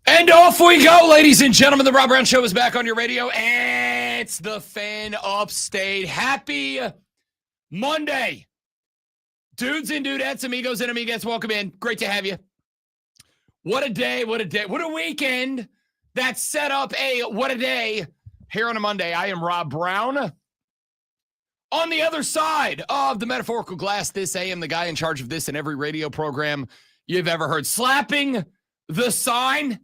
And off we go, ladies and gentlemen. The Rob Brown Show is back on your radio. It's the Fan Upstate. Happy Monday. Dudes and dudettes, amigos and amigas, welcome in. Great to have you. What a day, what a day. What a weekend that set up what a day here on a Monday. I am Rob Brown. On the other side of the metaphorical glass this AM, the guy in charge of this and every radio program you've ever heard, slapping the sign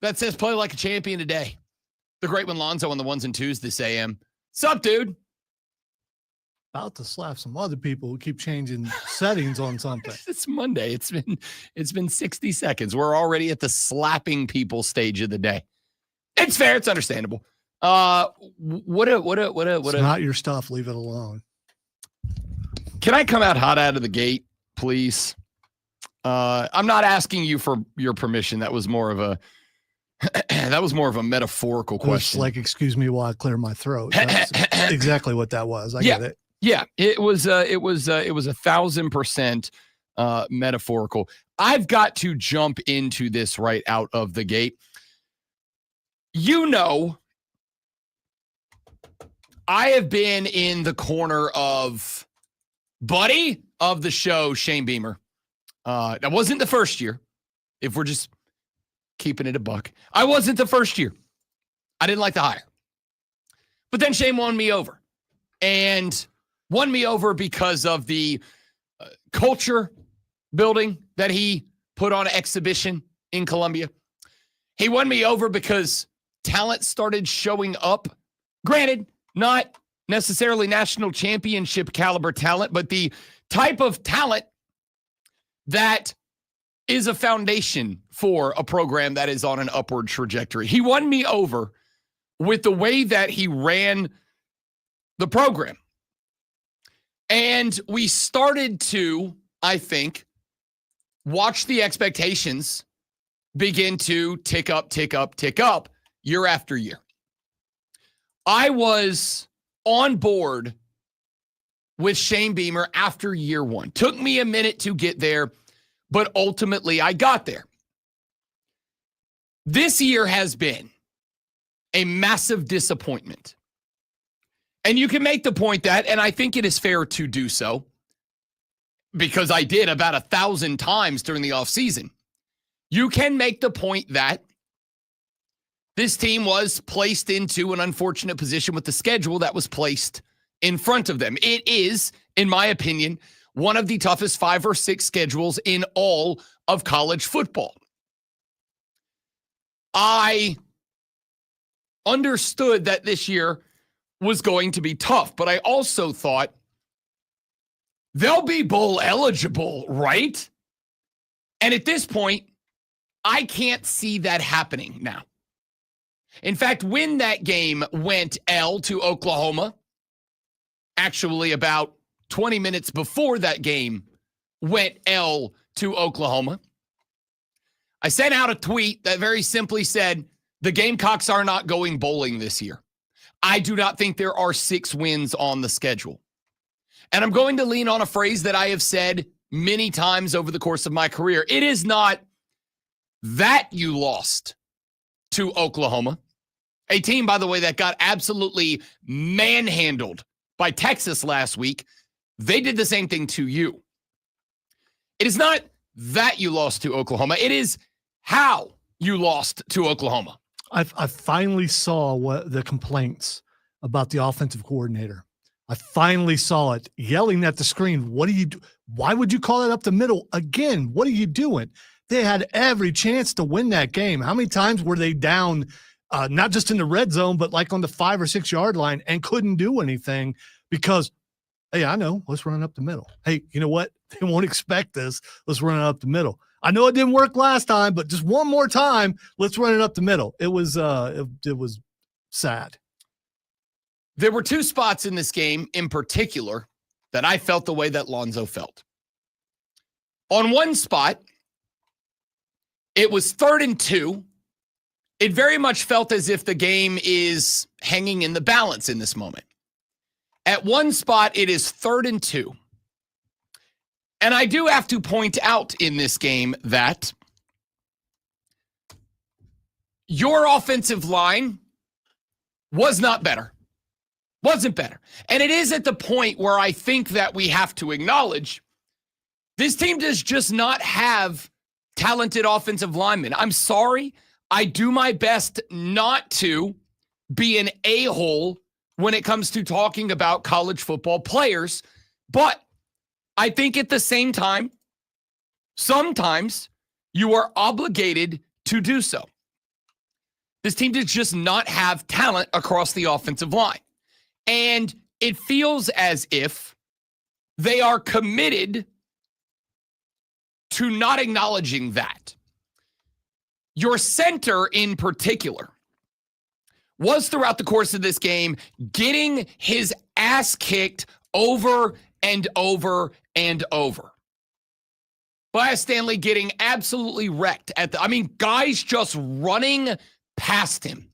that says play like a champion today. The great one, Lonzo, on the ones and twos this AM. Sup, dude? About to slap some other people who keep changing settings on something. It's Monday. It's been 60 seconds. We're already at the slapping people stage of the day. It's fair. It's understandable. It's not your stuff. Leave it alone. Can I come out of the gate, please? I'm not asking you for your permission. That was more of a metaphorical question. It's like, excuse me while I clear my throat. That's exactly what that was. I get it. Yeah, it was 1,000% metaphorical. I've got to jump into this right out of the gate. You know, I have been in the corner of buddy of the show, Shane Beamer. That wasn't the first year, if we're just keeping it a buck. I wasn't the first year. I didn't like the hire. But then Shane won me over. And won me over because of the culture building that he put on exhibition in Columbia. He won me over because talent started showing up. Granted, not necessarily national championship caliber talent, but the type of talent that is a foundation for a program that is on an upward trajectory. He won me over with the way that he ran the program. And we started to, I think, watch the expectations begin to tick up year after year. I was on board with Shane Beamer after year one. Took me a minute to get there, but ultimately I got there. This year has been a massive disappointment. And you can make the point that, and I think it is fair to do so, because I did about 1,000 times during the offseason. You can make the point that this team was placed into an unfortunate position with the schedule that was placed in front of them. It is, in my opinion, one of the toughest 5 or 6 schedules in all of college football. I understood that this year was going to be tough, but I also thought they'll be bowl eligible, right? And at this point, I can't see that happening now. In fact, when that game went L to Oklahoma, actually about 20 minutes before that game went L to Oklahoma, I sent out a tweet that very simply said, the Gamecocks are not going bowling this year. I do not think there are 6 wins on the schedule. And I'm going to lean on a phrase that I have said many times over the course of my career. It is not that you lost to Oklahoma, a team, by the way, that got absolutely manhandled by Texas last week. They did the same thing to you. It is not that you lost to Oklahoma. It is how you lost to Oklahoma. I finally saw what the complaints about the offensive coordinator. I finally saw it yelling at the screen. What do you do? Why would you call it up the middle again? What are you doing? They had every chance to win that game. How many times were they down, not just in the red zone, but like on the 5 or 6 yard line and couldn't do anything because, hey, I know, let's run it up the middle. Hey, you know what? They won't expect this. Let's run it up the middle. I know it didn't work last time, but just one more time, let's run it up the middle. It was sad. There were two spots in this game in particular that I felt the way that Lonzo felt. On one spot, it was 3rd and 2. It very much felt as if the game is hanging in the balance in this moment. At one spot, it is 3rd and 2. And I do have to point out in this game that your offensive line was not better. Wasn't better. And it is at the point where I think that we have to acknowledge this team does just not have talented offensive linemen. I'm sorry. I do my best not to be an a-hole when it comes to talking about college football players. But I think at the same time, sometimes you are obligated to do so. This team does just not have talent across the offensive line. And it feels as if they are committed to not acknowledging that. Your center in particular was throughout the course of this game getting his ass kicked over and over and over. Bias Stanley getting absolutely wrecked guys just running past him.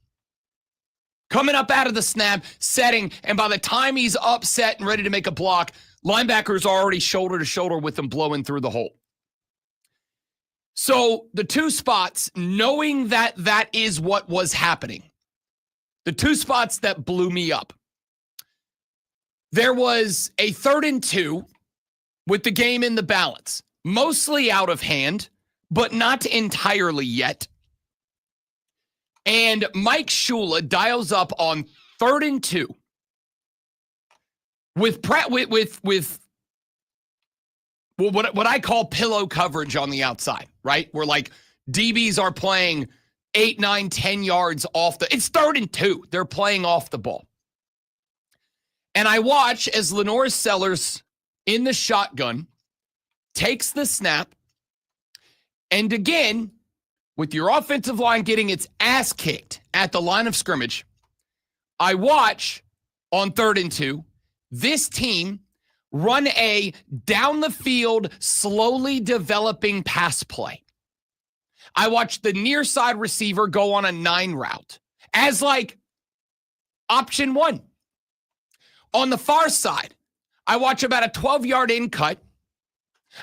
Coming up out of the snap, setting, and by the time he's upset and ready to make a block, linebackers are already shoulder to shoulder with him blowing through the hole. So the two spots, knowing that that is what was happening, the two spots that blew me up. There was a 3rd and 2 with the game in the balance, mostly out of hand, but not entirely yet. And Mike Shula dials up on 3rd and 2 with what I call pillow coverage on the outside, right? Where like DBs are playing 8, 9, 10 yards off it's 3rd and 2. They're playing off the ball. And I watch as Lenore Sellers in the shotgun takes the snap. And again, with your offensive line getting its ass kicked at the line of scrimmage, I watch on 3rd and 2, this team run a down the field, slowly developing pass play. I watch the near side receiver go on a 9 route as like option 1. On the far side, I watch about a 12-yard in cut.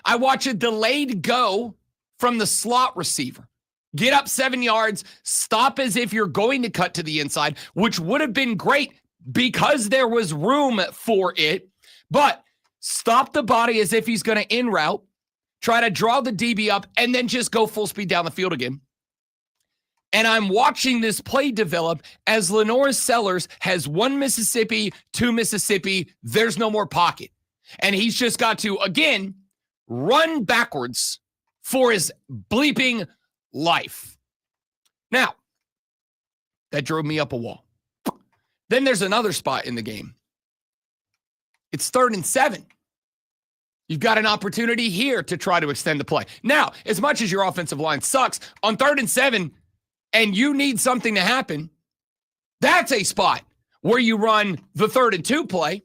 I watch a delayed go from the slot receiver. Get up 7 yards, stop as if you're going to cut to the inside, which would have been great because there was room for it. But stop the body as if he's going to in route, try to draw the DB up, and then just go full speed down the field again. And I'm watching this play develop as Lenore Sellers has 1 Mississippi, 2 Mississippi. There's no more pocket. And he's just got to, again, run backwards for his bleeping life. Now, that drove me up a wall. Then there's another spot in the game. It's 3rd and 7. You've got an opportunity here to try to extend the play. Now, as much as your offensive line sucks, on 3rd and 7, and you need something to happen, that's a spot where you run the 3rd and 2 play,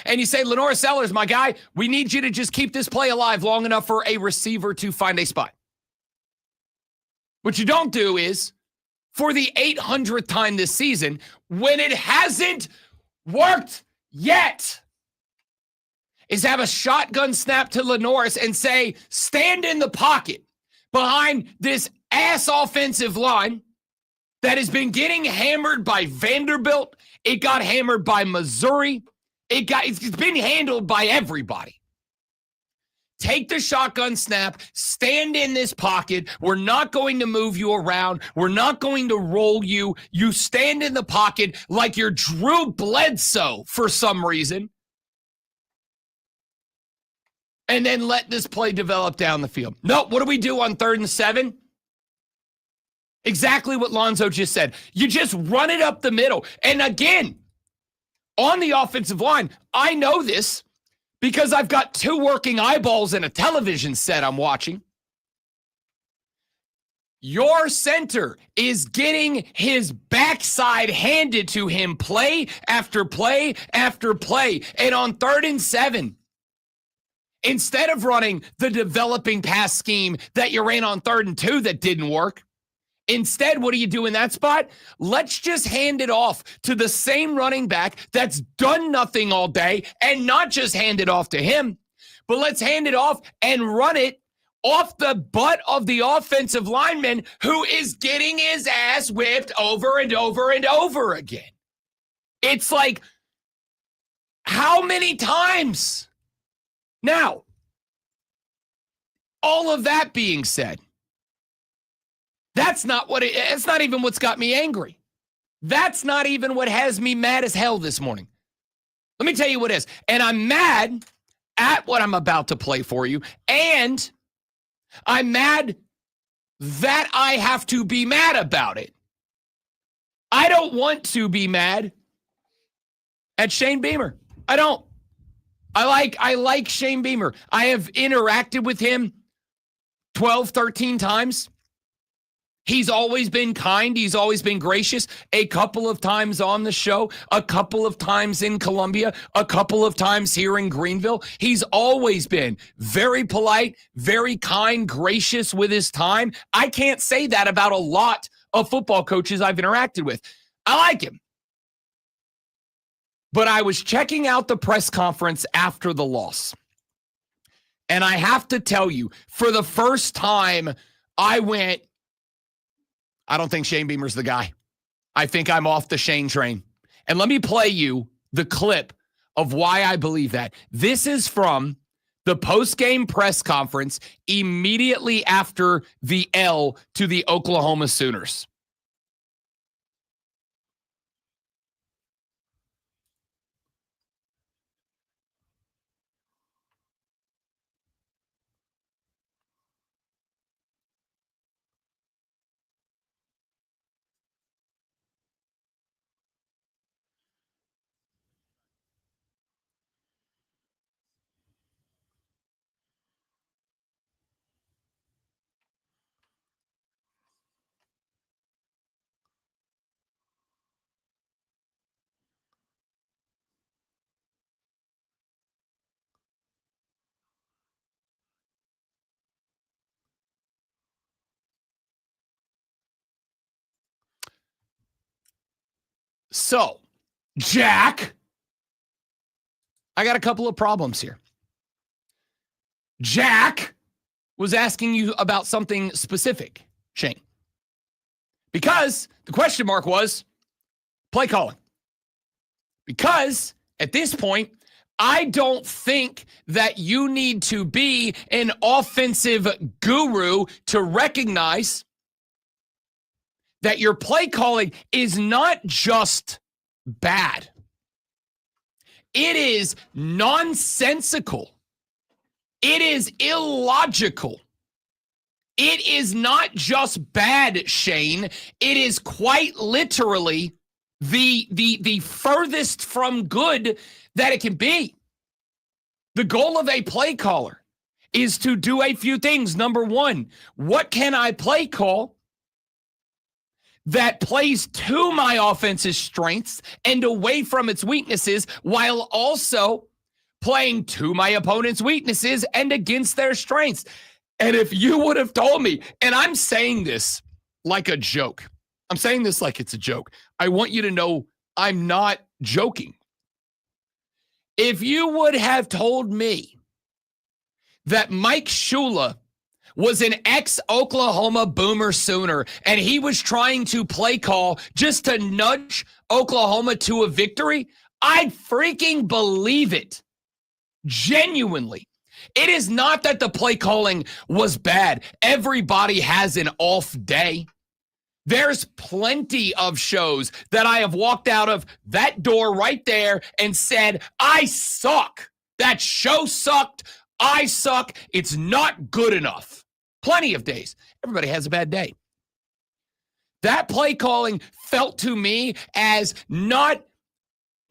and you say, Lenore Sellers, my guy, we need you to just keep this play alive long enough for a receiver to find a spot. What you don't do is, for the 800th time this season, when it hasn't worked yet, is have a shotgun snap to Lenore and say, stand in the pocket behind this ass offensive line that has been getting hammered by Vanderbilt. It got hammered by Missouri. It's been handled by everybody. Take the shotgun snap, stand in this pocket. We're not going to move you around. We're not going to roll you. You stand in the pocket like you're Drew Bledsoe for some reason. And then let this play develop down the field. No, what do we do on 3rd and 7? Exactly what Lonzo just said. You just run it up the middle. And again, on the offensive line, I know this because I've got 2 working eyeballs and a television set I'm watching. Your center is getting his backside handed to him play after play after play. And on 3rd and 7, instead of running the developing pass scheme that you ran on 3rd and 2 that didn't work, instead, what do you do in that spot? Let's just hand it off to the same running back that's done nothing all day, and not just hand it off to him, but let's hand it off and run it off the butt of the offensive lineman who is getting his ass whipped over and over and over again. It's like, how many times? Now, all of that being said, it's not even what's got me angry. That's not even what has me mad as hell this morning. Let me tell you what is. And I'm mad at what I'm about to play for you. And I'm mad that I have to be mad about it. I don't want to be mad at Shane Beamer. I don't. I like Shane Beamer. I have interacted with him 12, 13 times. He's always been kind. He's always been gracious. A couple of times on the show, a couple of times in Columbia, a couple of times here in Greenville. He's always been very polite, very kind, gracious with his time. I can't say that about a lot of football coaches I've interacted with. I like him. But I was checking out the press conference after the loss. And I have to tell you, for the first time, I went, I don't think Shane Beamer's the guy. I think I'm off the Shane train. And let me play you the clip of why I believe that. This is from the post-game press conference immediately after the L to the Oklahoma Sooners. So, Jack, I got a couple of problems here. Jack was asking you about something specific, Shane. Because the question mark was play calling. Because at this point, I don't think that you need to be an offensive guru to recognize that your play calling is not just bad. It is nonsensical. It is illogical. It is not just bad, Shane. It is quite literally the furthest from good that it can be. The goal of a play caller is to do a few things. Number one, what can I play call that plays to my offense's strengths and away from its weaknesses, while also playing to my opponent's weaknesses and against their strengths? And if you would have told me, and I'm saying this like a joke, I'm saying this like it's a joke. I want you to know I'm not joking. If you would have told me that Mike Shula was an ex-Oklahoma Boomer Sooner, and he was trying to play call just to nudge Oklahoma to a victory, I'd freaking believe it. Genuinely. It is not that the play calling was bad. Everybody has an off day. There's plenty of shows that I have walked out of that door right there and said, I suck. That show sucked. I suck. It's not good enough. Plenty of days. Everybody has a bad day. That play calling felt to me as not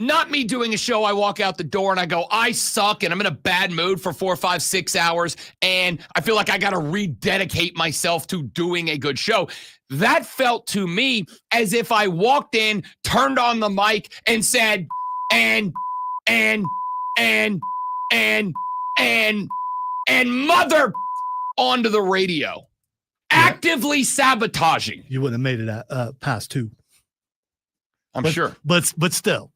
Not me doing a show. I walk out the door and I go, I suck, and I'm in a bad mood for 4, 5, 6 hours, and I feel like I got to rededicate myself to doing a good show. That felt to me as if I walked in, turned on the mic, and said, and mother onto the radio, actively sabotaging. You wouldn't have made it past 2. I'm sure. But still.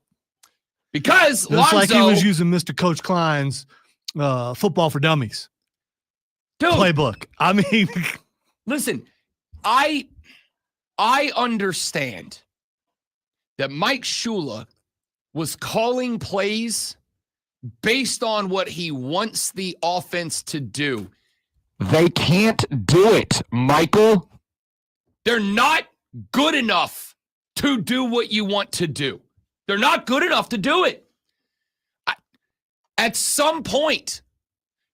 Because It's like he Lonzo, was using Mr. Coach Klein's Football for Dummies playbook. I mean, listen, I understand that Mike Shula was calling plays based on what he wants the offense to do. They can't do it, Michael. They're not good enough to do what you want to do. They're not good enough to do it. At some point,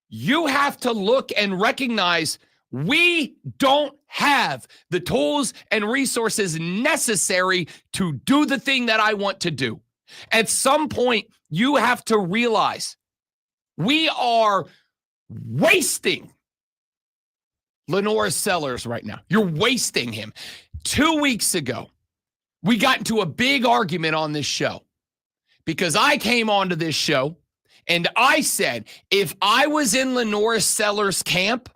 you have to look and recognize we don't have the tools and resources necessary to do the thing that I want to do. At some point, you have to realize we are wasting Lenoris Sellers right now. You're wasting him. 2 weeks ago, we got into a big argument on this show because I came onto this show and I said, if I was in Lenoris Sellers' camp,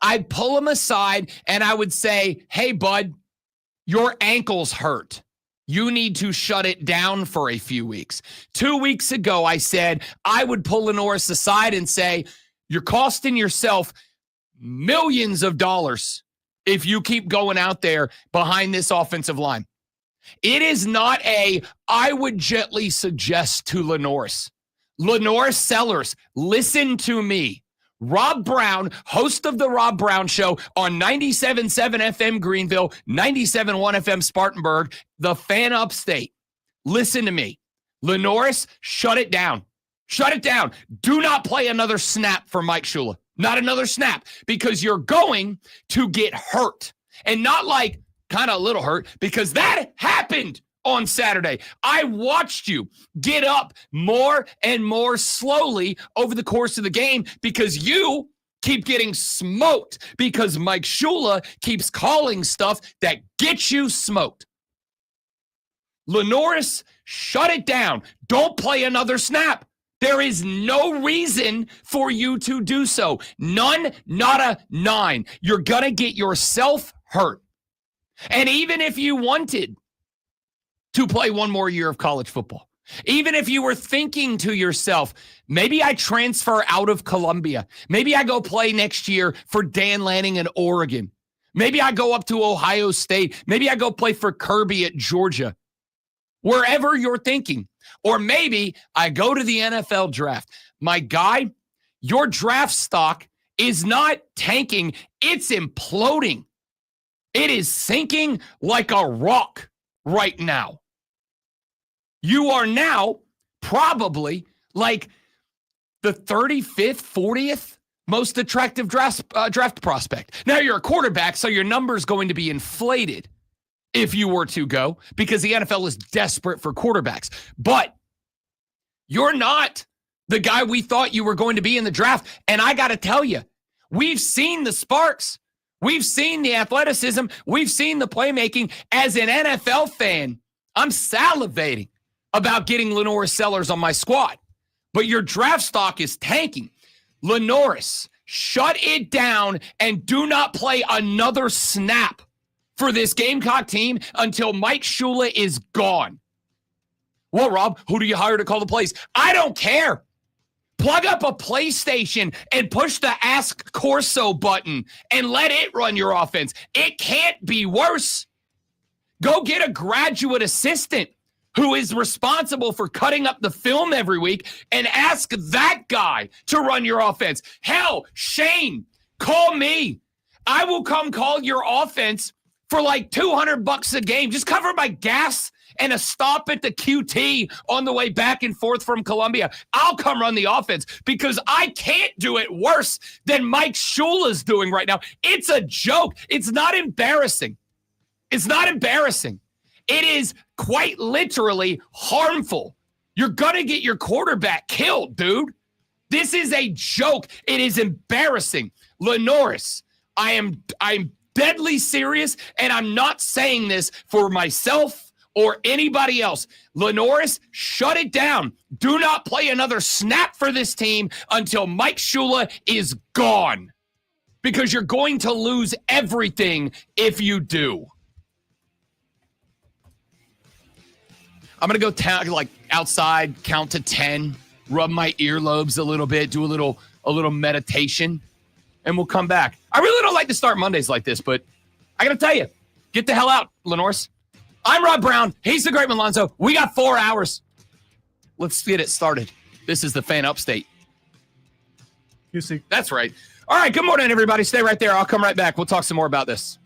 I'd pull him aside and I would say, hey, bud, your ankle's hurt. You need to shut it down for a few weeks. 2 weeks ago, I said I would pull Lenoris aside and say, you're costing yourself millions of dollars if you keep going out there behind this offensive line. It is not I would gently suggest to Lenoris. Lenoris Sellers, listen to me. Rob Brown, host of the Rob Brown Show on 97.7 FM Greenville, 97.1 FM Spartanburg, the Fan Upstate. Listen to me. Lenoris, shut it down. Shut it down. Do not play another snap for Mike Shula. Not another snap, because you're going to get hurt. And not like kind of a little hurt, because that happened on Saturday. I watched you get up more and more slowly over the course of the game because you keep getting smoked because Mike Shula keeps calling stuff that gets you smoked. Lenoris, shut it down. Don't play another snap. There is no reason for you to do so. None, nada, nine. You're going to get yourself hurt. And even if you wanted to play one more year of college football, even if you were thinking to yourself, maybe I transfer out of Columbia, maybe I go play next year for Dan Lanning in Oregon, maybe I go up to Ohio State, maybe I go play for Kirby at Georgia, wherever you're thinking, or maybe I go to the NFL draft. My guy, your draft stock is not tanking, it's imploding. It is sinking like a rock right now. You are now probably like the 35th, 40th most attractive draft prospect. Now you're a quarterback, so your number is going to be inflated if you were to go, because the NFL is desperate for quarterbacks. But you're not the guy we thought you were going to be in the draft. And I got to tell you, we've seen the sparks. We've seen the athleticism. We've seen the playmaking. As an NFL fan, I'm salivating about getting Lenoris Sellers on my squad. But your draft stock is tanking. Lenoris, shut it down and do not play another snap for this Gamecock team until Mike Shula is gone. Well, Rob, who do you hire to call the plays? I don't care. Plug up a PlayStation and push the Ask Corso button and let it run your offense. It can't be worse. Go get a graduate assistant who is responsible for cutting up the film every week and ask that guy to run your offense. Hell, Shane, call me. I will come call your offense for like $200 a game. Just cover my gas and a stop at the QT on the way back and forth from Columbia. I'll come run the offense because I can't do it worse than Mike Shula's doing right now. It's a joke. It's not embarrassing. It's not embarrassing. It is quite literally harmful. You're going to get your quarterback killed, dude. This is a joke. It is embarrassing. Lenoris, I'm deadly serious, and I'm not saying this for myself or anybody else. Lenoris, shut it down. Do not play another snap for this team until Mike Shula is gone, because you're going to lose everything if you do. I'm going to go outside, count to 10, rub my earlobes a little bit, do a little meditation, and we'll come back. I really don't like to start Mondays like this, but I got to tell you, get the hell out, Lenoris. I'm Rob Brown. He's the great Malonzo. We got 4 hours. Let's get it started. This is the Fan Upstate. You see. That's right. All right, good morning, everybody. Stay right there. I'll come right back. We'll talk some more about this.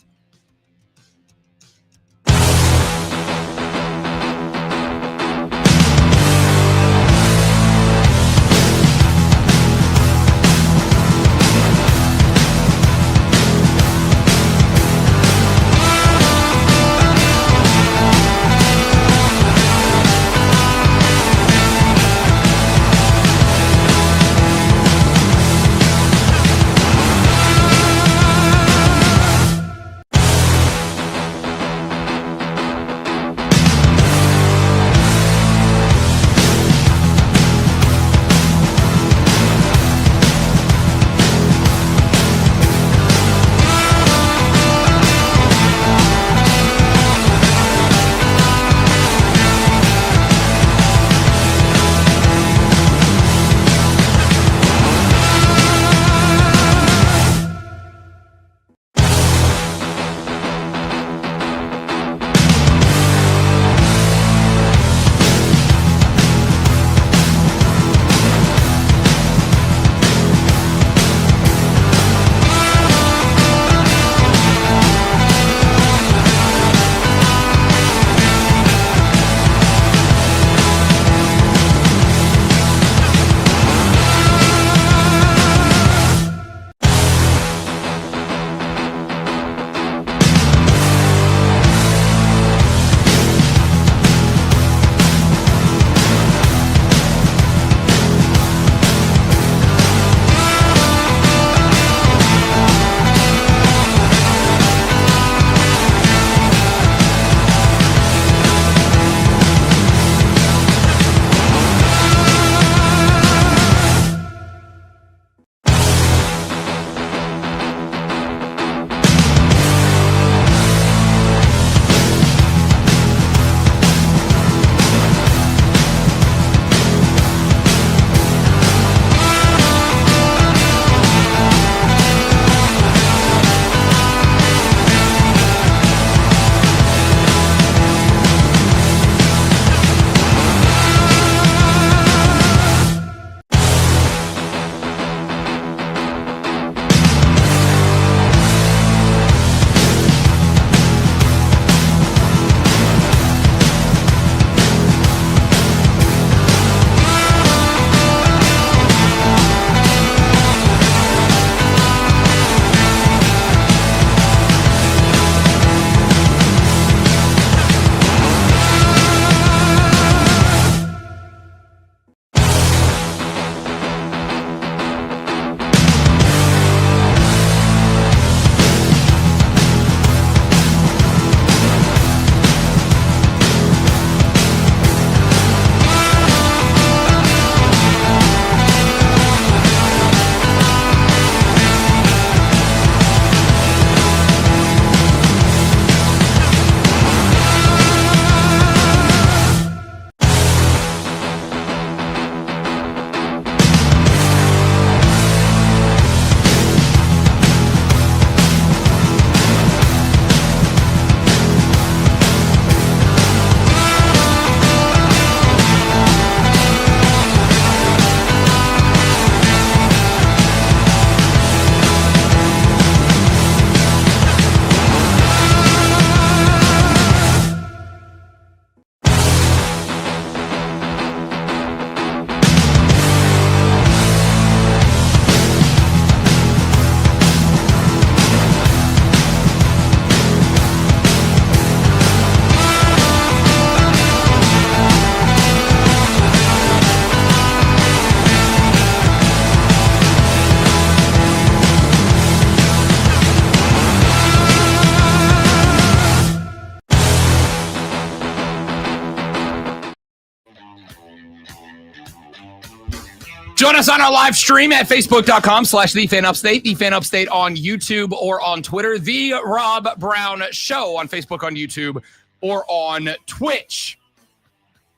Join us on our live stream at facebook.com/TheFanUpstate, TheFanUpstate on YouTube or on Twitter, The Rob Brown Show on Facebook, on YouTube, or on Twitch.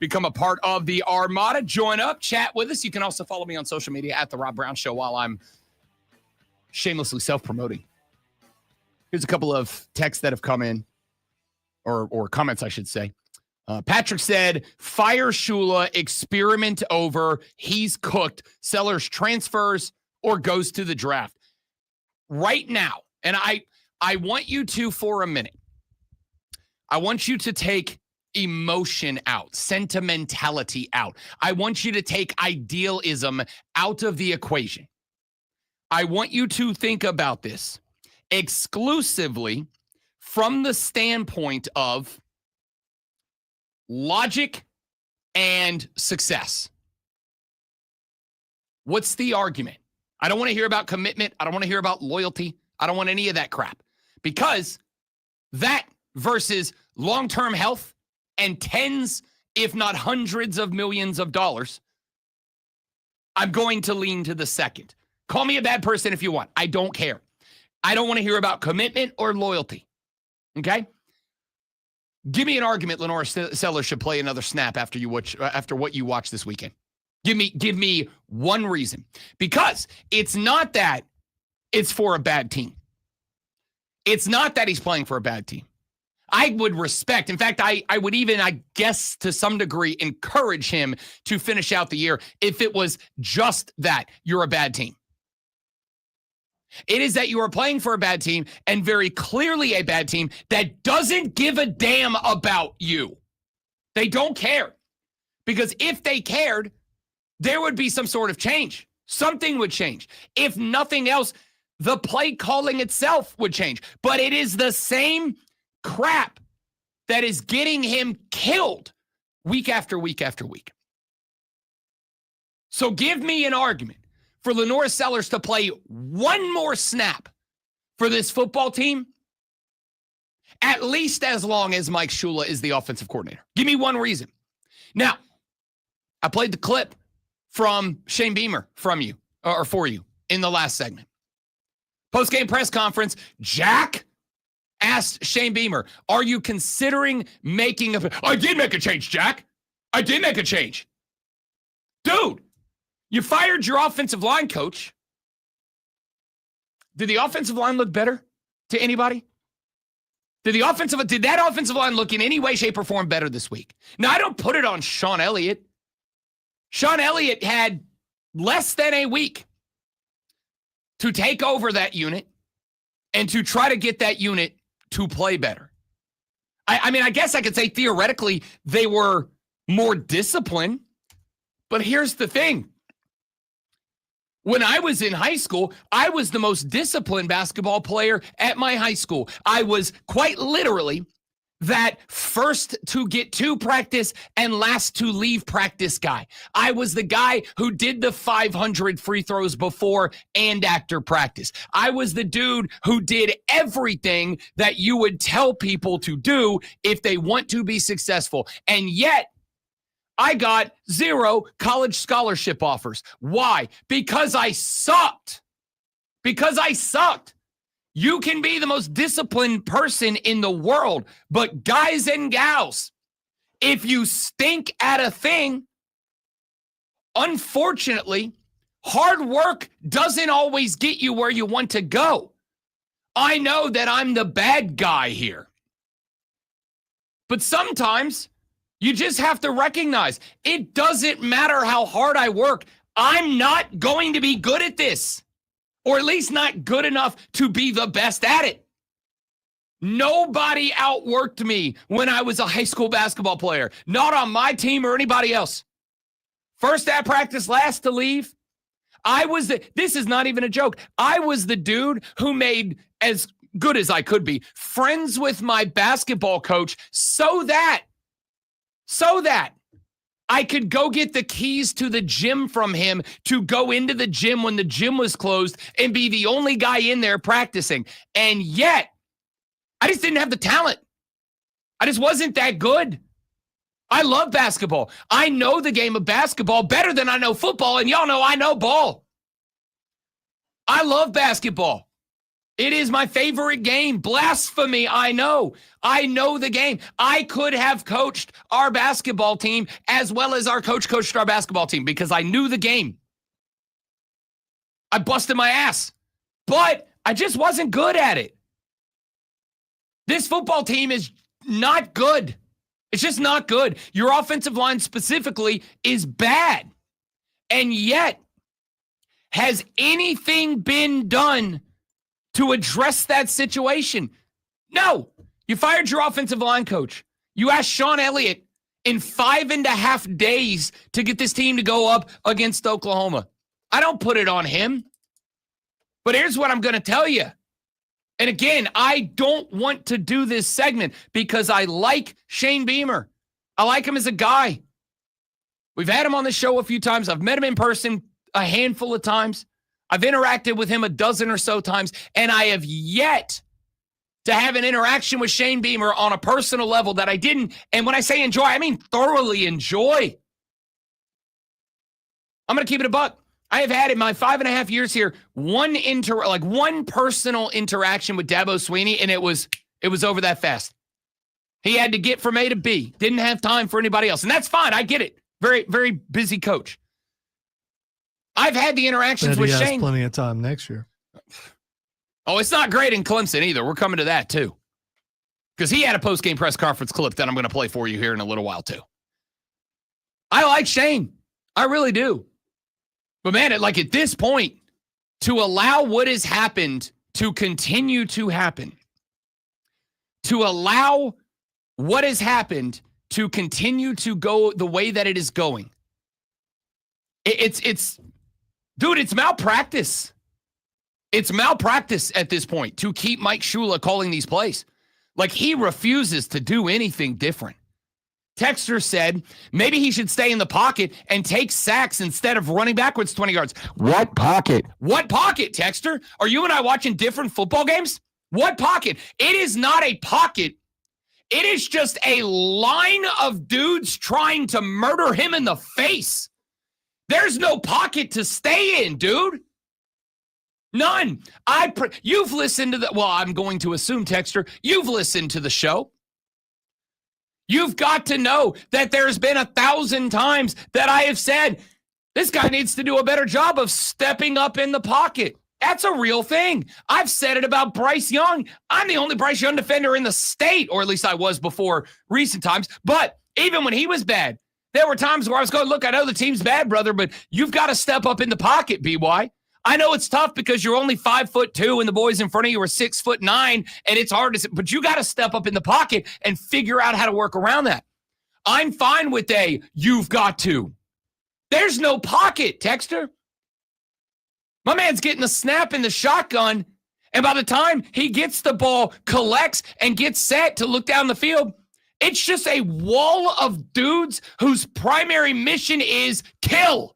Become a part of the Armada. Join up, chat with us. You can also follow me on social media at The Rob Brown Show while I'm shamelessly self-promoting. Here's a couple of texts that have come in, or comments, I should say. Patrick said, fire Shula, experiment over. He's cooked. Sellers transfers or goes to the draft. Right now, and I want you to, for a minute, I want you to take emotion out, sentimentality out. I want you to take idealism out of the equation. I want you to think about this exclusively from the standpoint of logic and success. What's the argument? I don't want to hear about commitment. I don't want to hear about loyalty. I don't want any of that crap, because that versus long-term health and tens, if not hundreds of millions of dollars, I'm going to lean to the second. Call me a bad person if you want. I don't care. I don't want to hear about commitment or loyalty. Okay? Give me an argument Lenore Sellers should play another snap after what you watch this weekend. Give me one reason. Because it's not that it's for a bad team. It's not that he's playing for a bad team. I would respect, in fact, I would even, I guess, to some degree, encourage him to finish out the year if it was just that you're a bad team. It is that you are playing for a bad team, and very clearly a bad team that doesn't give a damn about you. They don't care. Because if they cared, there would be some sort of change. Something would change. If nothing else, the play calling itself would change. But it is the same crap that is getting him killed week after week after week. So give me an argument for Lenore Sellers to play one more snap for this football team, at least as long as Mike Shula is the offensive coordinator. Give me one reason. Now, I played the clip from Shane Beamer for you in the last segment. Post-game press conference, Jack asked Shane Beamer, are you considering making I did make a change, Jack. I did make a change. Dude, you fired your offensive line coach. Did the offensive line look better to anybody? Did that offensive line look in any way, shape, or form better this week? Now, I don't put it on Sean Elliott. Sean Elliott had less than a week to take over that unit and to try to get that unit to play better. I mean, I guess I could say theoretically they were more disciplined, but here's the thing. When I was in high school, I was the most disciplined basketball player at my high school. I was quite literally that first to get to practice and last to leave practice guy. I was the guy who did the 500 free throws before and after practice. I was the dude who did everything that you would tell people to do if they want to be successful. And yet, I got 0 college scholarship offers. Why? Because I sucked. You can be the most disciplined person in the world, but guys and gals, if you stink at a thing, unfortunately, hard work doesn't always get you where you want to go. I know that I'm the bad guy here, but sometimes you just have to recognize it doesn't matter how hard I work. I'm not going to be good at this. Or at least not good enough to be the best at it. Nobody outworked me when I was a high school basketball player. Not on my team or anybody else. First at practice, last to leave. This is not even a joke. I was the dude who made, as good as I could be, friends with my basketball coach so that I could go get the keys to the gym from him to go into the gym when the gym was closed and be the only guy in there practicing. And yet, I just didn't have the talent. I just wasn't that good. I love basketball. I know the game of basketball better than I know football, and y'all know I know ball. I love basketball. It is my favorite game. Blasphemy, I know. I know the game. I could have coached our basketball team as well as our coach coached our basketball team because I knew the game. I busted my ass, but I just wasn't good at it. This football team is not good. It's just not good. Your offensive line specifically is bad. And yet, has anything been done to address that situation? No. You fired your offensive line coach. You asked Sean Elliott in 5.5 days to get this team to go up against Oklahoma. I don't put it on him. But here's what I'm going to tell you. And again, I don't want to do this segment because I like Shane Beamer. I like him as a guy. We've had him on the show a few times. I've met him in person a handful of times. I've interacted with him a dozen or so times, and I have yet to have an interaction with Shane Beamer on a personal level that I didn't. And when I say enjoy, I mean thoroughly enjoy. I'm going to keep it a buck. I have had in my 5.5 years here one personal interaction with Dabo Sweeney, and it was over that fast. He had to get from A to B. Didn't have time for anybody else, and that's fine. I get it. Very, very busy coach. I've had the interactions with Shane. He has plenty of time next year. Oh, it's not great in Clemson either. We're coming to that too, because he had a post-game press conference clip that I'm going to play for you here in a little while too. I like Shane. I really do. But man, at this point, to allow what has happened to continue to happen, to allow what has happened to continue to go the way that it is going, it's malpractice. It's malpractice at this point to keep Mike Shula calling these plays. He refuses to do anything different. Texter said maybe he should stay in the pocket and take sacks instead of running backwards 20 yards. What pocket? What pocket, Texter? Are you and I watching different football games? What pocket? It is not a pocket. It is just a line of dudes trying to murder him in the face. There's no pocket to stay in, dude. None. You've listened to I'm going to assume, Texter, you've listened to the show. You've got to know that there's been 1,000 times that I have said, this guy needs to do a better job of stepping up in the pocket. That's a real thing. I've said it about Bryce Young. I'm the only Bryce Young defender in the state, or at least I was before recent times. But even when he was bad, there were times where I was going, look, I know the team's bad, brother, but you've got to step up in the pocket, BY. I know it's tough because you're only 5'2" and the boys in front of you are 6'9", and it's hard to, but you got to step up in the pocket and figure out how to work around that. I'm fine with you've got to. There's no pocket, Texter. My man's getting the snap in the shotgun, and by the time he gets the ball, collects, and gets set to look down the field, it's just a wall of dudes whose primary mission is kill.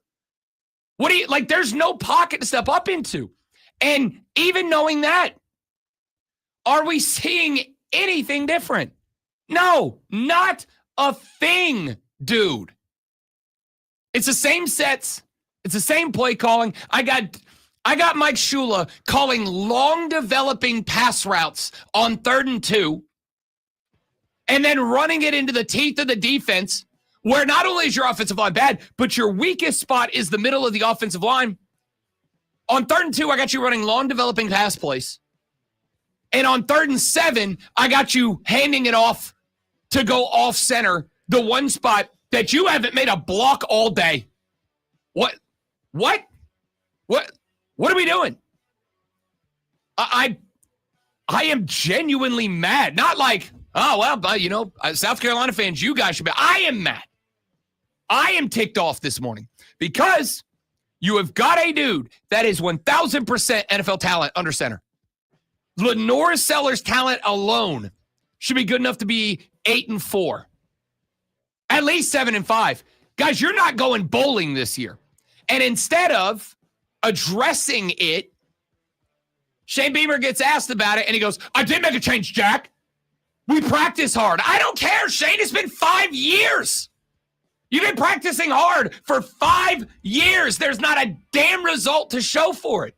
There's no pocket to step up into. And even knowing that, are we seeing anything different? No, not a thing, dude. It's the same sets. It's the same play calling. I got Mike Shula calling long developing pass routes on 3rd and 2 and then running it into the teeth of the defense, where not only is your offensive line bad, but your weakest spot is the middle of the offensive line. On 3rd and 2, I got you running long developing pass plays. And on 3rd and 7, I got you handing it off to go off center, the one spot that you haven't made a block all day. What are we doing? I am genuinely mad. Not South Carolina fans, you guys should be. I am mad. I am ticked off this morning because you have got a dude that is 1,000% NFL talent under center. Lenore Sellers' talent alone should be good enough to be 8-4. At least 7-5. Guys, you're not going bowling this year. And instead of addressing it, Shane Beamer gets asked about it, and he goes, I did make a change, Jack. We practice hard. I don't care, Shane. It's been 5 years. You've been practicing hard for 5 years. There's not a damn result to show for it.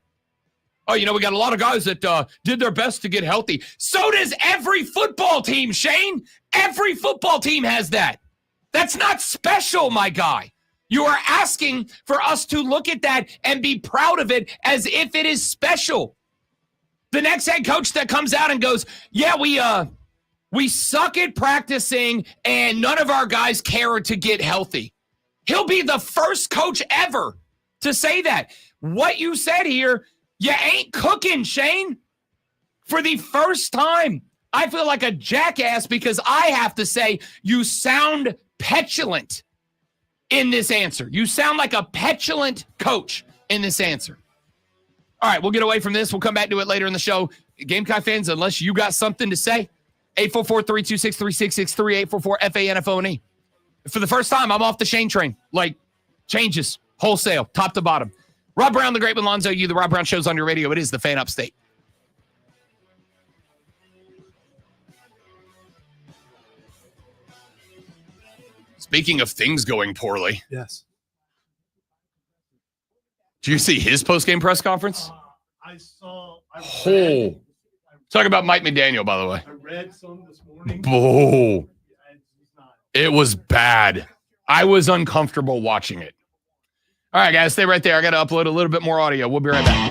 Oh, we got a lot of guys that did their best to get healthy. So does every football team, Shane. Every football team has that. That's not special, my guy. You are asking for us to look at that and be proud of it as if it is special. The next head coach that comes out and goes, yeah, we suck at practicing and none of our guys care to get healthy. He'll be the first coach ever to say that. What you said here, you ain't cooking, Shane. For the first time, I feel like a jackass because I have to say you sound petulant in this answer. You sound like a petulant coach in this answer. All right, we'll get away from this. We'll come back to it later in the show. Gamecock fans, unless you got something to say, 844-326-3663, 844-FANFONE. For the first time, I'm off the Shane train. Like, changes, wholesale, top to bottom. Rob Brown, the Great with Lonzo, you, the Rob Brown Show's on your radio. It is the Fan Upstate. Speaking of things going poorly. Yes. Did you see his post-game press conference? I Talk about Mike McDaniel, by the way. I read some this morning. Oh, it was bad. I was uncomfortable watching it. All right, guys, stay right there. I got to upload a little bit more audio. We'll be right back.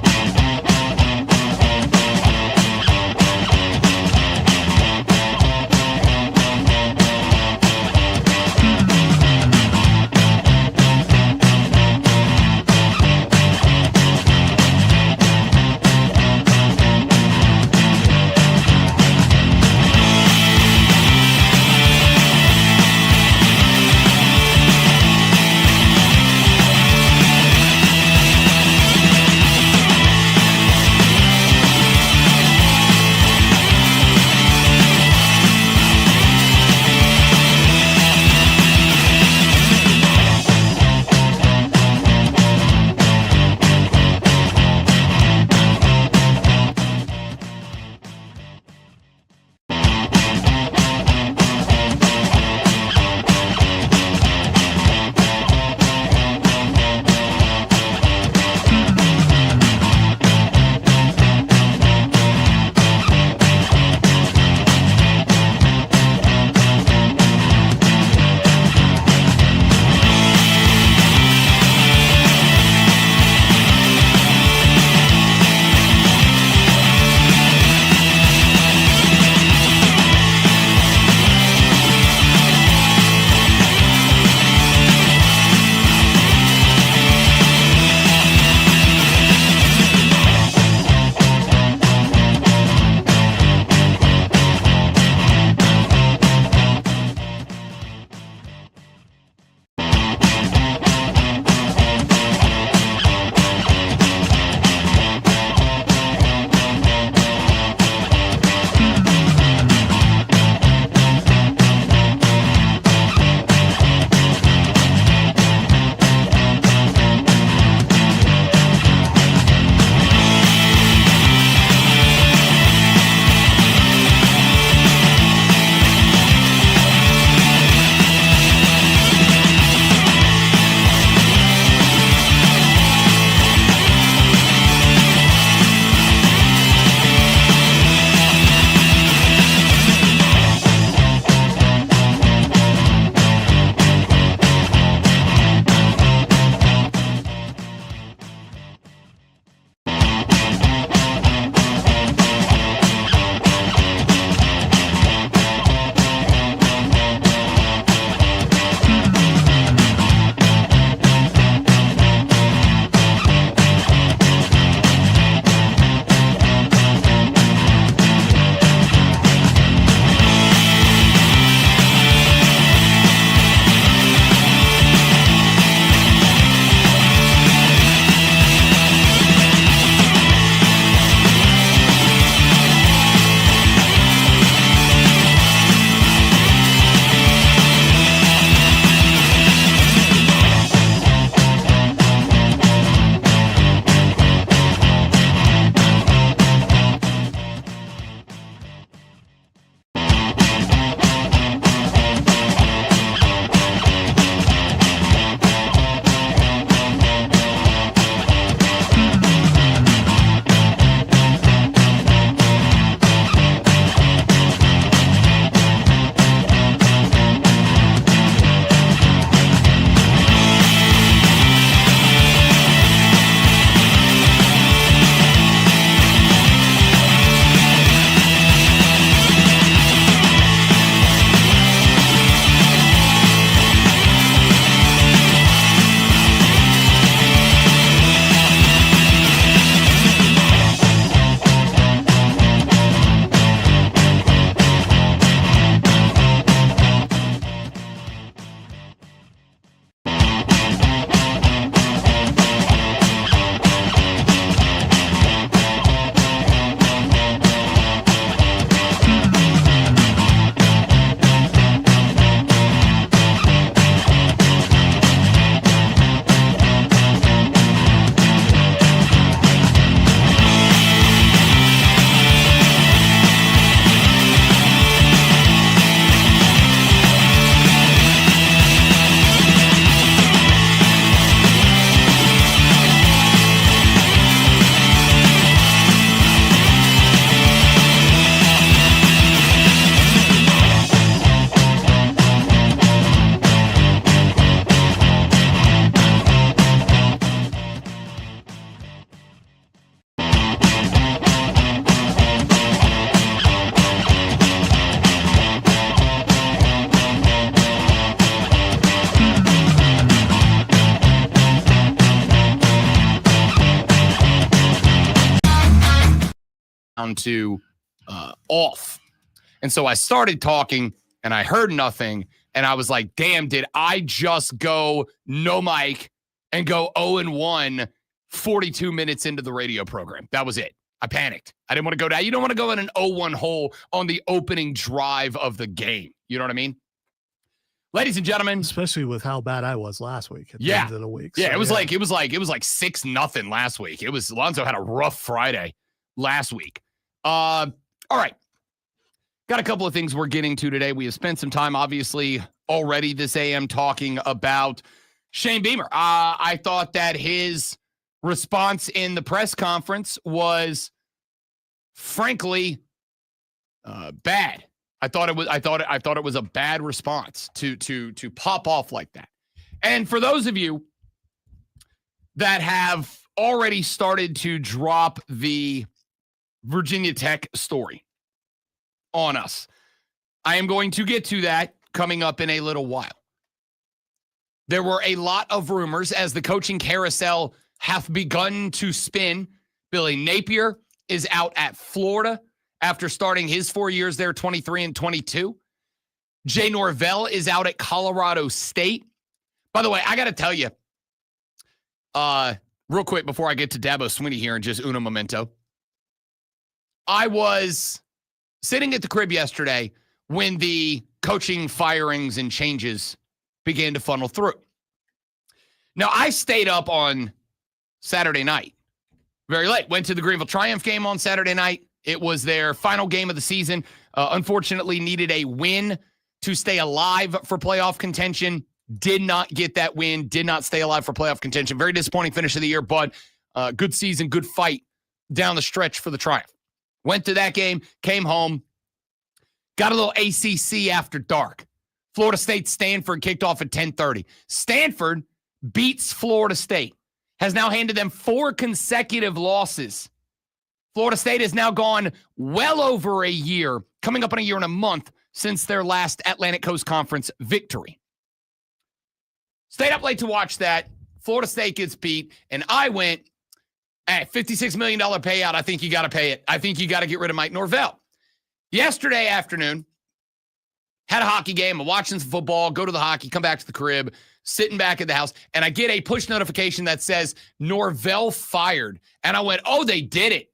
down to off. And so I started talking and I heard nothing. And I was like, damn, did I just go no mic and go 0-1 42 minutes into the radio program? That was it. I panicked. I didn't want to go down. You don't want to go in an 0-1 hole on the opening drive of the game. You know what I mean? Ladies and gentlemen, especially with how bad I was last week at the end of the week. Yeah, it was like 6-0 last week. It was Lonzo had a rough Friday last week. All right. Got a couple of things we're getting to today. We have spent some time, obviously, already this AM talking about Shane Beamer. I thought that his response in the press conference was, frankly, bad. I thought it was a bad response to pop off like that. And for those of you that have already started to drop the Virginia Tech story on us, I am going to get to that coming up in a little while. There were a lot of rumors as the coaching carousel have begun to spin. Billy Napier is out at Florida after starting his 4 years there, 23 and 22. Jay Norvell is out at Colorado State. By the way, I got to tell you, real quick before I get to Dabo Swinney here and just uno momento, I was sitting at the crib yesterday when the coaching firings and changes began to funnel through. Now, I stayed up on Saturday night very late. Went to the Greenville Triumph game on Saturday night. It was their final game of the season. Unfortunately, needed a win to stay alive for playoff contention. Did not get that win. Did not stay alive for playoff contention. Very disappointing finish of the year, but good season, good fight down the stretch for the Triumph. Went to that game, came home, got a little ACC after dark. Florida State, Stanford kicked off at 10:30. Stanford beats Florida State, has now handed them 4 consecutive losses. Florida State has now gone well over a year, coming up on a year and a month since their last Atlantic Coast Conference victory. Stayed up late to watch that. Florida State gets beat, and I went, hey, $56 million payout. I think you got to pay it. I think you got to get rid of Mike Norvell. Yesterday afternoon, had a hockey game. I'm watching some football, go to the hockey, come back to the crib, sitting back at the house, and I get a push notification that says Norvell fired. And I went, oh, they did it.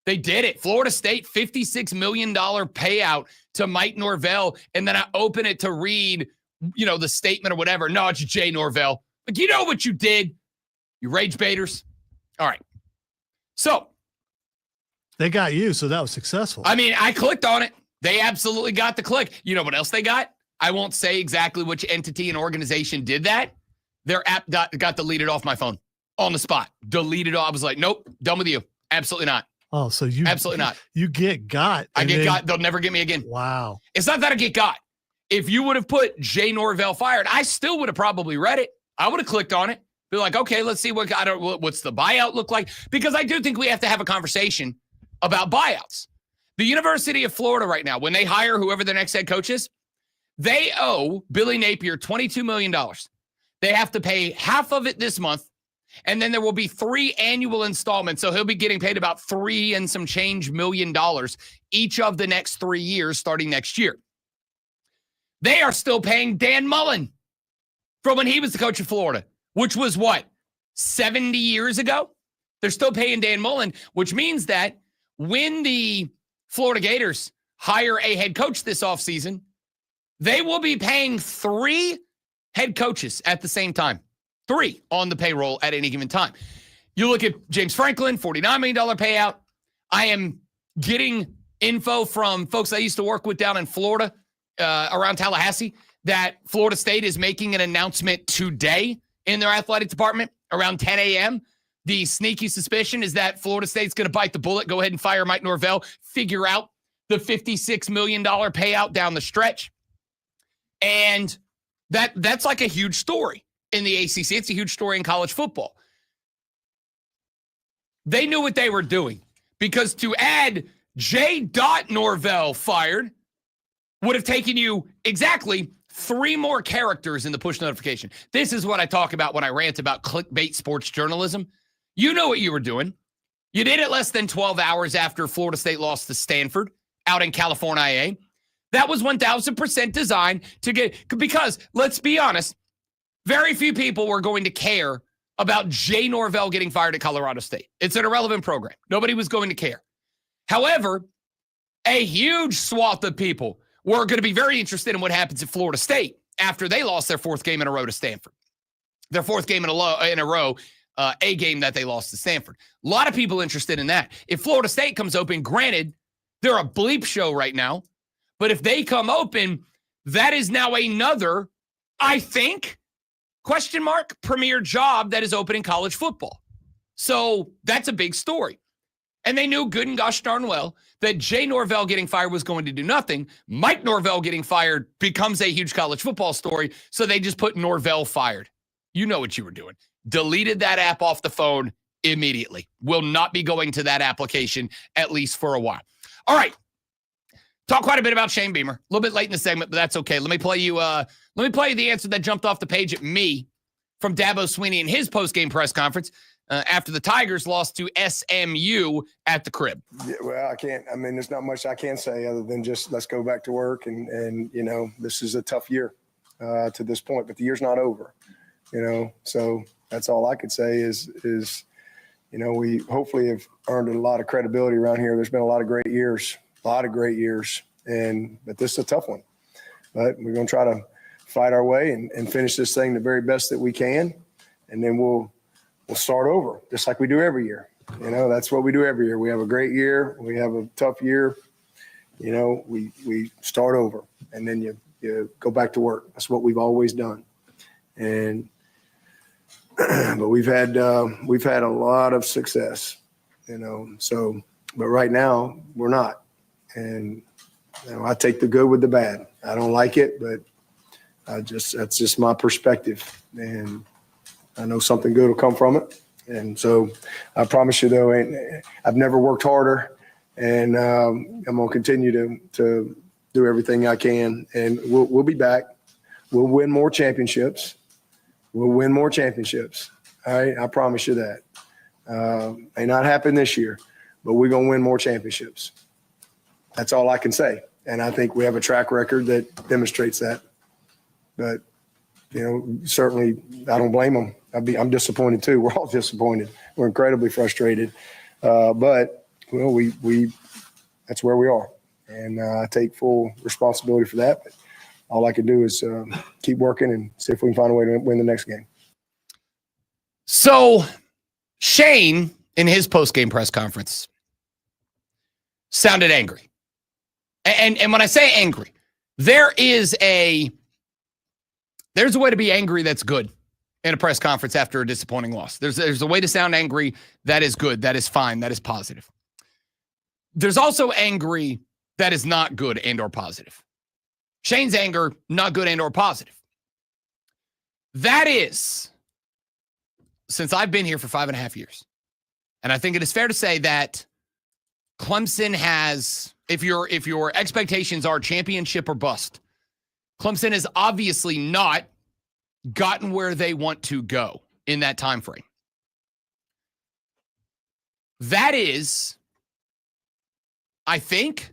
They did it. Florida State, $56 million payout to Mike Norvell. And then I open it to read, the statement or whatever. No, it's Jay Norvell. Like, you know what you did, you rage baiters. All right. So. They got you, so that was successful. I mean, I clicked on it. They absolutely got the click. You know what else they got? I won't say exactly which entity and organization did that. Their app got deleted off my phone on the spot. Deleted. I was like, nope, done with you. Absolutely not. Oh, so you absolutely not. You get got. I get got. They'll never get me again. Wow. It's not that I get got. If you would have put Jay Norvell fired, I still would have probably read it. I would have clicked on it. Be like, okay, let's see what's the buyout look like, because I do think we have to have a conversation about buyouts. The University of Florida right now, when they hire whoever their next head coach is, they owe Billy Napier $22 million. They have to pay half of it this month, and then there will be 3 annual installments. So he'll be getting paid about $3 and some change million each of the next 3 years starting next year. They are still paying Dan Mullen from when he was the coach of Florida, which was what, 70 years ago? They're still paying Dan Mullen, which means that when the Florida Gators hire a head coach this offseason, they will be paying 3 head coaches at the same time. 3 on the payroll at any given time. You look at James Franklin, $49 million payout. I am getting info from folks I used to work with down in Florida, around Tallahassee, that Florida State is making an announcement today in their athletic department around 10 a.m. The sneaky suspicion is that Florida State's going to bite the bullet, go ahead and fire Mike Norvell, figure out the $56 million payout down the stretch. And that's like a huge story in the ACC. It's a huge story in college football. They knew what they were doing, because to add J. Norvell fired would have taken you exactly 3 more characters in the push notification. This is what I talk about when I rant about clickbait sports journalism. You know what you were doing. You did it less than 12 hours after Florida State lost to Stanford out in California. That was 1,000% designed to get, because let's be honest, very few people were going to care about Jay Norvell getting fired at Colorado State. It's an irrelevant program. Nobody was going to care. However, a huge swath of people were going to be very interested in what happens at Florida State after they lost their fourth game in a row to Stanford. Their fourth game in a row, a game that they lost to Stanford. A lot of people interested in that. If Florida State comes open, granted, they're a bleep show right now, but if they come open, that is now another, I think, question mark, premier job that is open in college football. So that's a big story. And they knew good and gosh darn well that Jay Norvell getting fired was going to do nothing. Mike Norvell getting fired becomes a huge college football story, so they just put Norvell fired. You know what you were doing. Deleted that app off the phone immediately. Will not be going to that application, at least for a while. All right. Talk quite a bit about Shane Beamer. A little bit late in the segment, but that's okay. Let me play you the answer that jumped off the page at me from Dabo Sweeney in his post-game press conference after the Tigers lost to SMU at the Crib. Yeah, well, there's not much I can say other than just let's go back to work. And this is a tough year to this point, but the year's not over, So that's all I could say is we hopefully have earned a lot of credibility around here. There's been a lot of great years, but this is a tough one. But we're going to try to fight our way and finish this thing the very best that we can, and then we'll start over just like we do every year. That's what we do every year. We have a great year. We have a tough year. We start over, and then you go back to work. That's what we've always done. And but we've had a lot of success, but right now we're not. And I take the good with the bad. I don't like it, but that's just my perspective. And I know something good will come from it. And so I promise you, though, I've never worked harder, and I'm going to continue to do everything I can. And we'll be back. We'll win more championships. All right, I promise you that. May not happen this year, but we're going to win more championships. That's all I can say. And I think we have a track record that demonstrates that. But, certainly I don't blame them. I'm disappointed too. We're all disappointed. We're incredibly frustrated. But we that's where we are. And I take full responsibility for that. But all I can do is keep working and see if we can find a way to win the next game. So Shane, in his post-game press conference, sounded angry. And when I say angry, there's a way to be angry that's good in a press conference after a disappointing loss. There's a way to sound angry that is good, that is fine, that is positive. There's also angry that is not good and or positive. Shane's anger, not good and or positive. That is, since I've been here for 5.5 years, and I think it is fair to say that Clemson has, if your expectations are championship or bust, Clemson has obviously not gotten where they want to go in that time frame. That is, I think,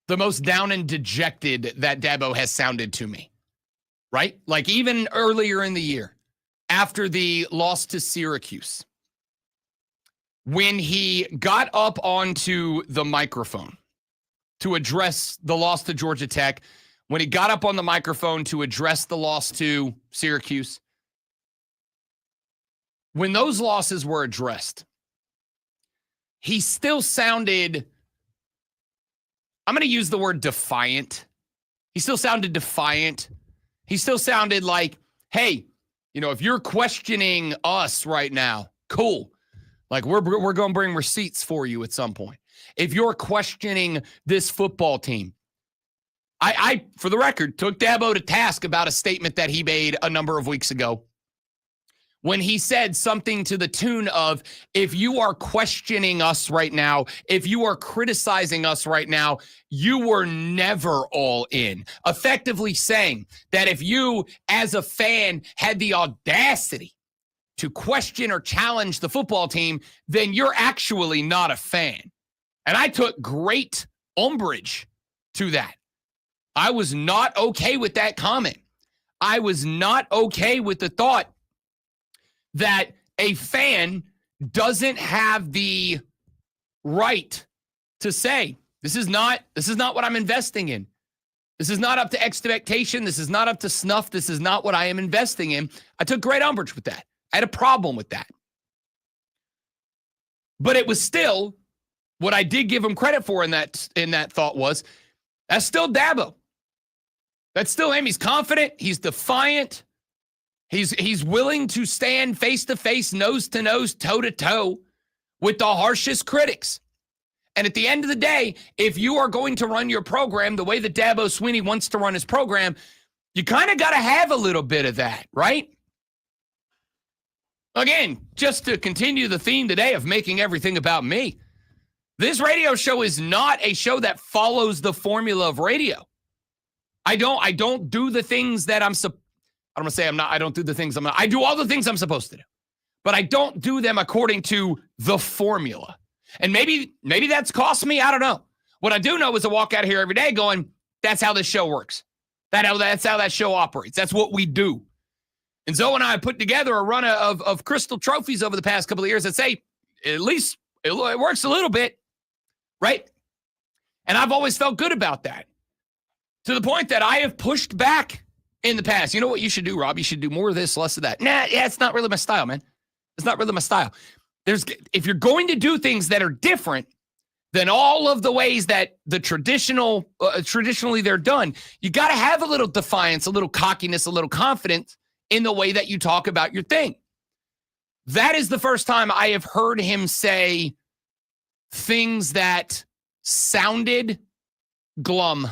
the most down and dejected that Dabo has sounded to me, right? Like even earlier in the year, after the loss to Syracuse, when he got up onto the microphone to address the loss to Georgia Tech, when he got up on the microphone to address the loss to Syracuse, when those losses were addressed, he still sounded, I'm going to use the word defiant. He still sounded defiant. He still sounded like, hey, if you're questioning us right now, cool. Like we're going to bring receipts for you at some point. If you're questioning this football team, I, for the record, took Dabo to task about a statement that he made a number of weeks ago when he said something to the tune of, if you are questioning us right now, if you are criticizing us right now, you were never all in. Effectively saying that if you, as a fan, had the audacity to question or challenge the football team, then you're actually not a fan. And I took great umbrage to that. I was not okay with that comment. I was not okay with the thought that a fan doesn't have the right to say, this is not what I'm investing in. This is not up to expectation. This is not up to snuff. This is not what I am investing in. I took great umbrage with that. I had a problem with that. But it was still what I did give him credit for in that thought was that's still Dabo. That's still him. He's confident. He's defiant. He's willing to stand face to face, nose to nose, toe to toe with the harshest critics. And at the end of the day, if you are going to run your program the way that Dabo Swinney wants to run his program, you kind of got to have a little bit of that, right? Again, just to continue the theme today of making everything about me, this radio show is not a show that follows the formula of radio. I don't do the things that I don't do the things I do all the things I'm supposed to do, but I don't do them according to the formula. And maybe that's cost me. I don't know. What I do know is I walk out of here every day going, that's how this show works. That's how that show operates. That's what we do. And Zoe and I put together a run of crystal trophies over the past couple of years that say, at least it works a little bit, right? And I've always felt good about that, to the point that I have pushed back in the past. You know what you should do, Rob? You should do more of this, less of that. It's not really my style, man. It's not really my style. If you're going to do things that are different than all of the ways that the traditionally they're done, you got to have a little defiance, a little cockiness, a little confidence in the way that you talk about your thing. That is the first time I have heard him say things that sounded glum.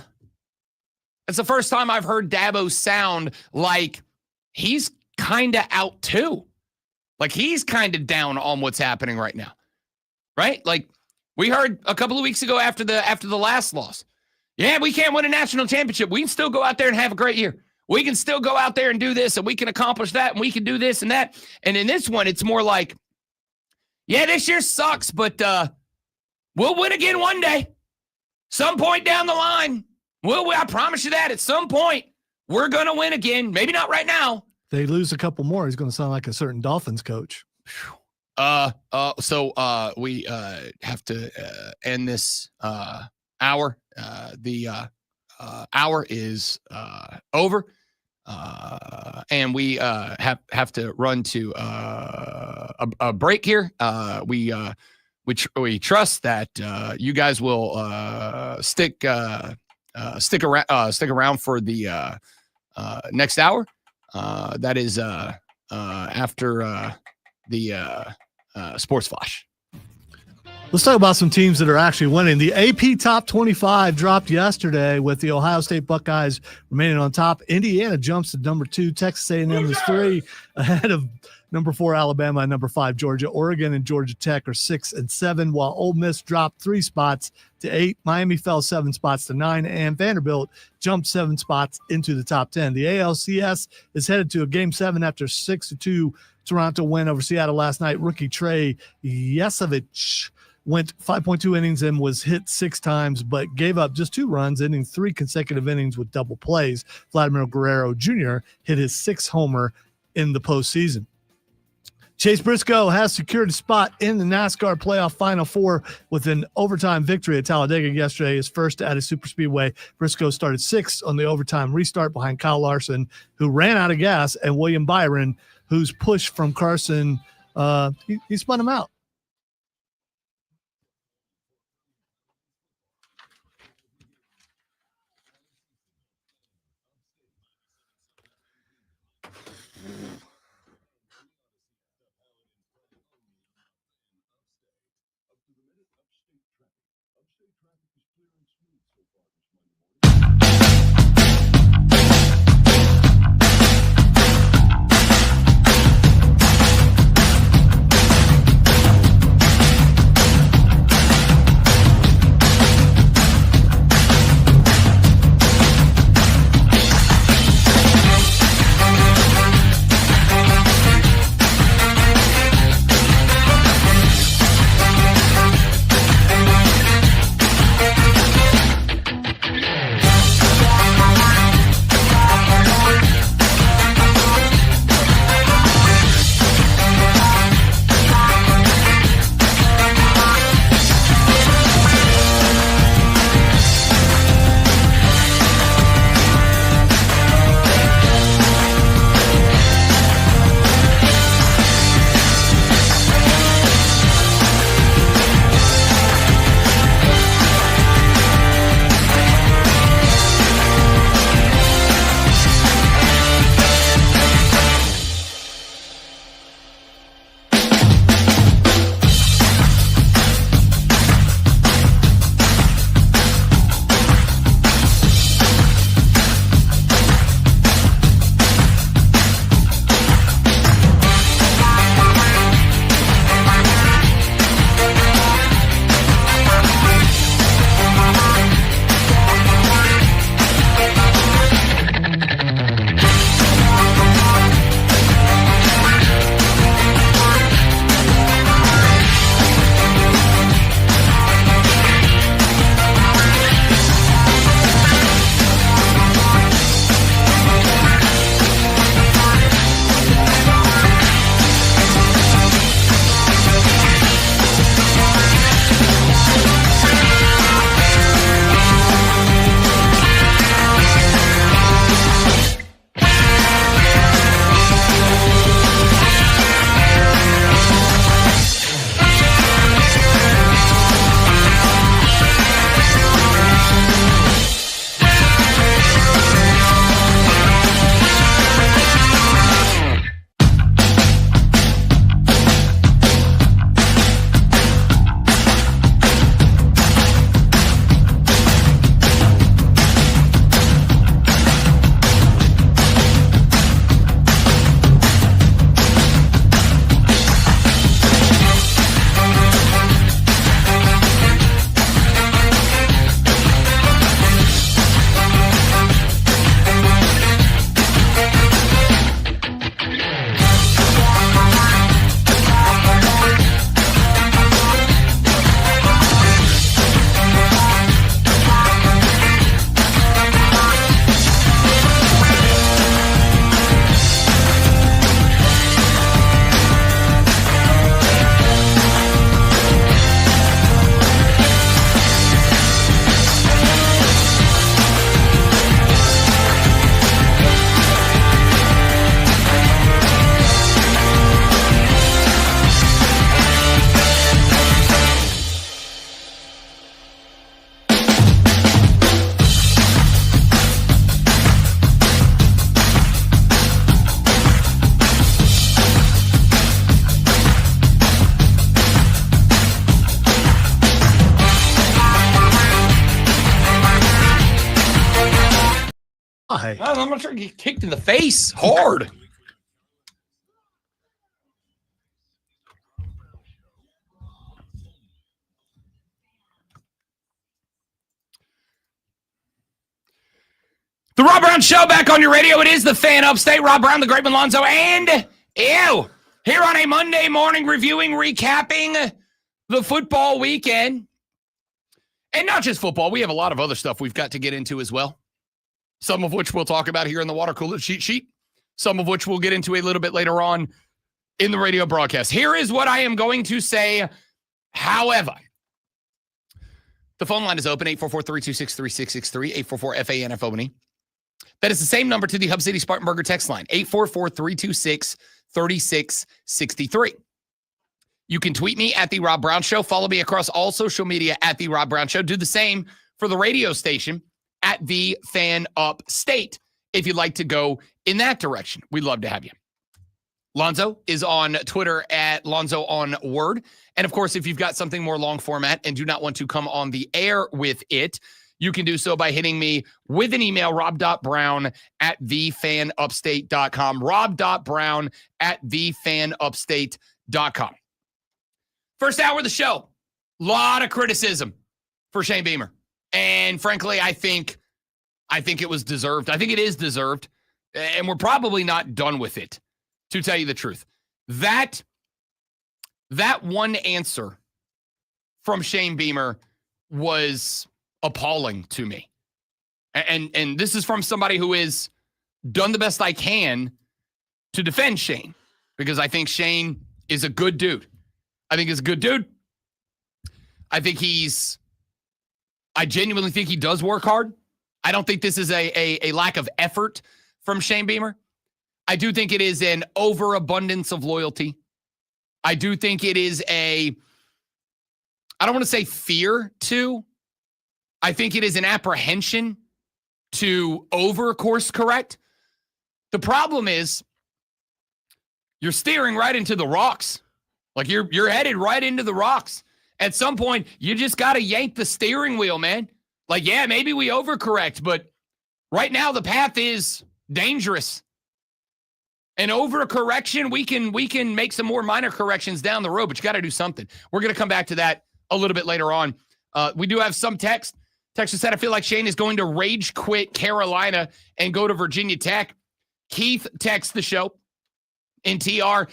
It's the first time I've heard Dabo sound like he's kind of out too. Like he's kind of down on what's happening right now, right? Like we heard a couple of weeks ago after the last loss. Yeah, we can't win a national championship. We can still go out there and have a great year. We can still go out there and do this, and we can accomplish that, and we can do this and that. And in this one, it's more like, yeah, this year sucks, but we'll win again one day. Some point down the line. I promise you that at some point, we're going to win again. Maybe not right now. They lose a couple more, he's going to sound like a certain Dolphins coach. So we have to end this hour. The hour is over, and we have to run to a break here. We trust that you guys will stick around for the next hour. That is after the Sports Flash. Let's talk about some teams that are actually winning. The AP Top 25 dropped yesterday with the Ohio State Buckeyes remaining on top. Indiana jumps to number 2. Texas A&M is 3 ahead of number 4 Alabama and number 5 Georgia. Oregon and Georgia Tech are 6 and 7, while Ole Miss dropped 3 spots to 8. Miami fell 7 spots to 9, and Vanderbilt jumped 7 spots into the top 10. The ALCS is headed to a Game 7 after 6-2 Toronto win over Seattle last night. Rookie Trey Yesevich went 5.2 innings and was hit 6 times, but gave up just 2 runs, ending 3 consecutive innings with double plays. Vladimir Guerrero Jr. hit his 6th homer in the postseason. Chase Briscoe has secured a spot in the NASCAR playoff Final Four with an overtime victory at Talladega yesterday, his first at a superspeedway. Briscoe started 6th on the overtime restart behind Kyle Larson, who ran out of gas, and William Byron, whose push from Carson, he spun him out. Why? I'm not sure. Get kicked in the face hard. The Rob Brown Show back on your radio. It is the Fan Upstate. Rob Brown, the Great Alonzo, and ew, here on a Monday morning reviewing, recapping the football weekend. And not just football. We have a lot of other stuff we've got to get into as well. Some of which we'll talk about here in the water cooler cheat sheet. Some of which we'll get into a little bit later on in the radio broadcast. Here is what I am going to say. However, the phone line is open, 844-326-3663, 844-FANFONE. That is the same number to the Hub City Spartanburger text line, 844-326-3663. You can tweet me at The Rob Brown Show. Follow me across all social media at The Rob Brown Show. Do the same for the radio station at The Fan Upstate if you'd like to go in that direction. We'd love to have you. Lonzo is on Twitter at Lonzo on Word. And of course, if you've got something more long format and do not want to come on the air with it, you can do so by hitting me with an email, rob.brown@thefanupstate.com, rob.brown@thefanupstate.com. First hour of the show, a lot of criticism for Shane Beamer. And frankly, I think it was deserved. I think it is deserved. And we're probably not done with it, to tell you the truth. That one answer from Shane Beamer was appalling to me. And this is from somebody who has done the best I can to defend Shane, because I think Shane is a good dude. I think he's a good dude. I genuinely think he does work hard. I don't think this is a lack of effort from Shane Beamer. I do think it is an overabundance of loyalty. I do think it is I don't want to say fear too. I think it is an apprehension to over course correct. The problem is you're steering right into the rocks. Like you're headed right into the rocks. At some point, you just got to yank the steering wheel, man. Like, yeah, maybe we overcorrect, but right now the path is dangerous. And overcorrection, we can make some more minor corrections down the road, but you got to do something. We're going to come back to that a little bit later on. We do have some text. Texas said, I feel like Shane is going to rage quit Carolina and go to Virginia Tech. Keith texts the show. And TR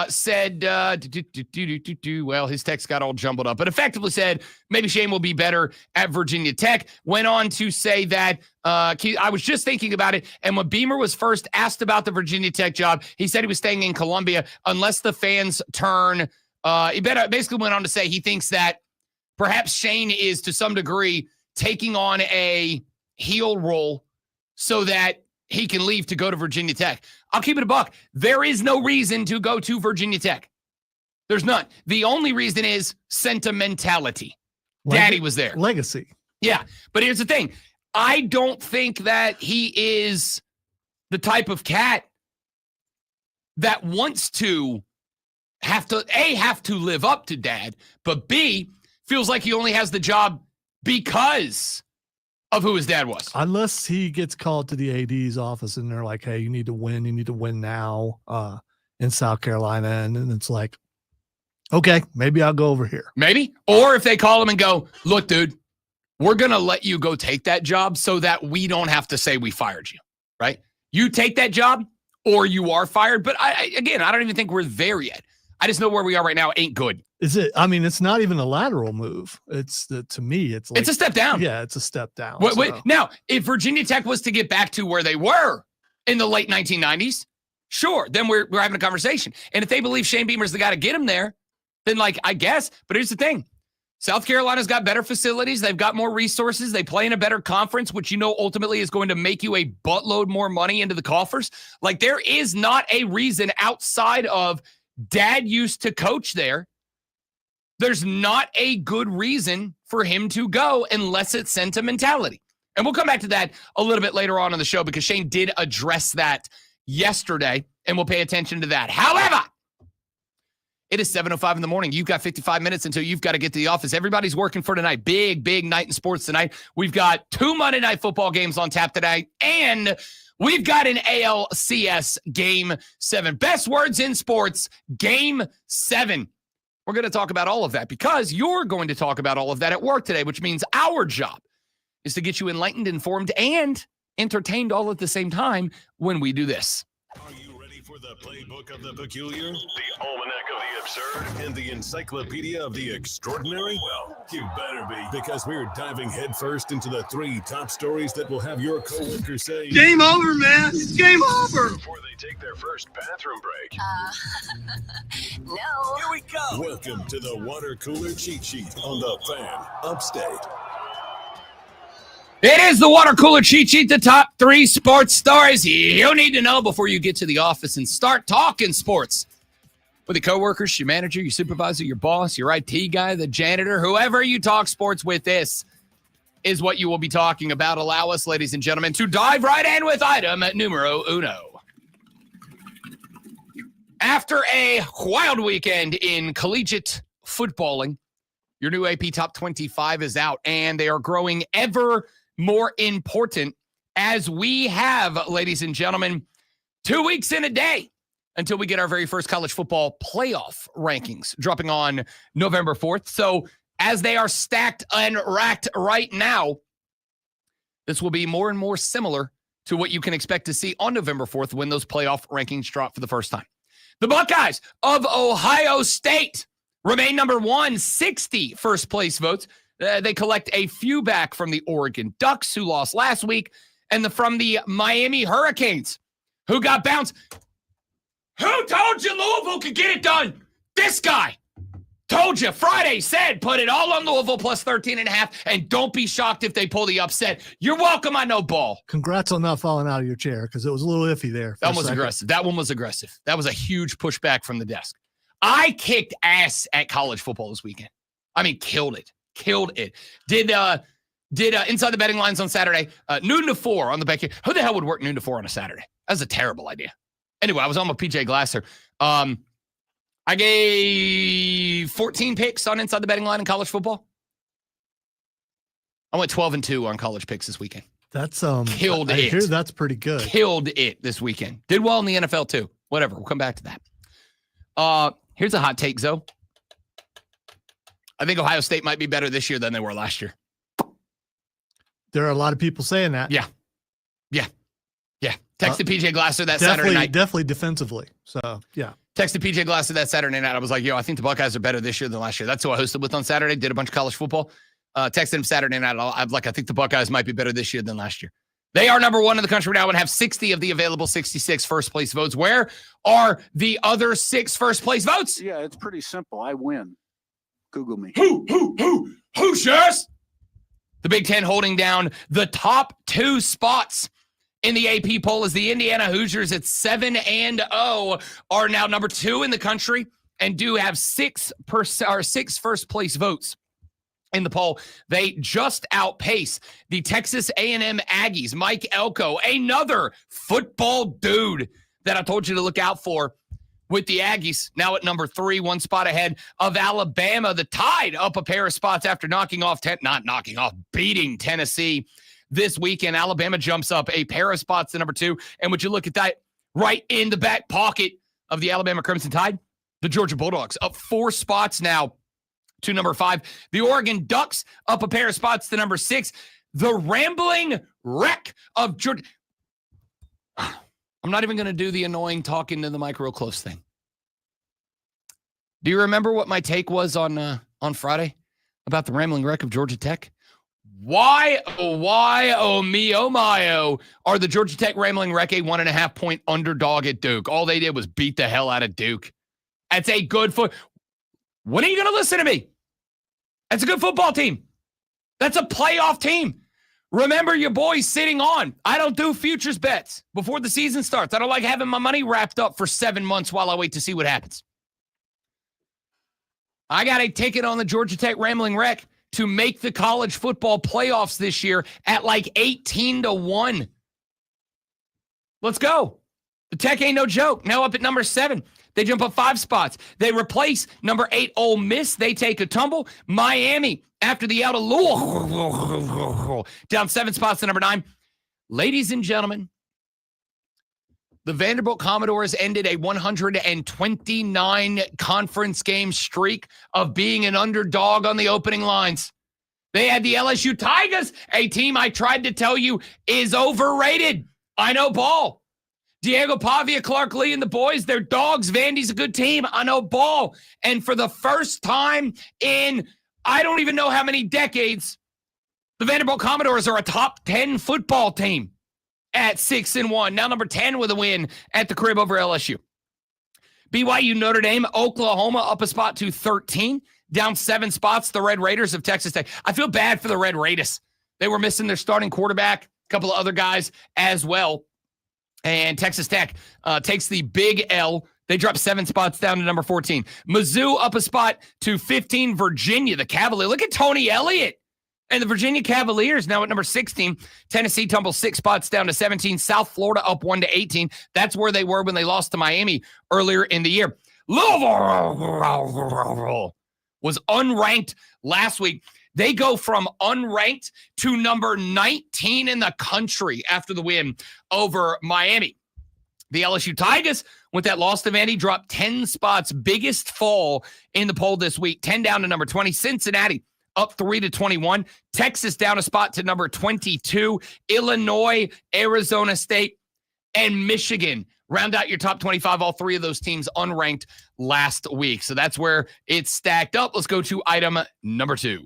said, well, his text got all jumbled up, but effectively said maybe Shane will be better at Virginia Tech. Went on to say that I was just thinking about it, and when Beamer was first asked about the Virginia Tech job, he said he was staying in Columbia unless the fans turn. He basically went on to say he thinks that perhaps Shane is to some degree taking on a heel role so that he can leave to go to Virginia Tech. I'll keep it a buck. There is no reason to go to Virginia Tech. There's none. The only reason is sentimentality. Daddy was there. Legacy. Yeah. But here's the thing. I don't think that he is the type of cat that wants to have to live up to dad, but B, feels like he only has the job because of who his dad was. Unless he gets called to the AD's office and they're like, hey, you need to win now in South Carolina. And then it's like, okay, maybe I'll go over here. Maybe. Or if they call him and go, look, dude, we're going to let you go take that job so that we don't have to say we fired you, right? You take that job or you are fired. But I don't even think we're there yet. I just know where we are right now ain't good. Is it? I mean, it's not even a lateral move. To me, it's like, it's a step down. Yeah, it's a step down. Wait. Now, if Virginia Tech was to get back to where they were in the late 1990s, sure, then we're having a conversation. And if they believe Shane Beamer's the guy to get him there, then I guess. But here's the thing. South Carolina's got better facilities. They've got more resources. They play in a better conference, which ultimately is going to make you a buttload more money into the coffers. Like, there is not a reason outside of dad used to coach there. There's not a good reason for him to go unless it's sentimentality. And we'll come back to that a little bit later on in the show because Shane did address that yesterday, and we'll pay attention to that. However, It is 7:05 in the morning. You've got 55 minutes until you've got to get to the office. Everybody's working for tonight. Big night in sports tonight. We've got 2 Monday Night Football games on tap tonight, and we've got an ALCS Game 7. Best words in sports, Game 7. We're going to talk about all of that because you're going to talk about all of that at work today, which means our job is to get you enlightened, informed, and entertained all at the same time when we do this. Are you ready for the playbook of the peculiar, the almanac of the absurd, and the encyclopedia of the extraordinary? Well, you better be, because we're diving headfirst into the 3 top stories that will have your coworkers say, "Game over, man. It's game over." Before they take their first bathroom break. No. Here we go. Welcome to the water cooler cheat sheet on the Fan Upstate. It is the water cooler cheat sheet, the top 3 sports stories you need to know before you get to the office and start talking sports with your coworkers, your manager, your supervisor, your boss, your IT guy, the janitor, whoever you talk sports with. This is what you will be talking about. Allow us, ladies and gentlemen, to dive right in with item numero uno. After a wild weekend in collegiate footballing, your new AP Top 25 is out, and they are growing ever more important as we have, ladies and gentlemen, 2 weeks in a day until we get our very first college football playoff rankings dropping on November 4th. So as they are stacked and racked right now, this will be more and more similar to what you can expect to see on November 4th when those playoff rankings drop for the first time. The Buckeyes of Ohio State remain number 1, 60 first place votes. They collect a few back from the Oregon Ducks, who lost last week, and from the Miami Hurricanes, who got bounced. Who told you Louisville could get it done? This guy told you. Friday said put it all on Louisville plus 13.5, and don't be shocked if they pull the upset. You're welcome. I know ball. Congrats on not falling out of your chair because it was a little iffy there. That was aggressive. That one was aggressive. That was a huge pushback from the desk. I kicked ass at college football this weekend. I mean, killed it. Did Inside the Betting Lines on Saturday, noon to 4 on the back here. Who the hell would work noon to 4 on a Saturday? That's a terrible idea. Anyway, I was on with PJ Glasser. I gave 14 picks on Inside the Betting Line in college football. I went 12-2 on college picks this weekend. That's killed I it. hear that's pretty good. Killed it this weekend. Did well in the NFL too. Whatever. We'll come back to that. Here's a hot take, Zoe. I think Ohio State might be better this year than they were last year. There are a lot of people saying that. Yeah. Texted PJ Glasser that Saturday night. Definitely defensively. So, yeah. Texted PJ Glasser that Saturday night. I was like, I think the Buckeyes are better this year than last year. That's who I hosted with on Saturday. Did a bunch of college football. Texted him Saturday night. I think the Buckeyes might be better this year than last year. They are number 1 in the country now and have 60 of the available 66 first place votes. Where are the other 6 first place votes? Yeah, it's pretty simple. I win. Google me. Who shares? The Big Ten holding down the top 2 spots in the AP poll as the Indiana Hoosiers at 7-0 are now number 2 in the country and do have 6 first place votes in the poll. They just outpace the Texas A&M Aggies. Mike Elko, another football dude that I told you to look out for with the Aggies, now at number 3, 1 spot ahead of Alabama. The Tide up a pair of spots after beating Tennessee this weekend. Alabama jumps up a pair of spots to number 2. And would you look at that, right in the back pocket of the Alabama Crimson Tide, the Georgia Bulldogs up 4 spots now to number 5. The Oregon Ducks up a pair of spots to number 6. The rambling wreck of Georgia. I'm not even going to do the annoying talking to the mic real close thing. Do you remember what my take was on Friday about the rambling wreck of Georgia Tech? Why, oh me, oh my, oh, are the Georgia Tech rambling wreck a 1.5 point underdog at Duke? All they did was beat the hell out of Duke. That's a good When are you going to listen to me? That's a good football team. That's a playoff team. Remember your boys sitting on. I don't do futures bets before the season starts. I don't like having my money wrapped up for 7 months while I wait to see what happens. I got a ticket on the Georgia Tech rambling wreck to make the college football playoffs this year at like 18-1. Let's go. The Tech ain't no joke. Now up at number 7. They jump up 5 spots. They replace number 8 Ole Miss. They take a tumble. Miami, after the out of Louisville, down 7 spots to number 9. Ladies and gentlemen, the Vanderbilt Commodores ended a 129 conference game streak of being an underdog on the opening lines. They had the LSU Tigers, a team I tried to tell you is overrated. I know ball. Diego Pavia, Clark Lee, and the boys, they're dogs. Vandy's a good team. I know ball. And for the first time in I don't even know how many decades, the Vanderbilt Commodores are a top 10 football team at 6-1. Now number 10 with a win at the crib over LSU. BYU, Notre Dame, Oklahoma up a spot to 13. Down 7 spots, the Red Raiders of Texas Tech. I feel bad for the Red Raiders. They were missing their starting quarterback, a couple of other guys as well. And Texas Tech takes the big L. They drop 7 spots down to number 14. Mizzou up a spot to 15. Virginia, the Cavaliers. Look at Tony Elliott and the Virginia Cavaliers now at number 16. Tennessee tumbles 6 spots down to 17. South Florida up 1 to 18. That's where they were when they lost to Miami earlier in the year. Louisville was unranked last week. They go from unranked to number 19 in the country after the win over Miami. The LSU Tigers, with that loss to Vandy, dropped 10 spots. Biggest fall in the poll this week. 10 down to number 20. Cincinnati up 3 to 21. Texas down a spot to number 22. Illinois, Arizona State, and Michigan round out your top 25. All 3 of those teams unranked last week. So that's where it's stacked up. Let's go to item number 2.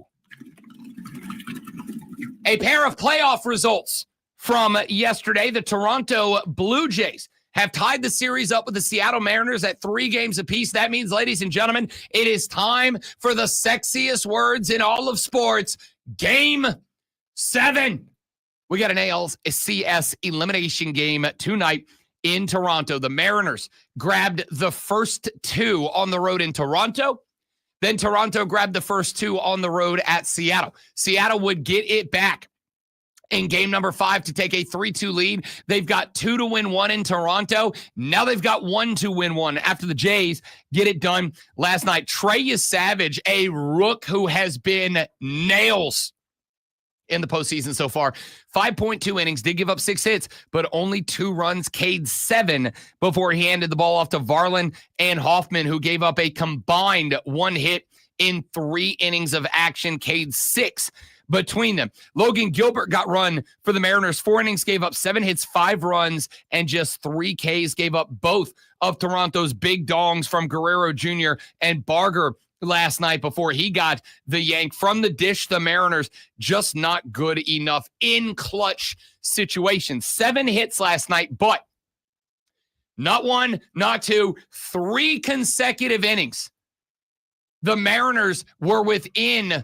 A pair of playoff results from yesterday. The Toronto Blue Jays have tied the series up with the Seattle Mariners at 3 games apiece. That means, ladies and gentlemen, it is time for the sexiest words in all of sports. Game 7. We got an ALCS elimination game tonight in Toronto. The Mariners grabbed the first 2 on the road in Toronto. Then Toronto grabbed the first 2 on the road at Seattle. Seattle would get it back in game number 5 to take a 3-2 lead. They've got 2 to win 1 in Toronto. Now they've got 1 to win 1 after the Jays get it done last night. Trey Savage, a rook who has been nails in the postseason so far. 5.2 innings, did give up 6 hits, but only 2 runs, K'd 7 before he handed the ball off to Varland and Hoffman, who gave up a combined 1 hit in 3 innings of action, K'd 6 between them. Logan Gilbert got run for the Mariners. 4 innings, gave up 7 hits, 5 runs, and just 3 Ks. Gave up both of Toronto's big dongs from Guerrero Jr. and Barger last night before he got the yank from the dish. The Mariners just not good enough in clutch situations. 7 hits last night, but not 1, not 2, 3 consecutive innings. The Mariners were within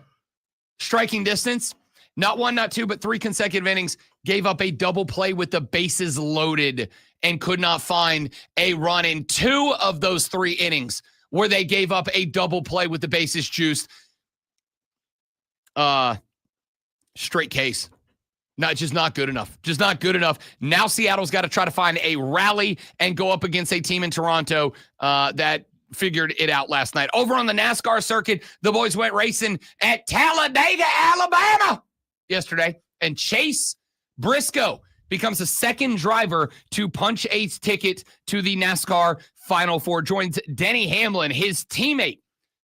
striking distance. Not 1, not 2, but 3 consecutive innings. Gave up a double play with the bases loaded and could not find a run in 2 of those 3 innings where they gave up a double play with the bases juiced. Straight case. Just not good enough. Just not good enough. Now Seattle's got to try to find a rally and go up against a team in Toronto that figured it out last night. Over on the NASCAR circuit, the boys went racing at Talladega, Alabama yesterday, and Chase Briscoe becomes the 2nd driver to punch a ticket to the NASCAR Final Four. Joins Denny Hamlin, his teammate.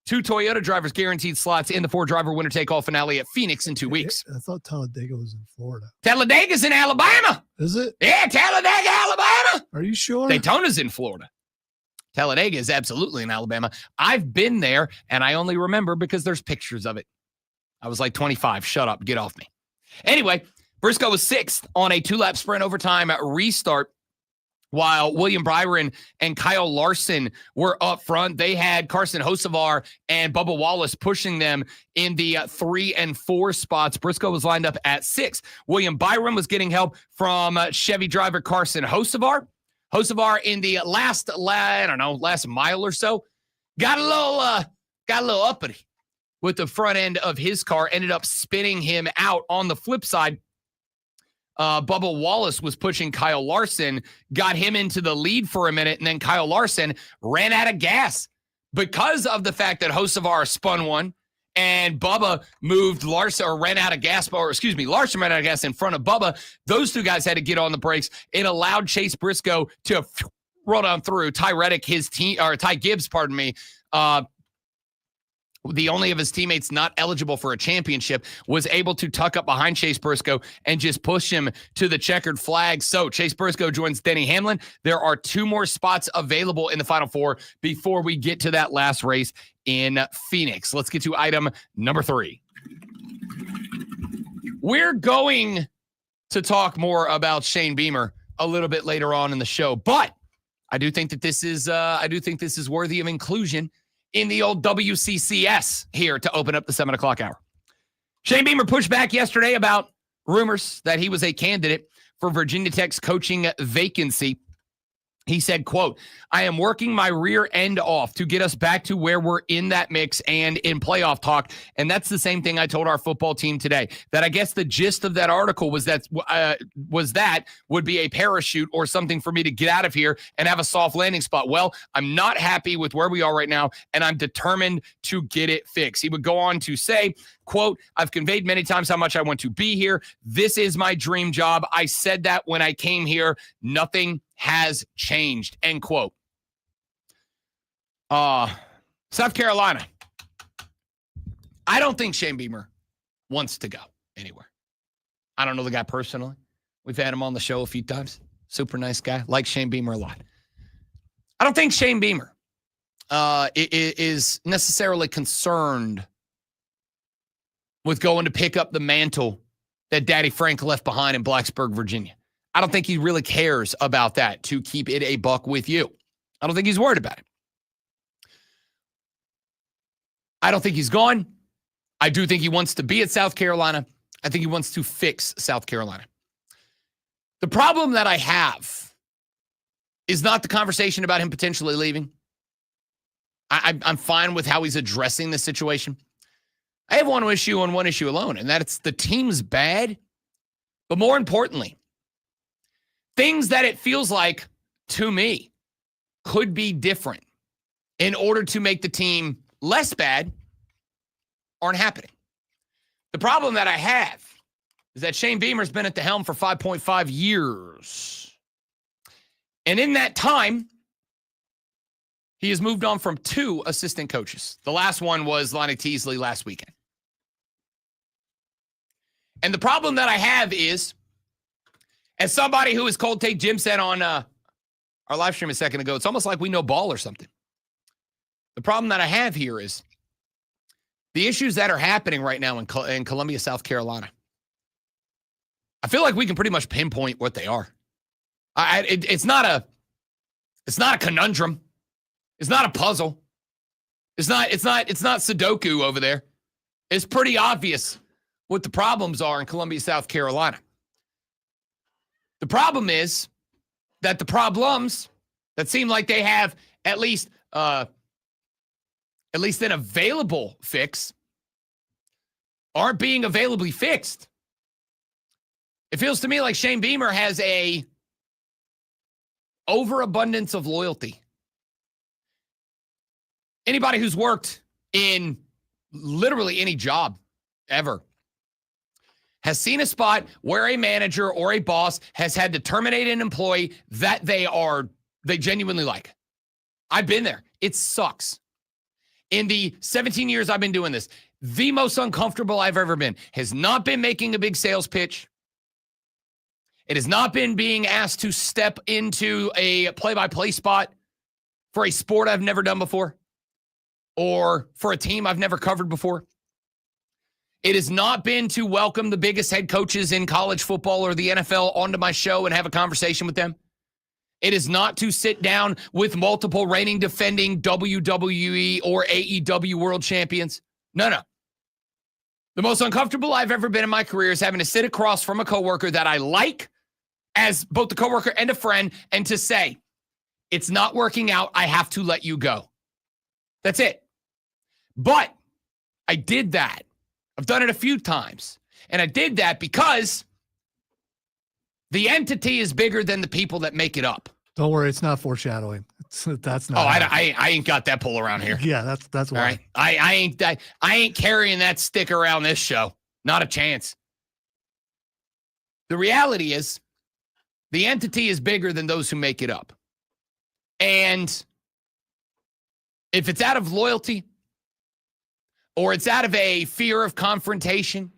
2 Toyota drivers guaranteed slots in the 4-driver winner-take-all finale at Phoenix in 2 weeks. I thought Talladega was in Florida. Talladega's in Alabama. Is it? Yeah, Talladega, Alabama. Are you sure? Daytona's in Florida. Talladega is absolutely in Alabama. I've been there, and I only remember because there's pictures of it. I was like 25. Shut up. Get off me. Anyway, Briscoe was 6th on a 2-lap sprint overtime restart, while William Byron and Kyle Larson were up front. They had Carson Hocevar and Bubba Wallace pushing them in the 3 and 4 spots. Briscoe was lined up at 6. William Byron was getting help from Chevy driver Carson Hocevar. Hocevar in the last mile or so got a little uppity with the front end of his car, ended up spinning him out. On the flip side, Bubba Wallace was pushing Kyle Larson, got him into the lead for a minute, and then Kyle Larson ran out of gas because of the fact that Hocevar spun one and Bubba moved Larson or ran out of gas, Larson ran out of gas in front of Bubba. Those two guys had to get on the brakes. It allowed Chase Briscoe to roll down through. Ty Gibbs, the only of his teammates not eligible for a championship, was able to tuck up behind Chase Briscoe and just push him to the checkered flag. So Chase Briscoe joins Denny Hamlin. There are 2 more spots available in the Final Four before we get to that last race in Phoenix. Let's get to item number 3. We're going to talk more about Shane Beamer a little bit later on in the show, but I do think that this is worthy of inclusion in the old WCCS here to open up the 7 o'clock hour. Shane Beamer pushed back yesterday about rumors that he was a candidate for Virginia Tech's coaching vacancy. He said, quote, "I am working my rear end off to get us back to where we're in that mix and in playoff talk." And that's the same thing I told our football team today, that I guess the gist of that article was that would be a parachute or something for me to get out of here and have a soft landing spot. Well, I'm not happy with where we are right now, and I'm determined to get it fixed. He would go on to say, quote, "I've conveyed many times how much I want to be here. This is my dream job. I said that when I came here. Nothing has changed," end quote. South Carolina. I don't think Shane Beamer wants to go anywhere. I don't know the guy personally. We've had him on the show a few times. Super nice guy. Like Shane Beamer a lot. I don't think Shane Beamer is necessarily concerned with going to pick up the mantle that Daddy Frank left behind in Blacksburg, Virginia. I don't think he really cares about that, to keep it a buck with you. I don't think he's worried about it. I don't think he's gone. I do think he wants to be at South Carolina. I think he wants to fix South Carolina. The problem that I have is not the conversation about him potentially leaving. I'm fine with how he's addressing the situation. I have one issue and one issue alone, and that's the team's bad. But more importantly, things that it feels like, to me, could be different in order to make the team less bad aren't happening. The problem that I have is that Shane Beamer's been at the helm for 5.5 years. And in that time, he has moved on from 2 assistant coaches. The last one was Lonnie Teasley last weekend. And the problem that I have is, as somebody who is cold take, Jim said on our live stream a second ago, it's almost like we know ball or something. The problem that I have here is the issues that are happening right now in Columbia, South Carolina. I feel like we can pretty much pinpoint what they are. It's not a conundrum. It's not a puzzle. It's not Sudoku over there. It's pretty obvious what the problems are in Columbia, South Carolina. The problem is that the problems that seem like they have at least an available fix aren't being availably fixed. It feels to me like Shane Beamer has a overabundance of loyalty. Anybody who's worked in literally any job ever has seen a spot where a manager or a boss has had to terminate an employee that they genuinely like. I've been there. It sucks. In the 17 years I've been doing this, the most uncomfortable I've ever been has not been making a big sales pitch. It has not been being asked to step into a play-by-play spot for a sport I've never done before or for a team I've never covered before. It has not been to welcome the biggest head coaches in college football or the NFL onto my show and have a conversation with them. It is not to sit down with multiple reigning defending WWE or AEW world champions. No. The most uncomfortable I've ever been in my career is having to sit across from a coworker that I like as both the coworker and a friend and to say, it's not working out. I have to let you go. That's it. But I did that. I've done it a few times. And I did that because The entity is bigger than the people that make it up. Don't worry, it's not foreshadowing. That's not. Oh, I ain't got that pull around here. Yeah, that's why. All right. I ain't carrying that stick around this show. Not a chance. The reality is the entity is bigger than those who make it up. And if it's out of loyalty, or it's out of a fear of confrontation,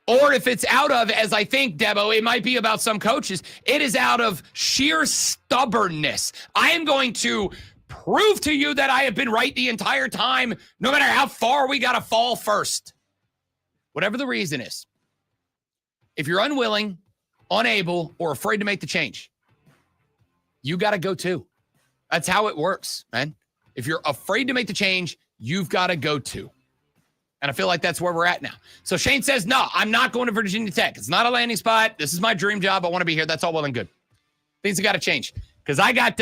or if it's out of, as I think, Dabo, it might be about some coaches, it is out of sheer stubbornness. I am going to prove to you that I have been right the entire time, no matter how far we got to fall first. Whatever the reason is. If you're unwilling, unable, or afraid to make the change, you got to go too. That's how it works, man. If you're afraid to make the change, you've got to go too. And I feel like that's where we're at now. So Shane says, no, I'm not going to Virginia Tech. It's not a landing spot. This is my dream job. I want to be here. That's all well and good. Things have got to change. Because I got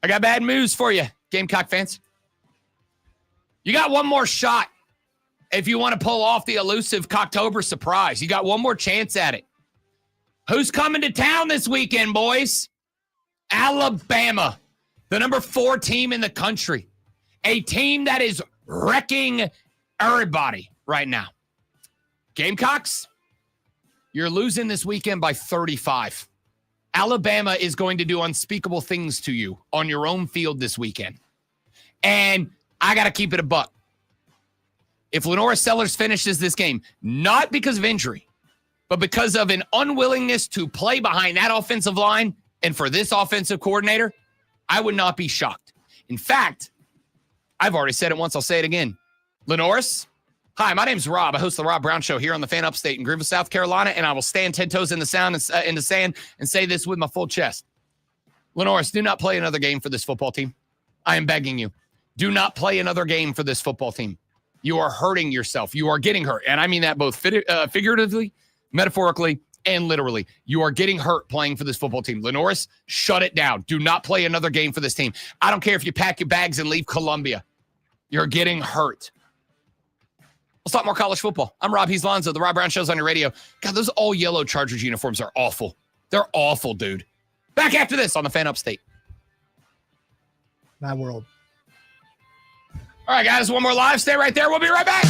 bad news for you, Gamecock fans. You got one more shot if you want to pull off the elusive Cocktober surprise. You got one more chance at it. Who's coming to town this weekend, boys? Alabama, the number 4 team in the country. A team that is wrecking everybody right now. Gamecocks, you're losing this weekend by 35. Alabama is going to do unspeakable things to you on your own field this weekend. And I got to keep it a buck. If Lenora Sellers finishes this game, not because of injury, but because of an unwillingness to play behind that offensive line and for this offensive coordinator, I would not be shocked. In fact, I've already said it once. I'll say it again. Lenoris, hi, my name's Rob. I host the Rob Brown Show here on the Fan Upstate in Greenville, South Carolina, and I will stand 10 toes in the sand and say this with my full chest. Lenoris, do not play another game for this football team. I am begging you. Do not play another game for this football team. You are hurting yourself. You are getting hurt. And I mean that both figuratively, metaphorically, and literally. You are getting hurt playing for this football team. Lenoris, shut it down. Do not play another game for this team. I don't care if you pack your bags and leave Columbia. You're getting hurt. Let's talk more college football. I'm Rob. He's Lonzo. The Rob Brown Show's on your radio. God, those all yellow Chargers uniforms are awful. They're awful, dude. Back after this on the Fan Upstate. My world. All right, guys, one more live. Stay right there. We'll be right back.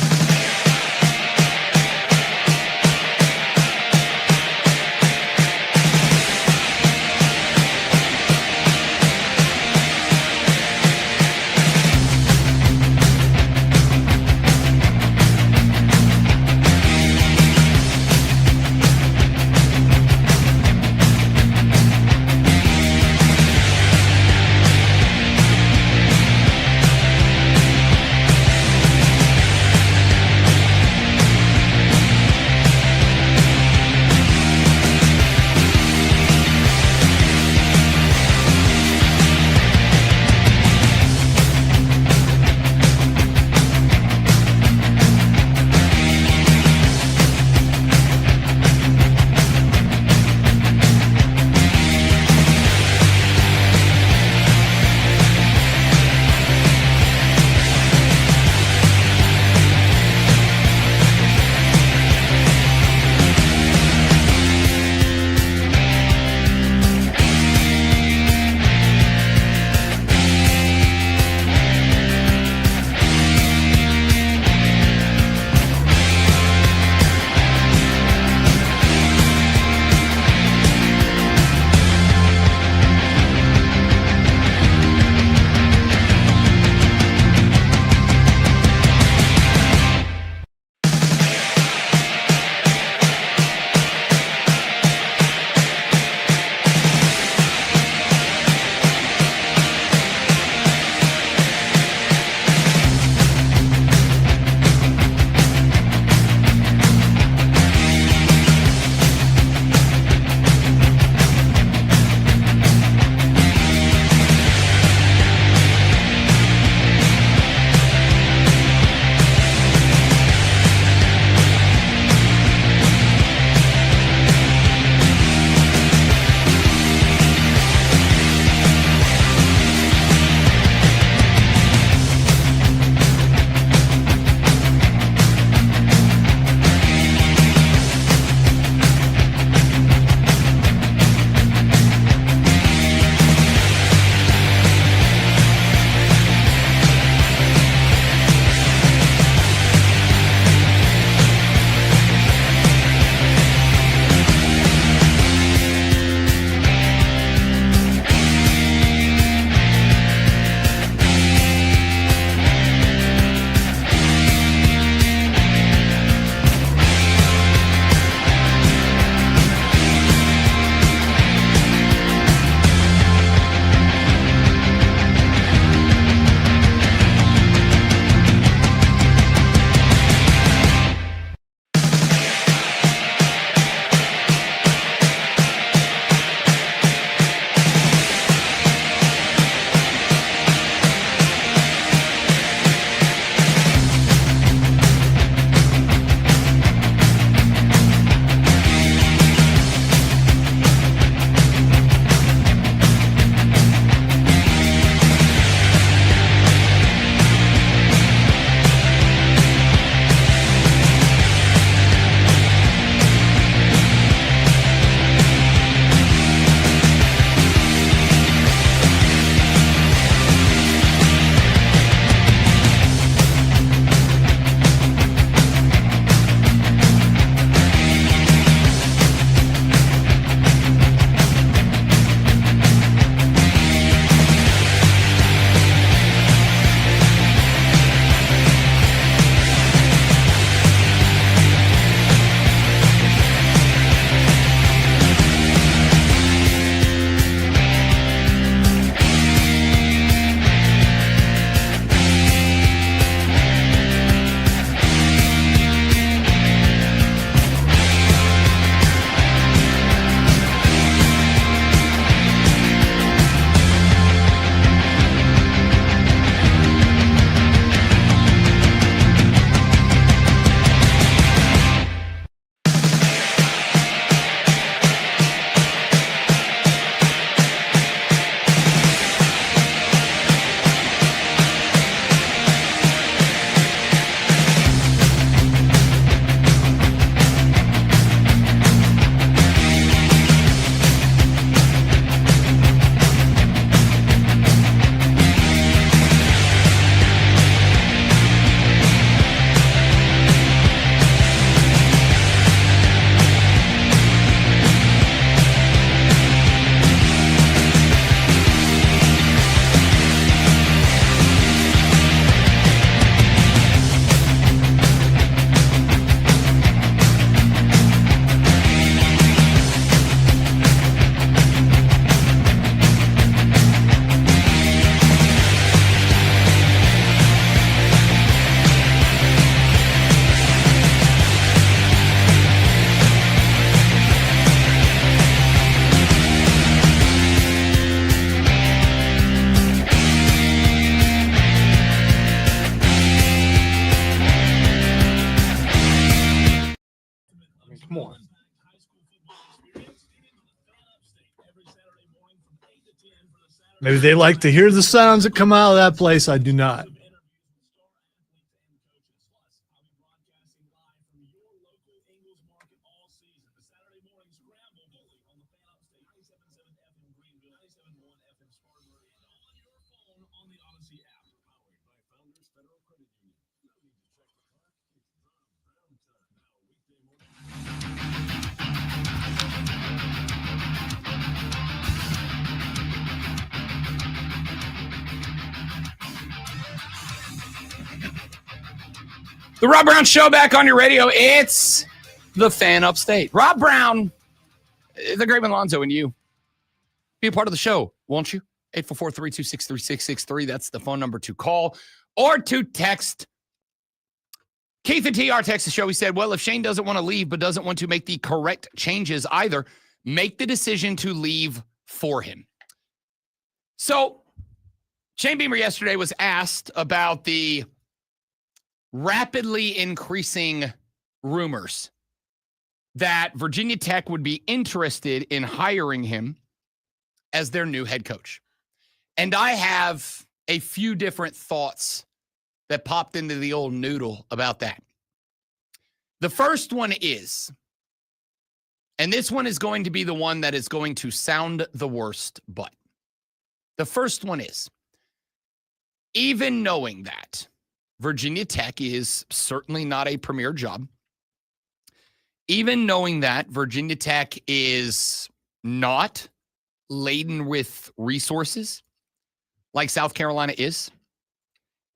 Maybe they like to hear the sounds that come out of that place. I do not. The Rob Brown Show back on your radio. It's the Fan Upstate. Rob Brown, the great Alonzo, and you. Be a part of the show, won't you? 844-326-3663. That's the phone number to call or to text. Keith and TR text the show. He said, well, if Shane doesn't want to leave but doesn't want to make the correct changes either, make the decision to leave for him. So Shane Beamer yesterday was asked about the rapidly increasing rumors that Virginia Tech would be interested in hiring him as their new head coach. And I have a few different thoughts that popped into the old noodle about that. The first one is, and this one is going to be the one that is going to sound the worst, but the first one is, even knowing that Virginia Tech is certainly not a premier job, even knowing that Virginia Tech is not laden with resources like South Carolina is,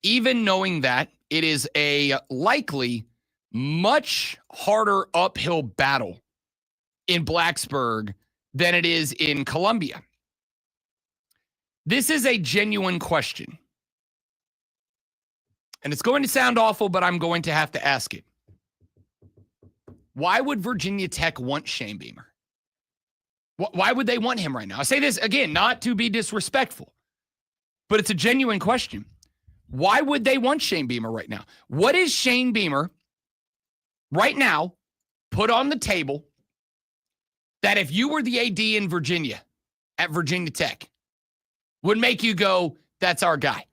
even knowing that it is a likely much harder uphill battle in Blacksburg than it is in Columbia. This is a genuine question. And it's going to sound awful, but I'm going to have to ask it. Why would Virginia Tech want Shane Beamer? Why would they want him right now? I say this, again, not to be disrespectful, but it's a genuine question. Why would they want Shane Beamer right now? What is Shane Beamer right now put on the table that if you were the AD in Virginia, at Virginia Tech, would make you go, that's our guy?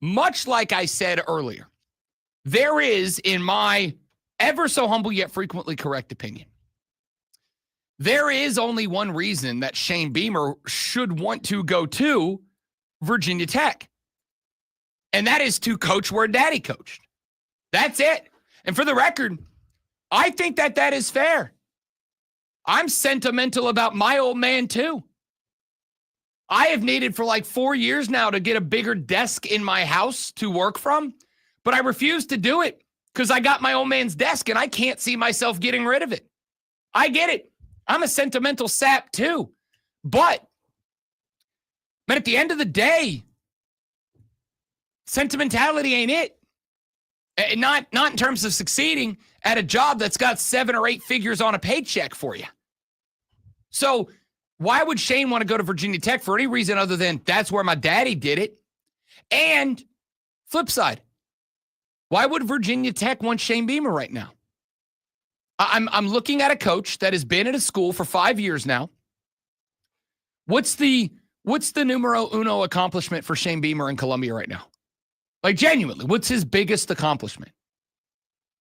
Much like I said earlier, there is, in my ever so humble yet frequently correct opinion, there is only one reason that Shane Beamer should want to go to Virginia Tech, and that is to coach where Daddy coached. That's it. And for the record, I think that that is fair. I'm sentimental about my old man too. I have needed for like 4 years now to get a bigger desk in my house to work from, but I refuse to do it because I got my old man's desk and I can't see myself getting rid of it. I get it. I'm a sentimental sap too. But at the end of the day, sentimentality ain't it. Not in terms of succeeding at a job that's got 7 or 8 figures on a paycheck for you. So why would Shane want to go to Virginia Tech for any reason other than that's where my daddy did it? And flip side, why would Virginia Tech want Shane Beamer right now? I'm looking at a coach that has been at a school for 5 years now. What's the numero uno accomplishment for Shane Beamer in Columbia right now? Like, genuinely, what's his biggest accomplishment?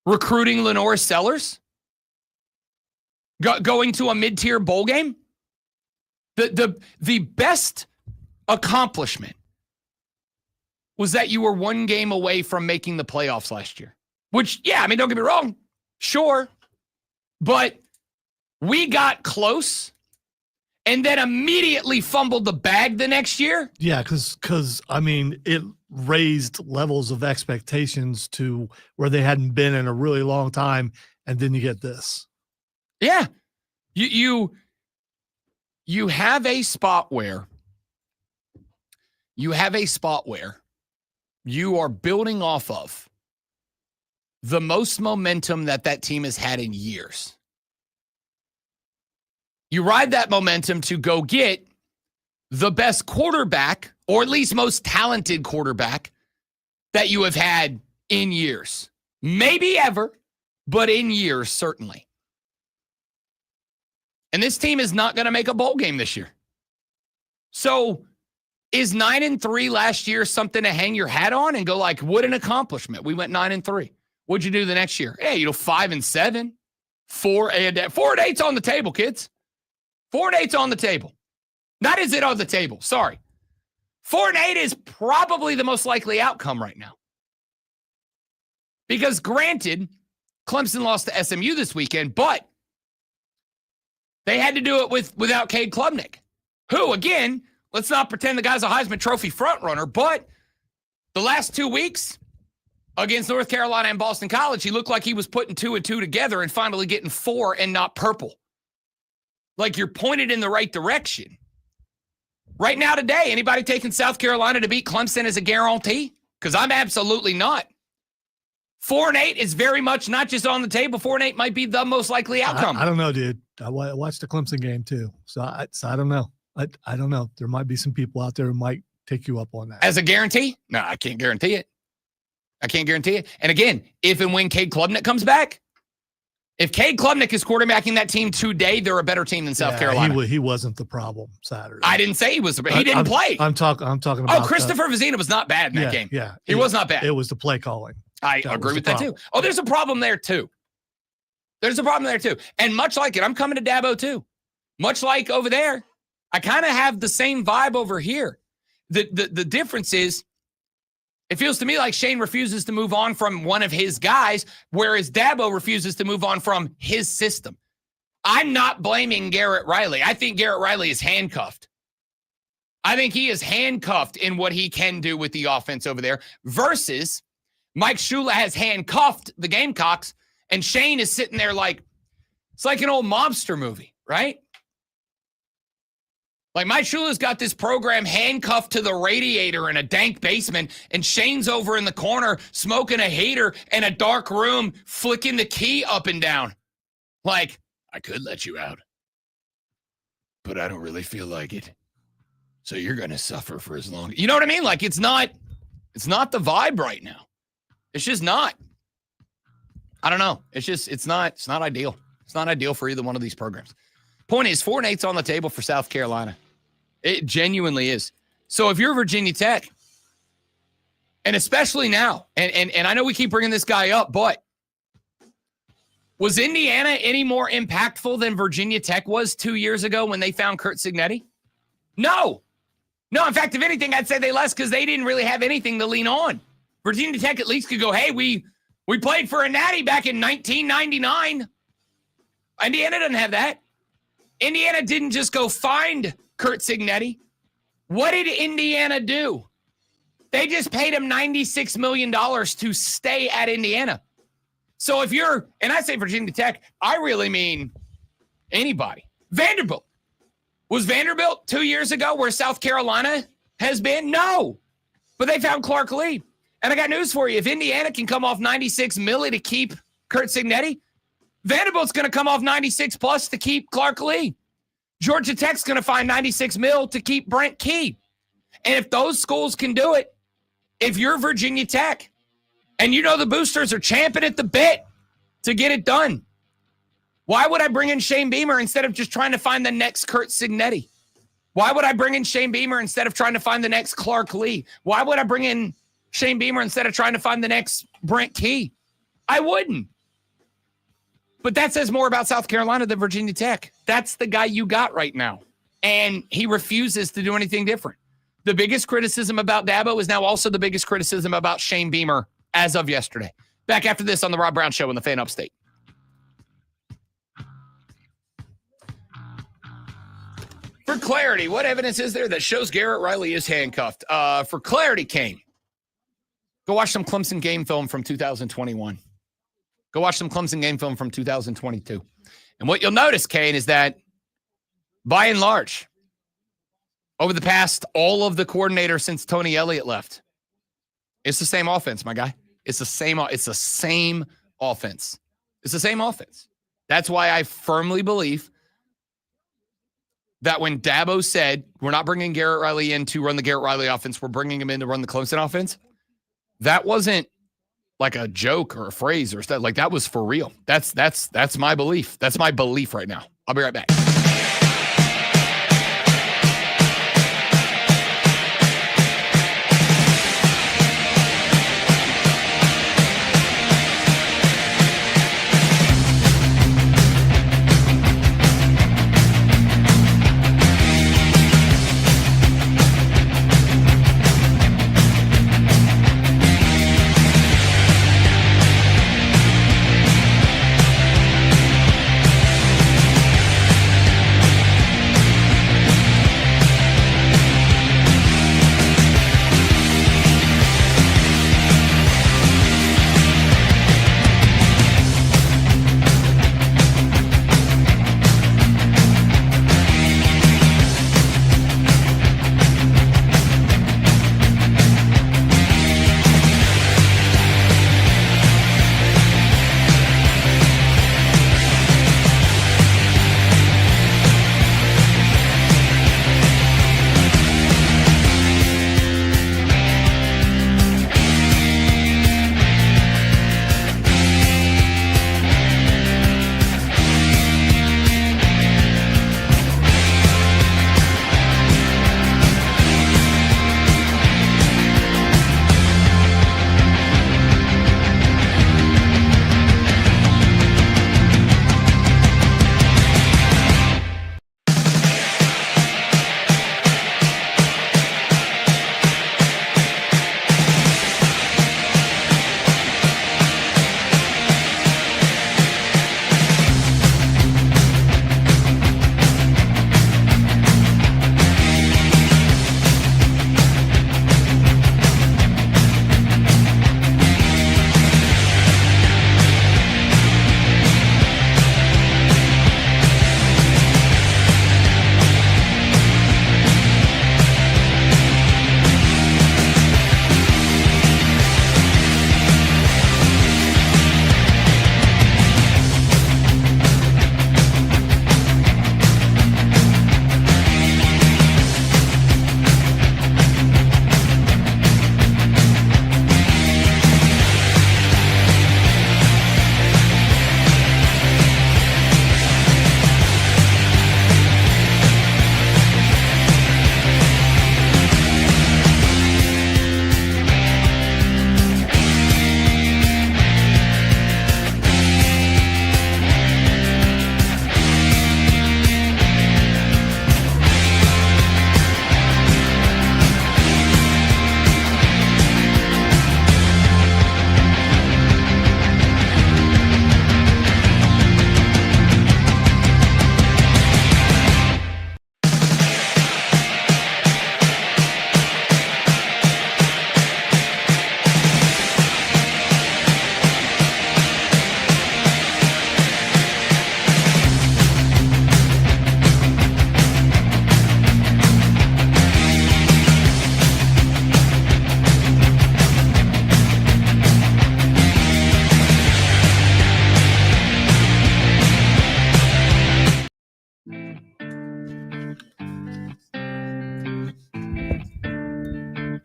Recruiting Lenore Sellers? Going to a mid-tier bowl game? The best accomplishment was that you were 1 game away from making the playoffs last year. Which, yeah, I mean, don't get me wrong. Sure. But we got close and then immediately fumbled the bag the next year. Yeah, because I mean, it raised levels of expectations to where they hadn't been in a really long time, and then you get this. Yeah. You have a spot where you are building off of the most momentum that team has had in years. You ride that momentum to go get the best quarterback, or at least most talented quarterback that you have had in years. Maybe ever, but in years, certainly. And this team is not going to make a bowl game this year. So Is 9-3 last year something to hang your hat on and go like, what an accomplishment? We went 9-3. What'd you do the next year? Hey, 5-7, 4-8's on the table, kids. 4-8's on the table. Not is it on the table. Sorry. 4-8 is probably the most likely outcome right now. Because granted, Clemson lost to SMU this weekend, but they had to do it without Cade Klubnik, who, again, let's not pretend the guy's a Heisman Trophy frontrunner, but the last 2 weeks against North Carolina and Boston College, he looked like he was putting 2 and 2 together and finally getting 4 and not purple. Like you're pointed in the right direction. Right now today, anybody taking South Carolina to beat Clemson as a guarantee? Because I'm absolutely not. 4-8 is very much not just on the table. 4-8 might be the most likely outcome. I don't know, dude. I watched the Clemson game too. So I don't know. I don't know. There might be some people out there who might take you up on that. As a guarantee? No, I can't guarantee it. I can't guarantee it. And again, if and when Cade Klubnik comes back, if Cade Klubnik is quarterbacking that team today, they're a better team than South Carolina. He wasn't the problem Saturday. I didn't say he was. He didn't play. I'm talking about. Oh, Christopher Vizina was not bad in that game. Yeah, he was not bad. It was the play calling. I agree with that too. Oh, there's a problem there too. And much like it, I'm coming to Dabo too. Much like over there, I kind of have the same vibe over here. The difference is, it feels to me like Shane refuses to move on from one of his guys, whereas Dabo refuses to move on from his system. I'm not blaming Garrett Riley. I think Garrett Riley is handcuffed. I think he is handcuffed in what he can do with the offense over there versus Mike Shula has handcuffed the Gamecocks, and Shane is sitting there like, it's like an old mobster movie, right? Like Mike Shula's got this program handcuffed to the radiator in a dank basement, and Shane's over in the corner smoking a hater in a dark room, flicking the key up and down. Like, I could let you out, but I don't really feel like it. So you're going to suffer for as long. You know what I mean? Like, it's not the vibe right now. It's just not. I don't know. It's not ideal. It's not ideal for either one of these programs. Point is, 4-8's on the table for South Carolina. It genuinely is. So if you're Virginia Tech, and especially now, and I know we keep bringing this guy up, but was Indiana any more impactful than Virginia Tech was 2 years ago when they found Curt Cignetti? No. In fact, if anything, I'd say they less because they didn't really have anything to lean on. Virginia Tech at least could go, hey, we played for a natty back in 1999. Indiana doesn't have that. Indiana didn't just go find Curt Cignetti. What did Indiana do? They just paid him $96 million to stay at Indiana. So if you're, and I say Virginia Tech, I really mean anybody. Vanderbilt. Was Vanderbilt 2 years ago where South Carolina has been? No. But they found Clark Lee. And I got news for you. If Indiana can come off $96 million to keep Curt Cignetti, Vanderbilt's going to come off 96 plus to keep Clark Lee. Georgia Tech's going to find 96 mil to keep Brent Key. And if those schools can do it, if you're Virginia Tech and you know the boosters are champing at the bit to get it done, why would I bring in Shane Beamer instead of just trying to find the next Curt Cignetti? Why would I bring in Shane Beamer instead of trying to find the next Clark Lee? Why would I bring in Shane Beamer instead of trying to find the next Brent Key? I wouldn't. But that says more about South Carolina than Virginia Tech. That's the guy you got right now. And he refuses to do anything different. The biggest criticism about Dabo is now also the biggest criticism about Shane Beamer as of yesterday. Back after this on the Rob Brown Show on the Fan Upstate. For clarity, what evidence is there that shows Garrett Riley is handcuffed? For clarity, Kane, go watch some Clemson game film from 2021. Go watch some Clemson game film from 2022. And what you'll notice, Kane, is that by and large, over the past, all of the coordinators since Tony Elliott left, it's the same offense, my guy. It's the same offense. It's the same offense. That's why I firmly believe that when Dabo said, we're not bringing Garrett Riley in to run the Garrett Riley offense, we're bringing him in to run the Clemson offense, that wasn't like a joke or a phrase or stuff. Like, that was for real. That's my belief. That's my belief right now. I'll be right back.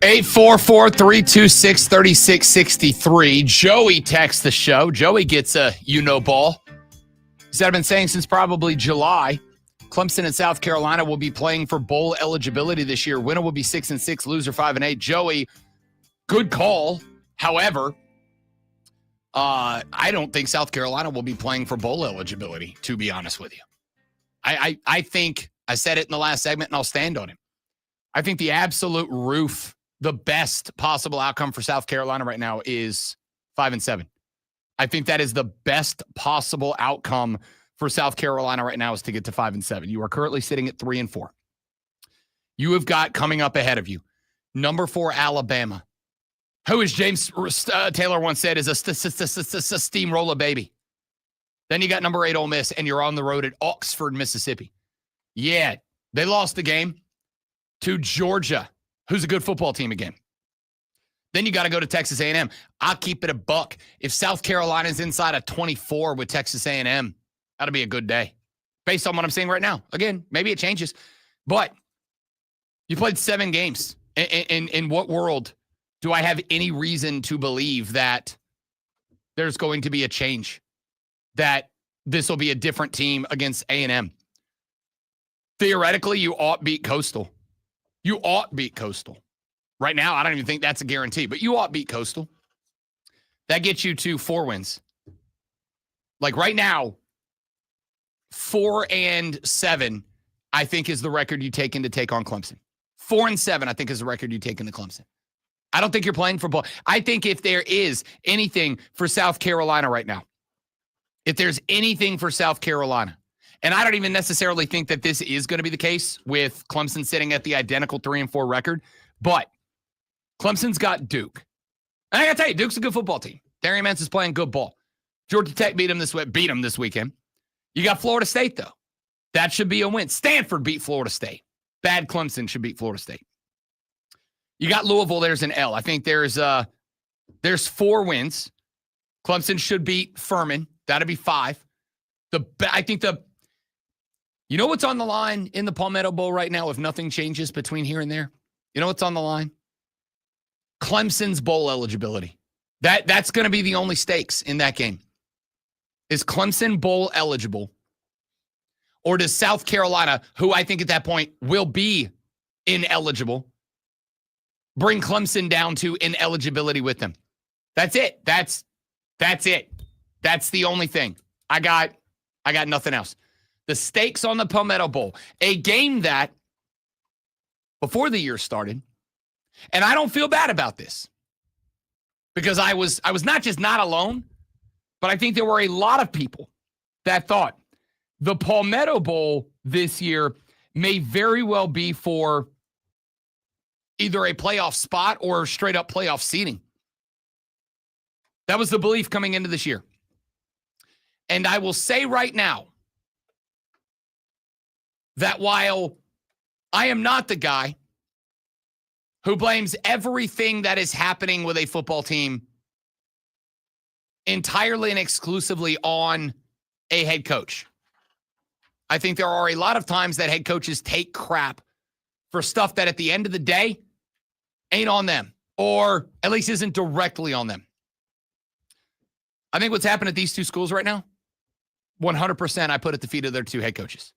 844-326-3663. Joey texts the show. Joey gets a ball. He said, I've been saying since probably July, Clemson and South Carolina will be playing for bowl eligibility this year. Winner will be 6-6, loser 5-8. Joey, good call. However, I don't think South Carolina will be playing for bowl eligibility, to be honest with you. I think, I said it in the last segment, and I'll stand on it. I think the absolute roof, the best possible outcome for South Carolina right now is 5-7. I think that is the best possible outcome for South Carolina right now is to get to 5-7. You are currently sitting at 3-4. You have got coming up ahead of you, number 4, Alabama, who, as James Taylor once said, is a steamroller baby. Then you got number 8, Ole Miss, and you're on the road at Oxford, Mississippi. Yeah, they lost the game to Georgia, who's a good football team again. Then you got to go to Texas A&M. I'll keep it a buck. If South Carolina's inside of 24 with Texas A&M, that'll be a good day based on what I'm seeing right now. Again, maybe it changes, but you played 7 games. In what world do I have any reason to believe that there's going to be a change, that this will be a different team against A&M? Theoretically, you ought beat Coastal. You ought beat Coastal. Right now, I don't even think that's a guarantee, but you ought beat Coastal. That gets you to 4 wins. Like right now, 4-7, I think, is the record you take in to take on Clemson. 4-7, I think, is the record you take into Clemson. I don't think you're playing for ball. I think if there is anything for South Carolina right now, if there's anything for South Carolina, and I don't even necessarily think that this is going to be the case with Clemson sitting at the identical 3-4 record, but Clemson's got Duke. And I got to tell you, Duke's a good football team. Darian Manson's playing good ball. Georgia Tech beat them this weekend. You got Florida State, though. That should be a win. Stanford beat Florida State. Bad Clemson should beat Florida State. You got Louisville. There's an L. I think there's 4 wins. Clemson should beat Furman. That'd be 5. You know what's on the line in the Palmetto Bowl right now if nothing changes between here and there? You know what's on the line? Clemson's bowl eligibility. That's going to be the only stakes in that game. Is Clemson bowl eligible? Or does South Carolina, who I think at that point will be ineligible, bring Clemson down to ineligibility with them? That's it. That's it. That's the only thing. I got nothing else. The stakes on the Palmetto Bowl, a game that before the year started, and I don't feel bad about this because I was not just not alone, but I think there were a lot of people that thought the Palmetto Bowl this year may very well be for either a playoff spot or straight up playoff seeding. That was the belief coming into this year. And I will say right now that while I am not the guy who blames everything that is happening with a football team entirely and exclusively on a head coach, I think there are a lot of times that head coaches take crap for stuff that at the end of the day ain't on them, or at least isn't directly on them. I think what's happened at these 2 schools right now, 100% I put at the feet of their 2 head coaches.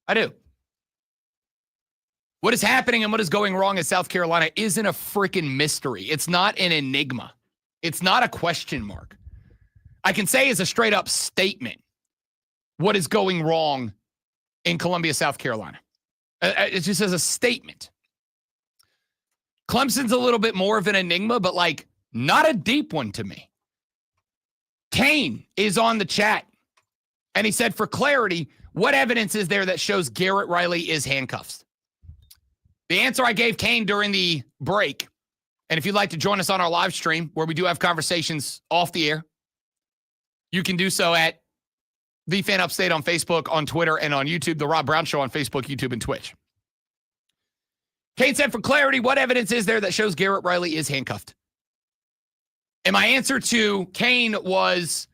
I do. What is happening and what is going wrong in South Carolina isn't a freaking mystery. It's not an enigma. It's not a question mark. I can say as a straight up statement what is going wrong in Columbia, South Carolina. It's just as a statement. Clemson's a little bit more of an enigma, but like not a deep one to me. Kane is on the chat, and he said, for clarity, what evidence is there that shows Garrett Riley is handcuffed? The answer I gave Kane during the break, and if you'd like to join us on our live stream where we do have conversations off the air, you can do so at The Fan Upstate on Facebook, on Twitter, and on YouTube. The Rob Brown Show on Facebook, YouTube, and Twitch. Kane said, for clarity, what evidence is there that shows Garrett Riley is handcuffed? And my answer to Kane was,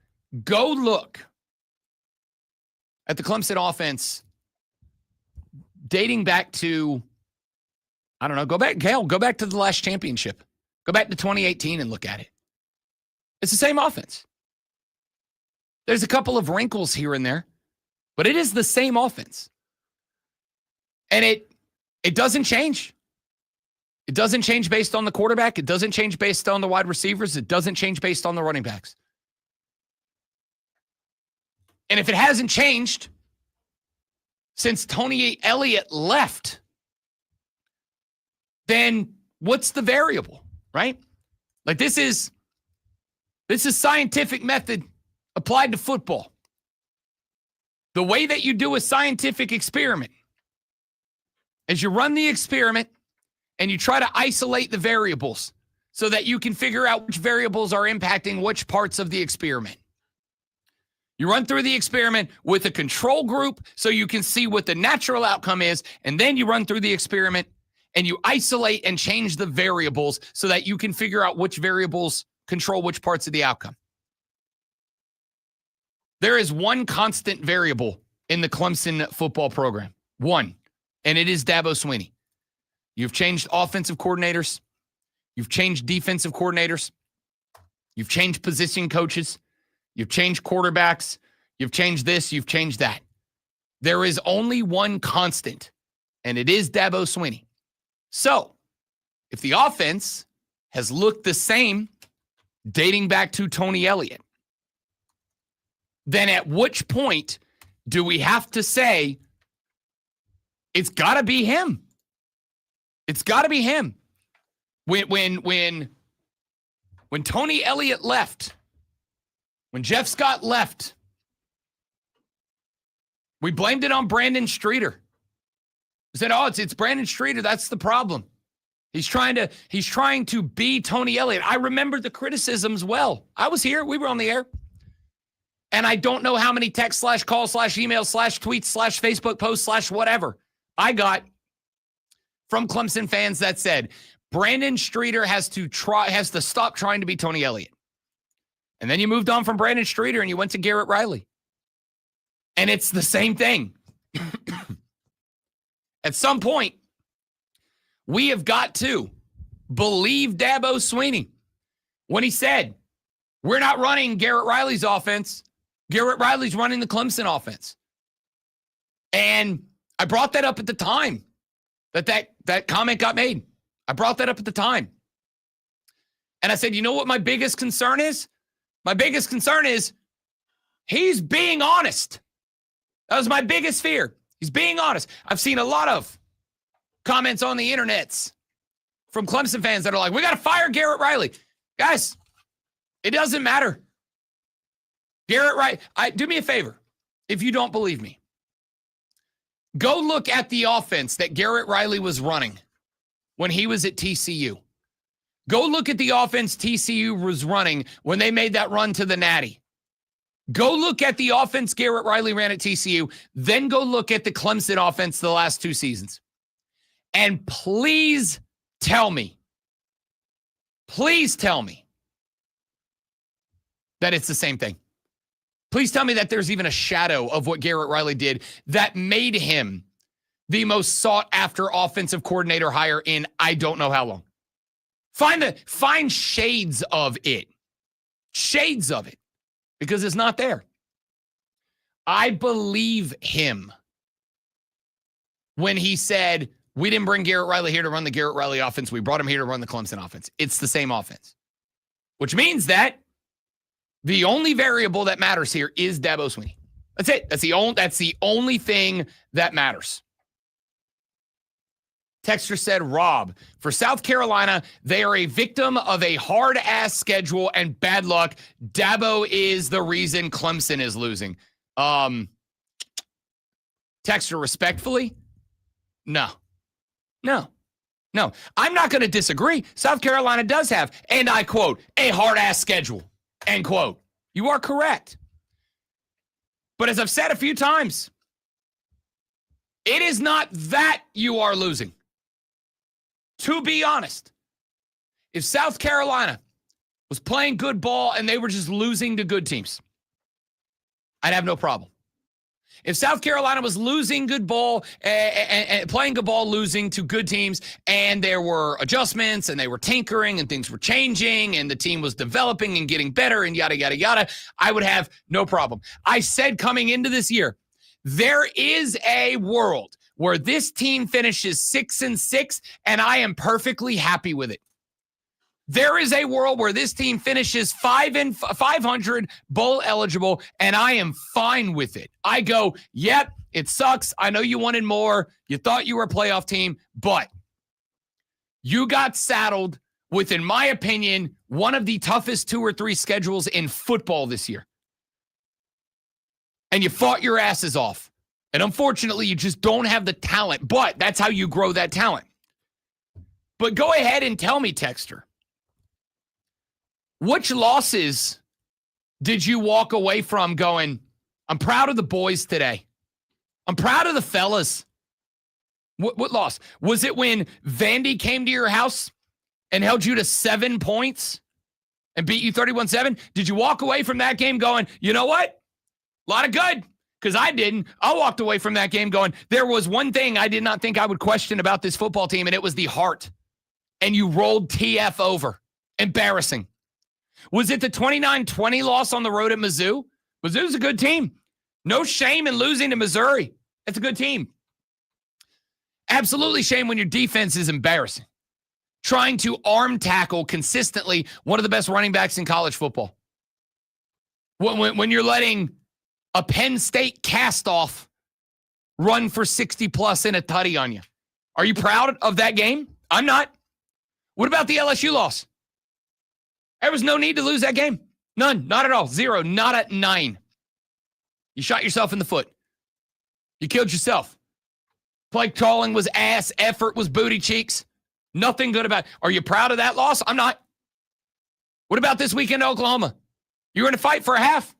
go look at the Clemson offense dating back to I don't know. Go back, Gail, go back to the last championship. Go back to 2018 and look at it. It's the same offense. There's a couple of wrinkles here and there, but it is the same offense. And it doesn't change. It doesn't change based on the quarterback. It doesn't change based on the wide receivers. It doesn't change based on the running backs. And if it hasn't changed since Tony Elliott left, then what's the variable, right? Like this is scientific method applied to football. The way that you do a scientific experiment is you run the experiment and you try to isolate the variables so that you can figure out which variables are impacting which parts of the experiment. You run through the experiment with a control group so you can see what the natural outcome is, and then you run through the experiment and you isolate and change the variables so that you can figure out which variables control which parts of the outcome. There is one constant variable in the Clemson football program. One, and it is Dabo Swinney. You've changed offensive coordinators. You've changed defensive coordinators. You've changed position coaches. You've changed quarterbacks. You've changed this. You've changed that. There is only one constant, and it is Dabo Swinney. So, if the offense has looked the same dating back to Tony Elliott, then at which point do we have to say it's got to be him? It's got to be him. When Tony Elliott left, when Jeff Scott left, we blamed it on Brandon Streeter. We said, "Oh, it's Brandon Streeter. That's the problem. He's trying to be Tony Elliott." I remember the criticisms well. I was here. We were on the air. And I don't know how many text / call / email / tweets / Facebook posts / whatever I got from Clemson fans that said Brandon Streeter has to stop trying to be Tony Elliott. And then you moved on from Brandon Streeter and you went to Garrett Riley. And it's the same thing. At some point, we have got to believe Dabo Swinney when he said, "We're not running Garrett Riley's offense. Garrett Riley's running the Clemson offense." And I brought that up at the time that comment got made. I brought that up at the time. And I said, you know what my biggest concern is? My biggest concern is he's being honest. That was my biggest fear. He's being honest. I've seen a lot of comments on the internets from Clemson fans that are like, we got to fire Garrett Riley. Guys, it doesn't matter. Garrett Riley, do me a favor. If you don't believe me, go look at the offense that Garrett Riley was running when he was at TCU. Go look at the offense TCU was running when they made that run to the Natty. Go look at the offense Garrett Riley ran at TCU. Then go look at the Clemson offense the last 2 seasons. And please tell me that it's the same thing. Please tell me that there's even a shadow of what Garrett Riley did that made him the most sought-after offensive coordinator hire in I don't know how long. Find shades of it. Shades of it. Because it's not there. I believe him when he said, we didn't bring Garrett Riley here to run the Garrett Riley offense. We brought him here to run the Clemson offense. It's the same offense. Which means that the only variable that matters here is Dabo Swinney. That's it. That's the only thing that matters. Texter said, Rob, for South Carolina, they are a victim of a hard-ass schedule and bad luck. Dabo is the reason Clemson is losing. Texter, respectfully, no. I'm not going to disagree. South Carolina does have, and I quote, a hard-ass schedule, end quote. You are correct. But as I've said a few times, it is not that you are losing. To be honest, if South Carolina was playing good ball and they were just losing to good teams, I'd have no problem. If South Carolina was losing good ball and playing good ball, losing to good teams, and there were adjustments and they were tinkering and things were changing and the team was developing and getting better and yada, yada, yada, I would have no problem. I said coming into this year, there is a world where this team finishes 6-6, and I am perfectly happy with it. There is a world where this team finishes 500 bowl eligible, and I am fine with it. I go, yep, it sucks. I know you wanted more. You thought you were a playoff team, but you got saddled with, in my opinion, one of the toughest 2 or 3 schedules in football this year. And you fought your asses off. And unfortunately, you just don't have the talent, but that's how you grow that talent. But go ahead and tell me, Texter, which losses did you walk away from going, I'm proud of the boys today. I'm proud of the fellas. What loss? Was it when Vandy came to your house and held you to 7 points and beat you 31-7? Did you walk away from that game going, you know what? A lot of good, because I didn't. I walked away from that game going, there was one thing I did not think I would question about this football team, and it was the heart. And you rolled TF over. Embarrassing. Was it the 29-20 loss on the road at Mizzou? Mizzou's a good team. No shame in losing to Missouri. It's a good team. Absolutely shame when your defense is embarrassing. Trying to arm tackle consistently one of the best running backs in college football. When you're letting a Penn State cast-off run for 60-plus in a tutty on you. Are you proud of that game? I'm not. What about the LSU loss? There was no need to lose that game. None. Not at all. 0. Not at 9. You shot yourself in the foot. You killed yourself. Play calling was ass. Effort was booty cheeks. Nothing good about it. Are you proud of that loss? I'm not. What about this weekend in Oklahoma? You were in a fight for a half.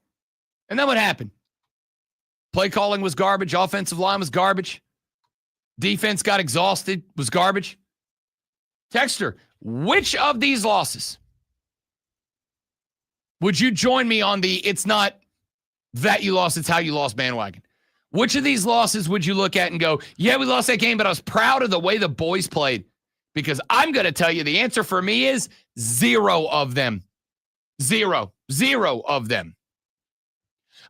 And then what happened? Play calling was garbage. Offensive line was garbage. Defense got exhausted, was garbage. Texter, which of these losses would you join me on the it's not that you lost, it's how you lost bandwagon? Which of these losses would you look at and go, yeah, we lost that game, but I was proud of the way the boys played? Because I'm going to tell you the answer for me is 0 of them. 0. 0 of them.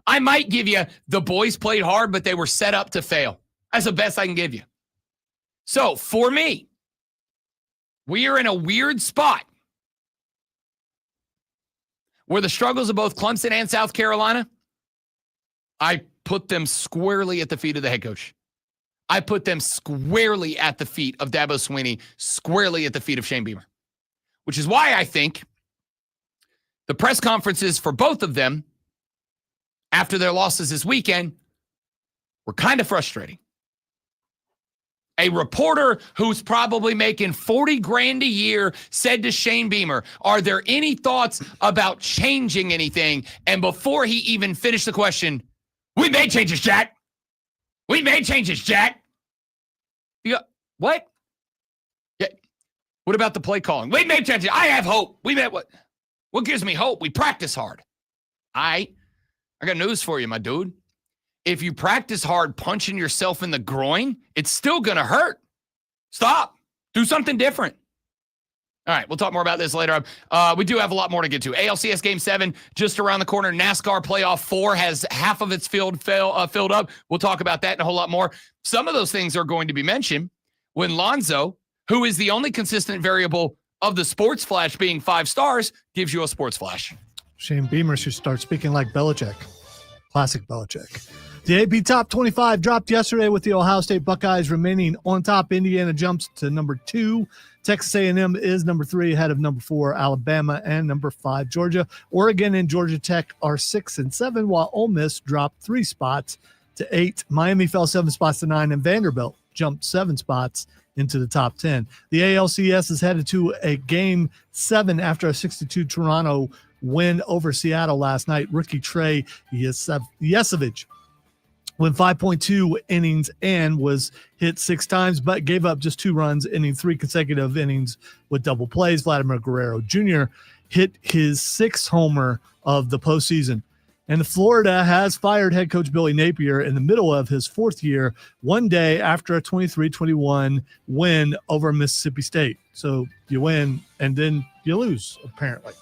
I might give you the boys played hard, but they were set up to fail. That's the best I can give you. So for me, we are in a weird spot where the struggles of both Clemson and South Carolina, I put them squarely at the feet of the head coach. I put them squarely at the feet of Dabo Swinney, squarely at the feet of Shane Beamer, which is why I think the press conferences for both of them after their losses this weekend were kind of frustrating. A reporter who's probably making $40,000 a year said to Shane Beamer, are there any thoughts about changing anything? And before he even finished the question, we made changes, Jack. We made changes, Jack. You go, what? Yeah. What about the play calling? We made changes. I have hope. We made what? What gives me hope? We practice hard. I got news for you, my dude. If you practice hard punching yourself in the groin, it's still going to hurt. Stop. Do something different. All right, we'll talk more about this later. We do have a lot more to get to. ALCS Game 7 just around the corner. NASCAR Playoff 4 has half of its field filled up. We'll talk about that and a whole lot more. Some of those things are going to be mentioned when Lonzo, who is the only consistent variable of the sports flash being 5 stars, gives you a sports flash. Shane Beamer should start speaking like Belichick. Classic Belichick. The AP Top 25 dropped yesterday with the Ohio State Buckeyes remaining on top. Indiana jumps to number 2. Texas A&M is number 3 ahead of number 4, Alabama, and number 5, Georgia. Oregon and Georgia Tech are 6 and 7, while Ole Miss dropped 3 spots to 8. Miami fell 7 spots to 9, and Vanderbilt jumped 7 spots into the top 10. The ALCS is headed to a Game 7 after a 62 Toronto win over Seattle last night. Rookie Trey Yesevich went 5.2 innings and was hit 6 times, but gave up just 2 runs, ending 3 consecutive innings with double plays. Vladimir Guerrero Jr. hit his 6th homer of the postseason. And Florida has fired head coach Billy Napier in the middle of his 4th year, one day after a 23-21 win over Mississippi State. So you win and then you lose, apparently.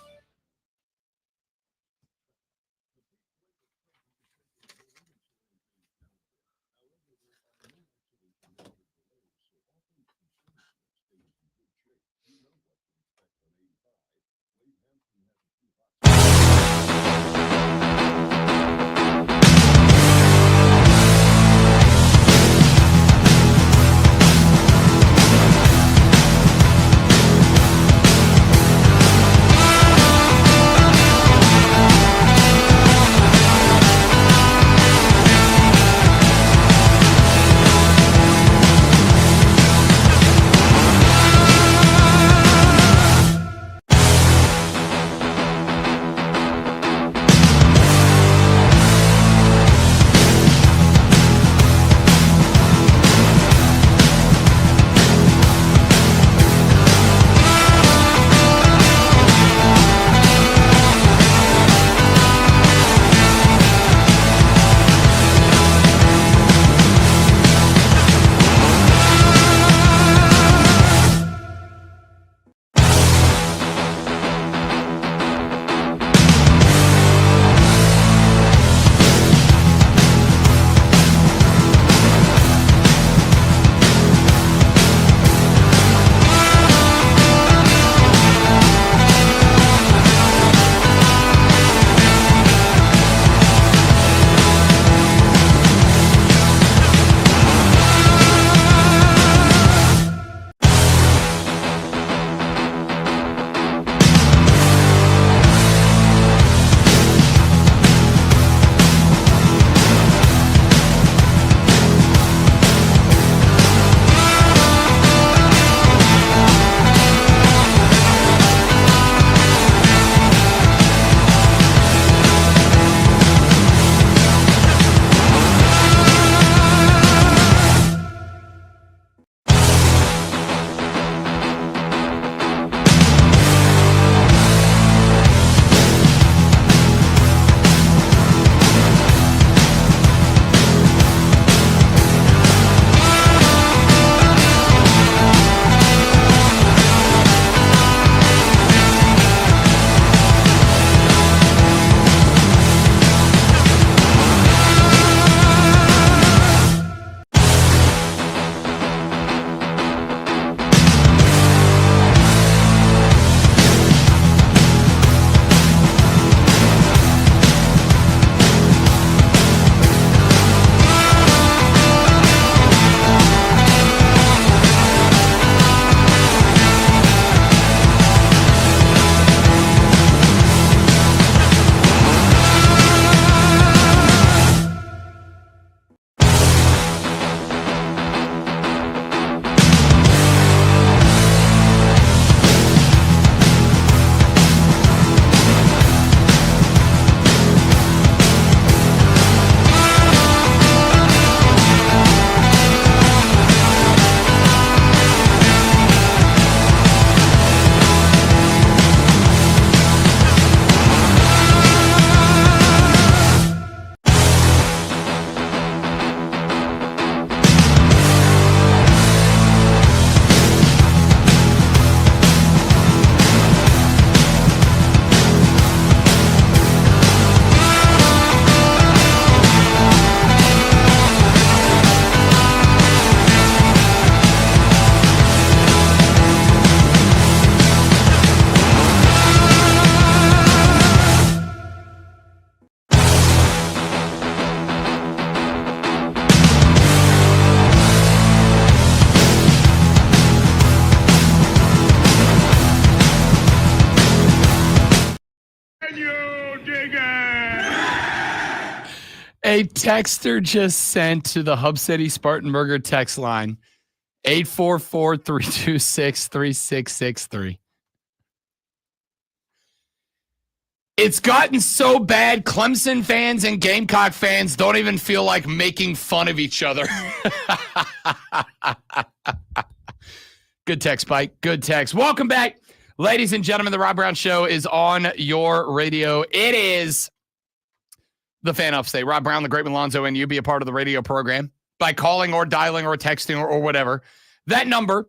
A texter just sent to the Hub City Spartanburger text line 844-326-3663. It's gotten so bad, Clemson fans and Gamecock fans don't even feel like making fun of each other. Good text, Pike. Good text. Welcome back, ladies and gentlemen. The Rob Brown Show is on your radio. It is the fan upstate. Rob Brown, the Great Malonzo, and you be a part of the radio program by calling or dialing or texting or whatever. That number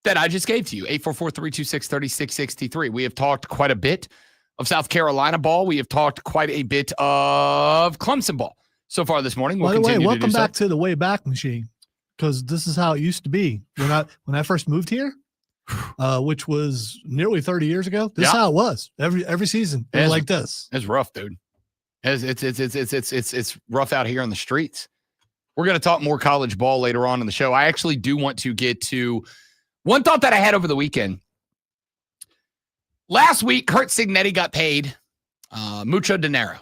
that I just gave to you, 844-326-3663. We have talked quite a bit of South Carolina ball. We have talked quite a bit of Clemson ball so far this morning. By the way, welcome back to the way back machine, because this is how it used to be when I first moved here, which was nearly 30 years ago. This is how it was every season. It was like this. It's rough, dude. It's rough out here on the streets. We're going to talk more college ball later on in the show. I actually do want to get to one thought that I had over the weekend. Last week, Curt Cignetti got paid mucho dinero.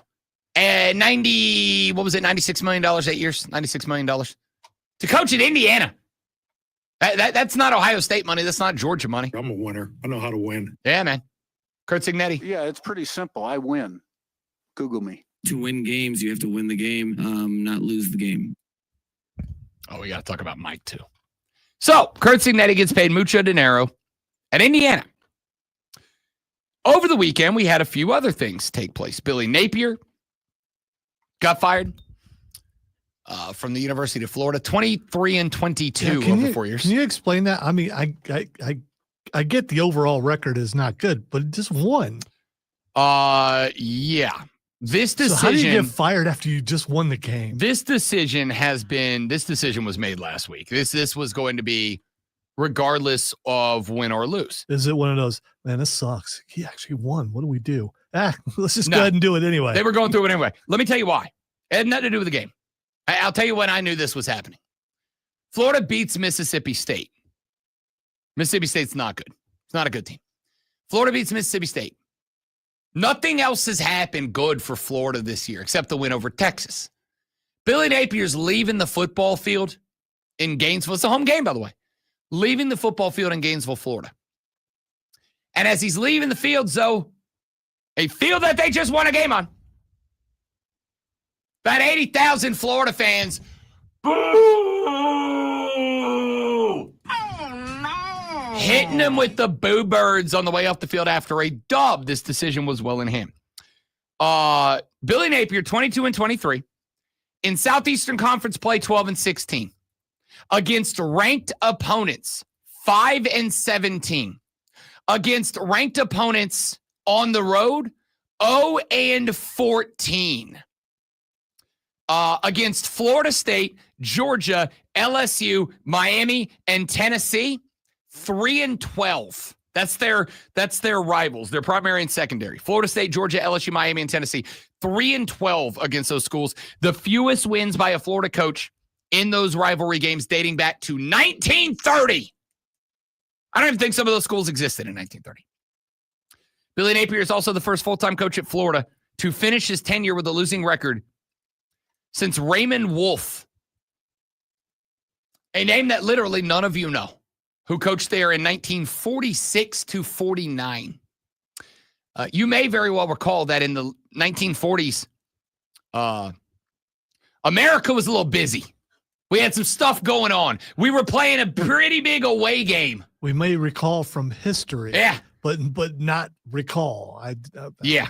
And $96 million 8 years? $96 million to coach at Indiana. That's not Ohio State money. That's not Georgia money. I'm a winner. I know how to win. Yeah, man. Curt Cignetti. Yeah, it's pretty simple. I win. Google me. To win games, you have to win the game, not lose the game. Oh, we got to talk about Mike, too. So, Curt Cignetti gets paid mucho dinero at Indiana. Over the weekend, we had a few other things take place. Billy Napier got fired from the University of Florida, 23-22 over 4 years. Can you explain that? I mean, I get the overall record is not good, but just one. Yeah. This decision. So how do you get fired after you just won the game? This decision was made last week. This was going to be regardless of win or lose. Is it one of those, man, this sucks. He actually won. What do we do? Let's just go ahead and do it anyway. They were going through it anyway. Let me tell you why. It had nothing to do with the game. I'll tell you when I knew this was happening. Florida beats Mississippi State. Mississippi State's not good. It's not a good team. Florida beats Mississippi State. Nothing else has happened good for Florida this year except the win over Texas. Billy Napier's leaving the football field in Gainesville. It's a home game, by the way. Leaving the football field in Gainesville, Florida. And as he's leaving the field, Zoe, a field that they just won a game on, about 80,000 Florida fans, boo! Oh, no! Hitting him with the boo birds on the way off the field after a dub. This decision was well in him. Billy Napier, 22-23. In Southeastern Conference play, 12-16. Against ranked opponents, 5-17. Against ranked opponents on the road, 0-14. Against Florida State, Georgia, LSU, Miami, and Tennessee, 3-12. That's their rivals, their primary and secondary. Florida State, Georgia, LSU, Miami, and Tennessee, 3-12 against those schools. The fewest wins by a Florida coach in those rivalry games dating back to 1930. I don't even think some of those schools existed in 1930. Billy Napier is also the first full-time coach at Florida to finish his tenure with a losing record since Raymond Wolf, a name that literally none of you know, who coached there in 1946-49. You may very well recall that in the 1940s, America was a little busy. We had some stuff going on. We were playing a pretty big away game. We may recall from history. Yeah. But not recall. Yeah.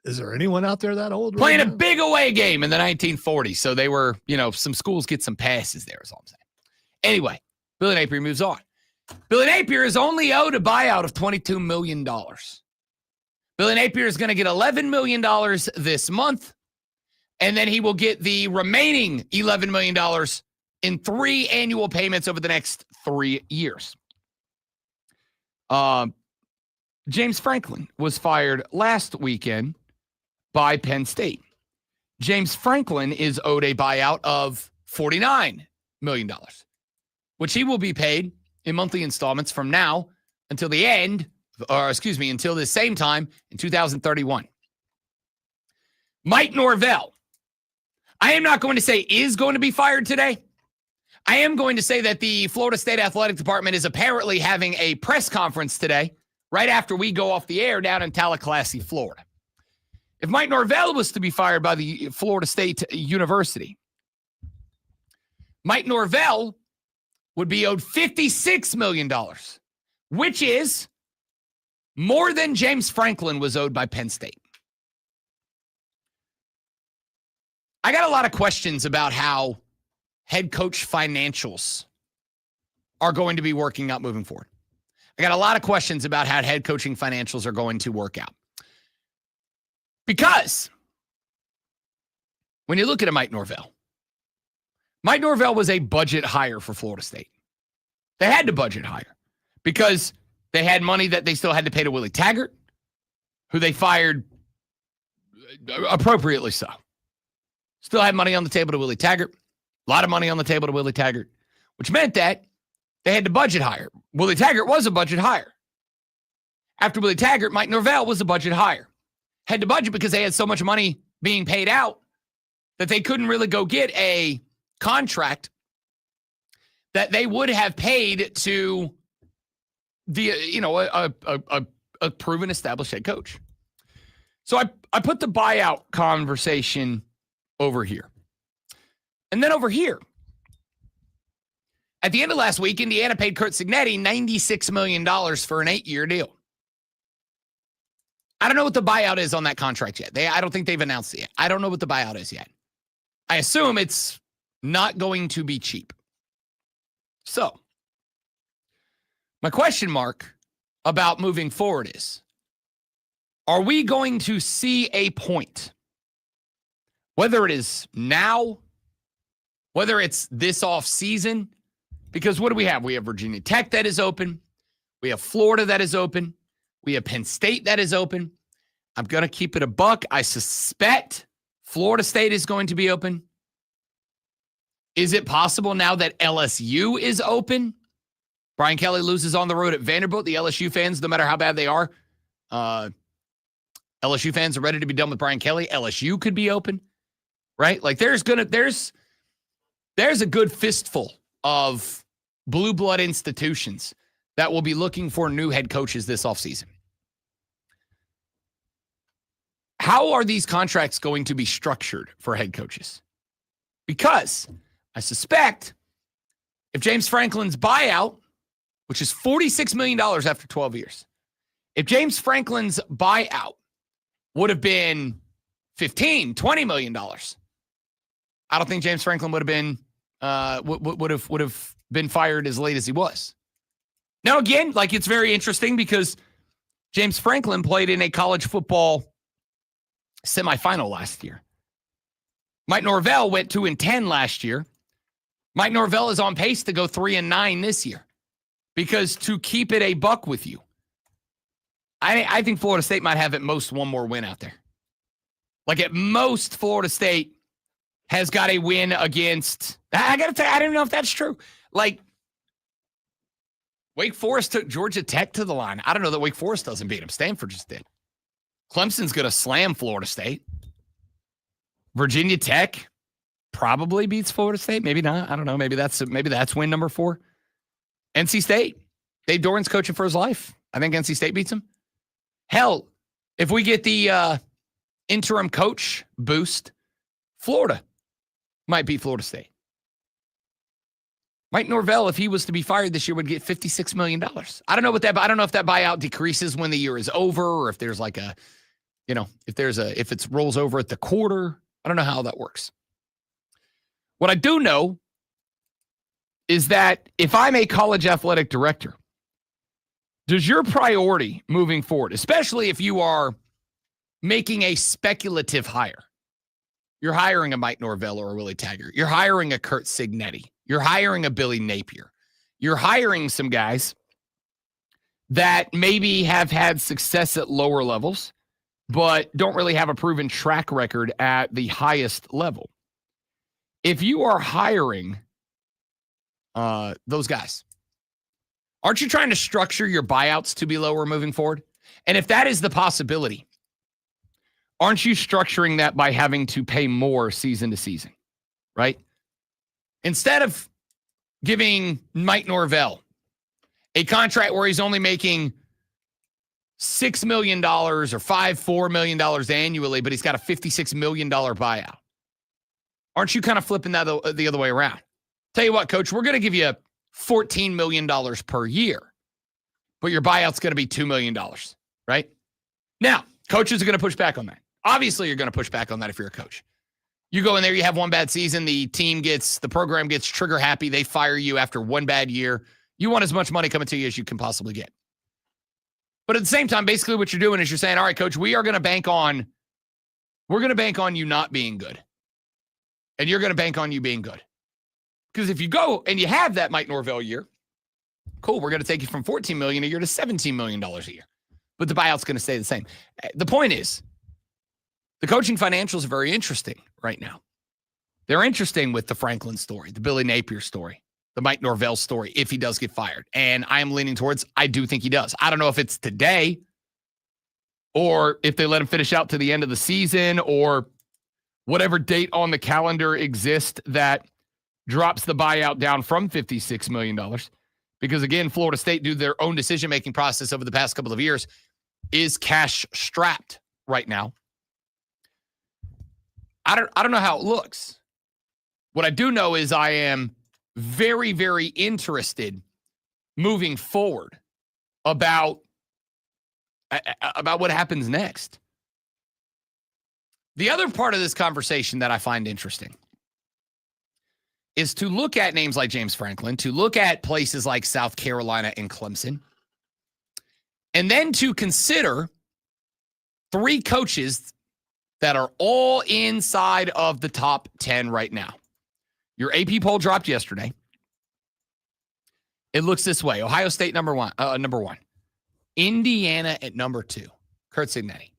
Is there anyone out there that old? Playing a big away game in the 1940s. So they were, some schools get some passes there is all I'm saying. Anyway, Billy Napier moves on. Billy Napier is only owed a buyout of $22 million. Billy Napier is going to get $11 million this month, and then he will get the remaining $11 million in 3 annual payments over the next 3 years. James Franklin was fired last weekend by Penn State. James Franklin is owed a buyout of $49 million, which he will be paid in monthly installments from now until until the same time in 2031. Mike Norvell, I am not going to say is going to be fired today. I am going to say that the Florida State Athletic Department is apparently having a press conference today, right after we go off the air down in Tallahassee, Florida. If Mike Norvell was to be fired by the Florida State University, Mike Norvell would be owed $56 million, which is more than James Franklin was owed by Penn State. I got a lot of questions about how head coach financials are going to be working out moving forward. I got a lot of questions about how head coaching financials are going to work out. Because when you look at a Mike Norvell was a budget hire for Florida State. They had to budget hire because they had money that they still had to pay to Willie Taggart, who they fired appropriately so. Still had money on the table to Willie Taggart, a lot of money on the table to Willie Taggart, which meant that they had to budget hire. Willie Taggart was a budget hire. After Willie Taggart, Mike Norvell was a budget hire. Had to budget because they had so much money being paid out that they couldn't really go get a contract that they would have paid to the, a proven established head coach. So I put the buyout conversation over here. And then over here, at the end of last week, Indiana paid Curt Cignetti $96 million for an 8-year deal. I don't know what the buyout is on that contract yet. I don't think they've announced it yet. I don't know what the buyout is yet. I assume it's not going to be cheap. So, my question mark about moving forward is, are we going to see a point, whether it is now, whether it's this off season, because what do we have? We have Virginia Tech that is open. We have Florida that is open. We have Penn State that is open. I'm going to keep it a buck. I suspect Florida State is going to be open. Is it possible now that LSU is open? Brian Kelly loses on the road at Vanderbilt. The LSU fans, no matter how bad they are, LSU fans are ready to be done with Brian Kelly. LSU could be open, right? Like there's a good fistful of blue blood institutions that will be looking for new head coaches this offseason. How are these contracts going to be structured for head coaches? Because I suspect if James Franklin's buyout, which is $46 million after 12 years, if James Franklin's buyout would have been $15, $20 million, I don't think James Franklin would have been would have been fired as late as he was. Now, again, like it's very interesting because James Franklin played in a college football semifinal last year. Mike Norvell went 2-10 last year. Mike Norvell is on pace to go 3-9 this year. Because to keep it a buck with you, I think Florida State might have at most one more win out there. Like at most, Florida State has got a win against, I got to tell you, I don't know if that's true. Like Wake Forest took Georgia Tech to the line. I don't know that Wake Forest doesn't beat them. Stanford just did. Clemson's going to slam Florida State. Virginia Tech probably beats Florida State. Maybe not. I don't know. Maybe that's win number 4. NC State. Dave Doran's coaching for his life. I think NC State beats him. Hell, if we get the interim coach boost, Florida might beat Florida State. Mike Norvell, if he was to be fired this year, would get $56 million. I don't know I don't know if that buyout decreases when the year is over, or if there's like a, if it rolls over at the quarter. I don't know how that works. What I do know is that if I'm a college athletic director, does your priority moving forward, especially if you are making a speculative hire, you're hiring a Mike Norvell or a Willie Taggart, you're hiring a Curt Cignetti, you're hiring a Billy Napier, you're hiring some guys that maybe have had success at lower levels, but don't really have a proven track record at the highest level. If you are hiring those guys, aren't you trying to structure your buyouts to be lower moving forward? And if that is the possibility, aren't you structuring that by having to pay more season to season, right? Instead of giving Mike Norvell a contract where he's only making $6 million or $4 million annually, but he's got a $56 million buyout. Aren't you kind of flipping that the other way around? Tell you what, coach, we're going to give you $14 million per year, but your buyout's going to be $2 million, right? Now, coaches are going to push back on that. Obviously, you're going to push back on that if you're a coach. You go in there, you have one bad season, the program gets trigger happy, they fire you after one bad year. You want as much money coming to you as you can possibly get. But at the same time, basically what you're doing is you're saying, all right, coach, we're going to bank on you not being good. And you're going to bank on you being good. Because if you go and you have that Mike Norvell year, cool, we're going to take you from $14 million a year to $17 million a year. But the buyout's going to stay the same. The point is, the coaching financials are very interesting right now. They're interesting with the Franklin story, the Billy Napier story, the Mike Norvell story, if he does get fired. And I am leaning towards, I do think he does. I don't know if it's today or if they let him finish out to the end of the season or whatever date on the calendar exists that drops the buyout down from $56 million. Because, again, Florida State, due to their own decision-making process over the past couple of years, is cash-strapped right now. I don't know how it looks. What I do know is I am very, very interested moving forward about what happens next. The other part of this conversation that I find interesting is to look at names like James Franklin, to look at places like South Carolina and Clemson, and then to consider 3 coaches that are all inside of the top 10 right now. Your AP poll dropped yesterday. It looks this way. Ohio State number one. Indiana at number 2. Curt Cignetti.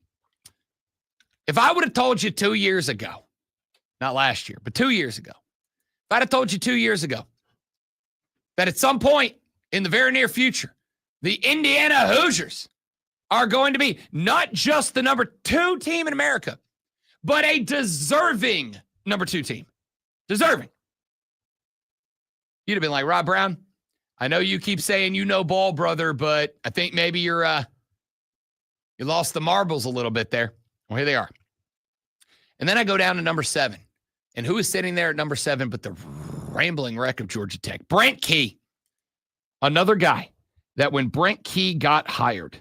If I would have told you 2 years ago, not last year, but 2 years ago, if I'd have told you 2 years ago that at some point in the very near future, the Indiana Hoosiers are going to be not just the number 2 team in America, but a deserving number 2 team. Deserving. You'd have been like, Rob Brown, I know you keep saying you know ball, brother, but I think maybe you lost the marbles a little bit there. Well, here they are. And then I go down to number 7. And who is sitting there at number 7 but the rambling wreck of Georgia Tech? Brent Key. Another guy that when Brent Key got hired,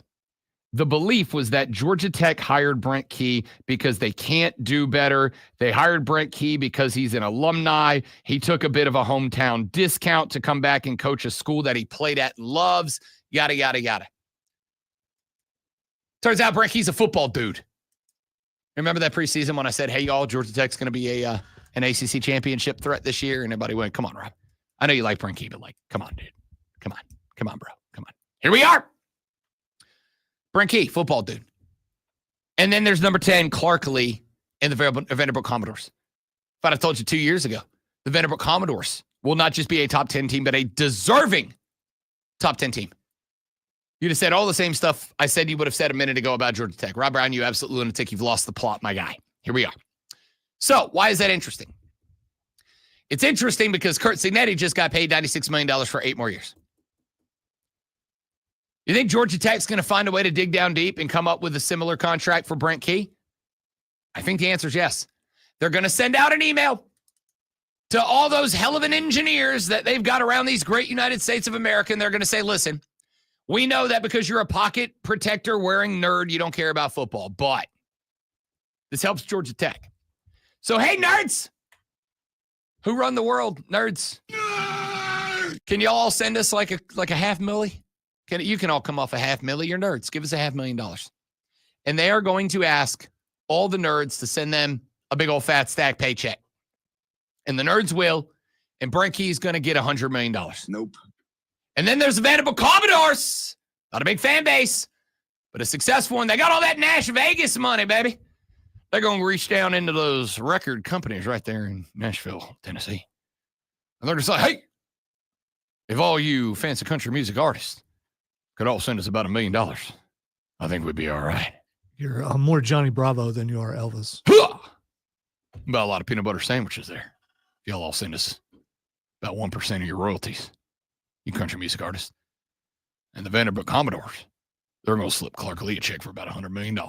the belief was that Georgia Tech hired Brent Key because they can't do better. They hired Brent Key because he's an alumni. He took a bit of a hometown discount to come back and coach a school that he played at and loves, yada, yada, yada. Turns out Brent Key's a football dude. Remember that preseason when I said, hey, y'all, Georgia Tech's going to be an ACC championship threat this year? And everybody went, come on, Rob. I know you like Brent Key, but come on, dude. Come on, bro. Come on. Here we are. Brent Key, football dude. And then there's number 10, Clark Lee, and the Vanderbilt Commodores. If I'd have told you 2 years ago, the Vanderbilt Commodores will not just be a top 10 team, but a deserving top 10 team. You'd have said all the same stuff I said you would have said a minute ago about Georgia Tech. Rob Brown, you absolute lunatic. You've lost the plot, my guy. Here we are. So why is that interesting? It's interesting because Curt Cignetti just got paid $96 million for 8 more years. You think Georgia Tech's going to find a way to dig down deep and come up with a similar contract for Brent Key? I think the answer is yes. They're going to send out an email to all those hell of an engineers that they've got around these great United States of America, and they're going to say, listen, we know that because you're a pocket protector wearing nerd, you don't care about football, but this helps Georgia Tech. So, hey, nerds, who run the world, nerds, can you all send us like a $500,000? You can all come off a $500,000. You're nerds. Give us a $500,000. And they are going to ask all the nerds to send them a big old fat stack paycheck. And the nerds will, and Brent Key's going to get $100 million. Nope. And then there's the Vanderbilt Commodores. Not a big fan base, but a successful one. They got all that Nash Vegas money, baby. They're going to reach down into those record companies right there in Nashville, Tennessee. And they're just like, hey, if all you fancy country music artists could all send us about $1 million, I think we'd be all right. You're more Johnny Bravo than you are Elvis. About a lot of peanut butter sandwiches there. Y'all all send us about 1% of your royalties, you country music artists. And the Vanderbilt Commodores, they're going to slip Clark Lee a check for about $100 million.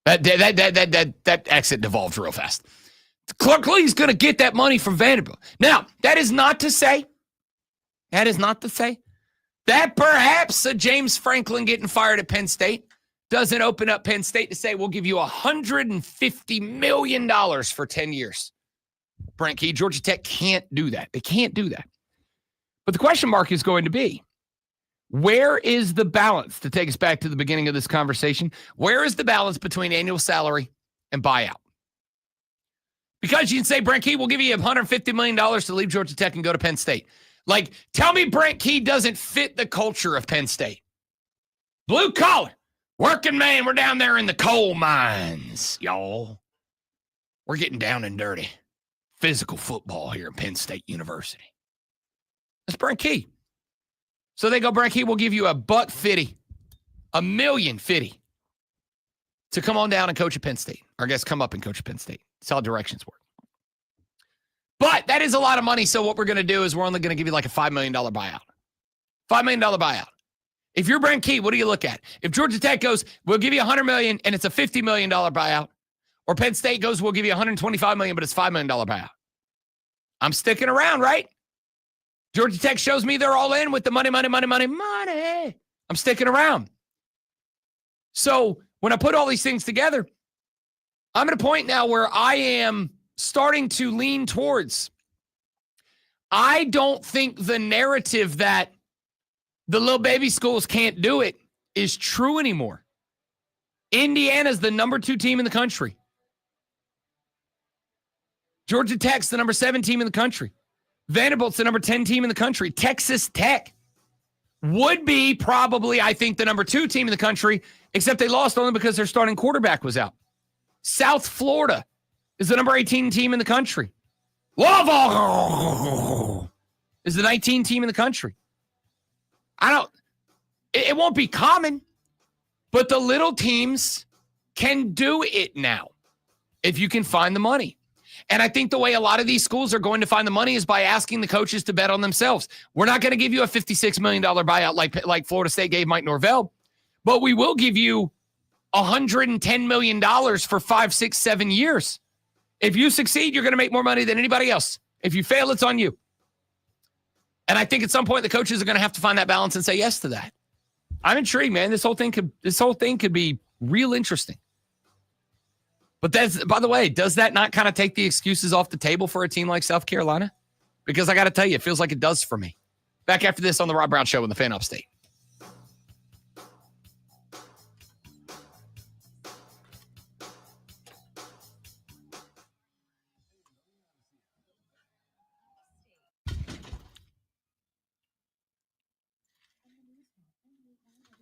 That exit devolved real fast. Clark Lee's going to get that money from Vanderbilt. Now, that is not to say that perhaps a James Franklin getting fired at Penn State doesn't open up Penn State to say, we'll give you $150 million for 10 years. Brent Key, Georgia Tech can't do that. They can't do that. But the question mark is going to be, where is the balance, to take us back to the beginning of this conversation? Where is the balance between annual salary and buyout? Because you can say, Brent Key, we'll give you $150 million to leave Georgia Tech and go to Penn State. Like, tell me Brent Key doesn't fit the culture of Penn State. Blue collar, working man, we're down there in the coal mines, y'all. We're getting down and dirty. Physical football here at Penn State University. That's Brent Key. So they go, Brent Key, we'll give you $150 million to come on down and coach at Penn State. Or I guess come up and coach at Penn State. That's how directions work. But that is a lot of money. So what we're going to do is we're only going to give you like a $5 million buyout. $5 million buyout. If you're Brent Key, what do you look at? If Georgia Tech goes, we'll give you $100 million and it's a $50 million buyout, or Penn State goes, we'll give you $125 million, but it's $5 million buyout. I'm sticking around, right? Georgia Tech shows me they're all in with the money. I'm sticking around. So when I put all these things together, I'm at a point now where I am starting to lean towards, I don't think the narrative that the little baby schools can't do it is true anymore. Indiana's the number 2 team in the country. Georgia Tech's the number 7 team in the country. Vanderbilt's the number 10 team in the country. Texas Tech would be probably, I think, the number 2 team in the country, except they lost only because their starting quarterback was out. South Florida is the number 18 team in the country. Louisville is the 19 team in the country. It won't be common, but the little teams can do it now if you can find the money. And I think the way a lot of these schools are going to find the money is by asking the coaches to bet on themselves. We're not going to give you a $56 million buyout like Florida State gave Mike Norvell, but we will give you $110 million for 5, 6, 7 years. If you succeed, you're going to make more money than anybody else. If you fail, it's on you. And I think at some point the coaches are going to have to find that balance and say yes to that. I'm intrigued, man. This whole thing could be real interesting. But that's, by the way, does that not kind of take the excuses off the table for a team like South Carolina? Because I got to tell you, it feels like it does for me. Back after this on the Rob Brown Show in the Fan Upstate.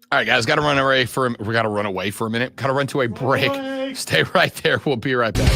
All right, guys, got to run away for a minute. Got to run to a break. Stay right there. We'll be right back.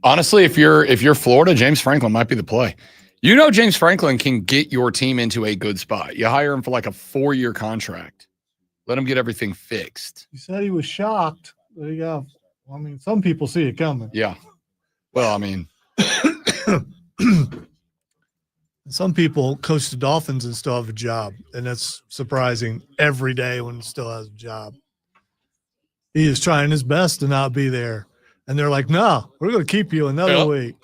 Honestly, if you're Florida, James Franklin might be the play. You know, James Franklin can get your team into a good spot. You hire him for like a 4-year contract. Let him get everything fixed. He said he was shocked. There you go. I mean, some people see it coming. Yeah. Well, I mean, some people coach the Dolphins and still have a job, and that's surprising every day when he still has a job. He is trying his best to not be there. And they're like, no, we're going to keep you another week.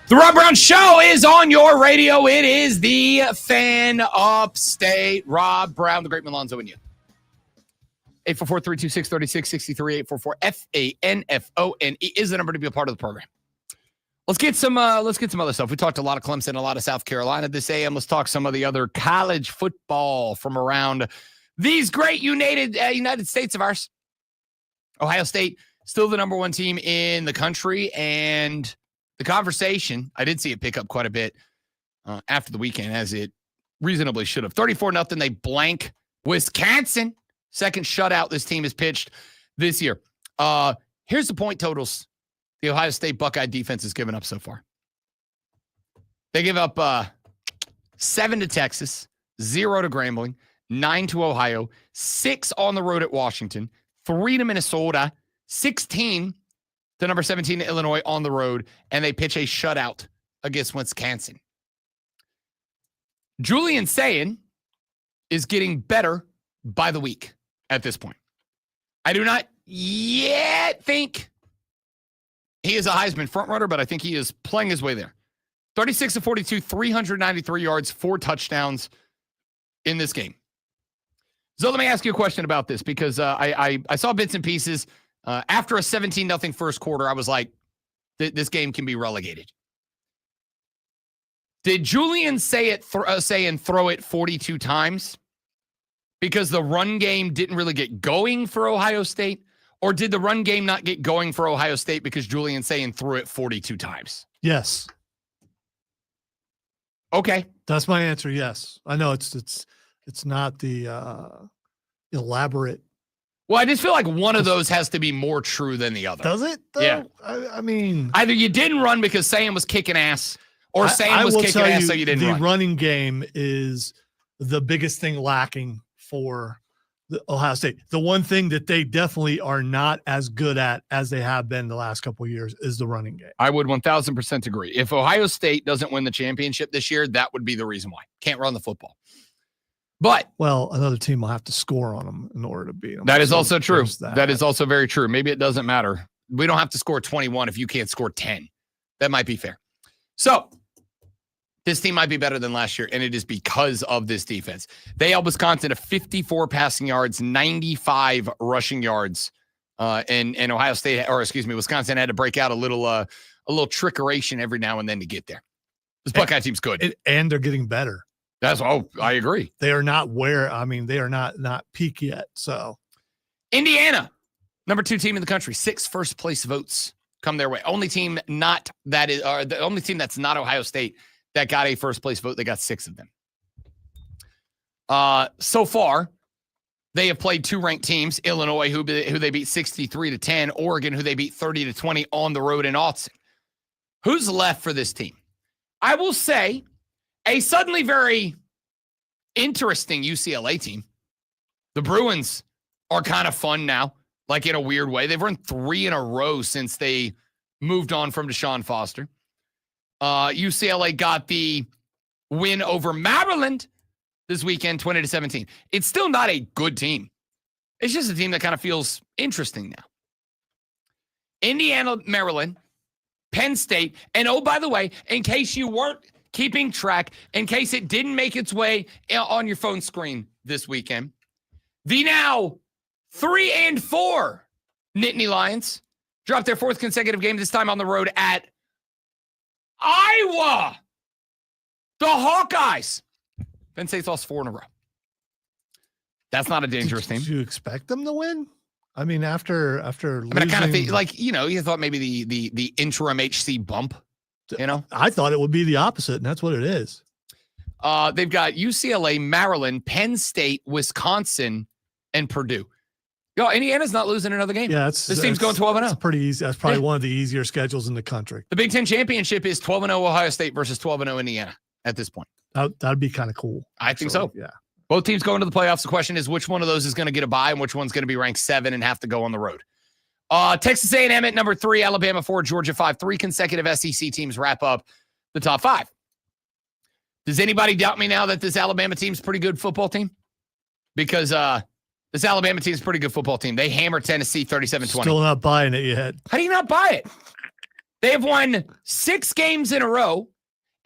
The Rob Brown Show is on your radio. It is the Fan Upstate. Rob Brown, the great Malonzo, and you. 844-326-3663, 844-FANFONE is the number to be a part of the program. Let's get some other stuff. We talked a lot of Clemson, a lot of South Carolina this AM. Let's talk some of the other college football from around these great United States of ours. Ohio State, still the number one team in the country, and the conversation, I did see it pick up quite a bit after the weekend, as it reasonably should have. 34-0, they blank Wisconsin. Second shutout this team has pitched this year. Here's the point totals the Ohio State Buckeye defense has given up so far. They give up 7 to Texas, 0 to Grambling, 9 to Ohio, 6 on the road at Washington, 3 to Minnesota, 16 to number 17 to Illinois on the road, and they pitch a shutout against Wisconsin. Julian Sayin is getting better by the week at this point. I do not yet think he is a Heisman frontrunner, but I think he is playing his way there. 36 of 42, 393 yards, 4 touchdowns in this game. So let me ask you a question about this, because I saw bits and pieces. After a 17-0 first quarter, I was like, this game can be relegated. Did Julian say and throw it 42 times because the run game didn't really get going for Ohio State? Or did the run game not get going for Ohio State because Julian Sayin threw it 42 times? Yes. Okay. That's my answer, yes. I know it's not the elaborate. Well, I just feel like one of those has to be more true than the other. Does it, though? Yeah. I mean, either you didn't run because Sayin was kicking ass, or Sayin was kicking ass so you didn't run. The running game is the biggest thing lacking for the Ohio State. The one thing that they definitely are not as good at as they have been the last couple of years is the running game. I would 1,000% agree. If Ohio State doesn't win the championship this year, that would be the reason why. Can't run the football. But another team will have to score on them in order to beat them. That is also true. That is also very true. Maybe it doesn't matter. We don't have to score 21 if you can't score 10. That might be fair. So this team might be better than last year, and it is because of this defense. They held Wisconsin to 54 passing yards, 95 rushing yards, and Ohio State, Wisconsin had to break out a little trickeration every now and then to get there. This Buckeye team's good, and they're getting better. I agree. They are not they are not peak yet. So Indiana, number 2 team in the country, 6 first place votes come their way. The only team that's not Ohio State that got a first place vote. They got 6 of them. So far, they have played 2 ranked teams: Illinois, who they beat 63-10, Oregon, who they beat 30-20 on the road in Austin. Who's left for this team? I will say a suddenly very interesting UCLA team. The Bruins are kind of fun now, like in a weird way. They've run 3 in a row since they moved on from Deshaun Foster. UCLA got the win over Maryland this weekend, 20-17. It's still not a good team. It's just a team that kind of feels interesting now. Indiana, Maryland, Penn State, and oh, by the way, in case you weren't keeping track, in case it didn't make its way on your phone screen this weekend, the now 3-4 Nittany Lions dropped their 4th consecutive game, this time on the road at Iowa. The Hawkeyes. Penn State's lost 4 in a row. That's not a dangerous team. Did you expect them to win? I mean, after I kind of think, like, you thought maybe the interim HC bump, I thought it would be the opposite, and that's what it is. They've got UCLA, Maryland, Penn State, Wisconsin, and Purdue. Indiana's not losing another game. Yeah, this team's going 12-0. That's pretty easy. That's probably one of the easier schedules in the country. The Big Ten championship is 12-0 Ohio State versus 12-0 Indiana at this point. That'd be kind of cool. I think so. Yeah. Both teams going to the playoffs. The question is which one of those is going to get a bye and which one's going to be ranked 7 and have to go on the road. Texas A&M at number 3, Alabama 4, Georgia 5. 3 consecutive SEC teams wrap up the top 5. Does anybody doubt me now that this Alabama team's a pretty good football team? Because this Alabama team's a pretty good football team. They hammered Tennessee 37-20. Still not buying it yet. How do you not buy it? They have won 6 games in a row,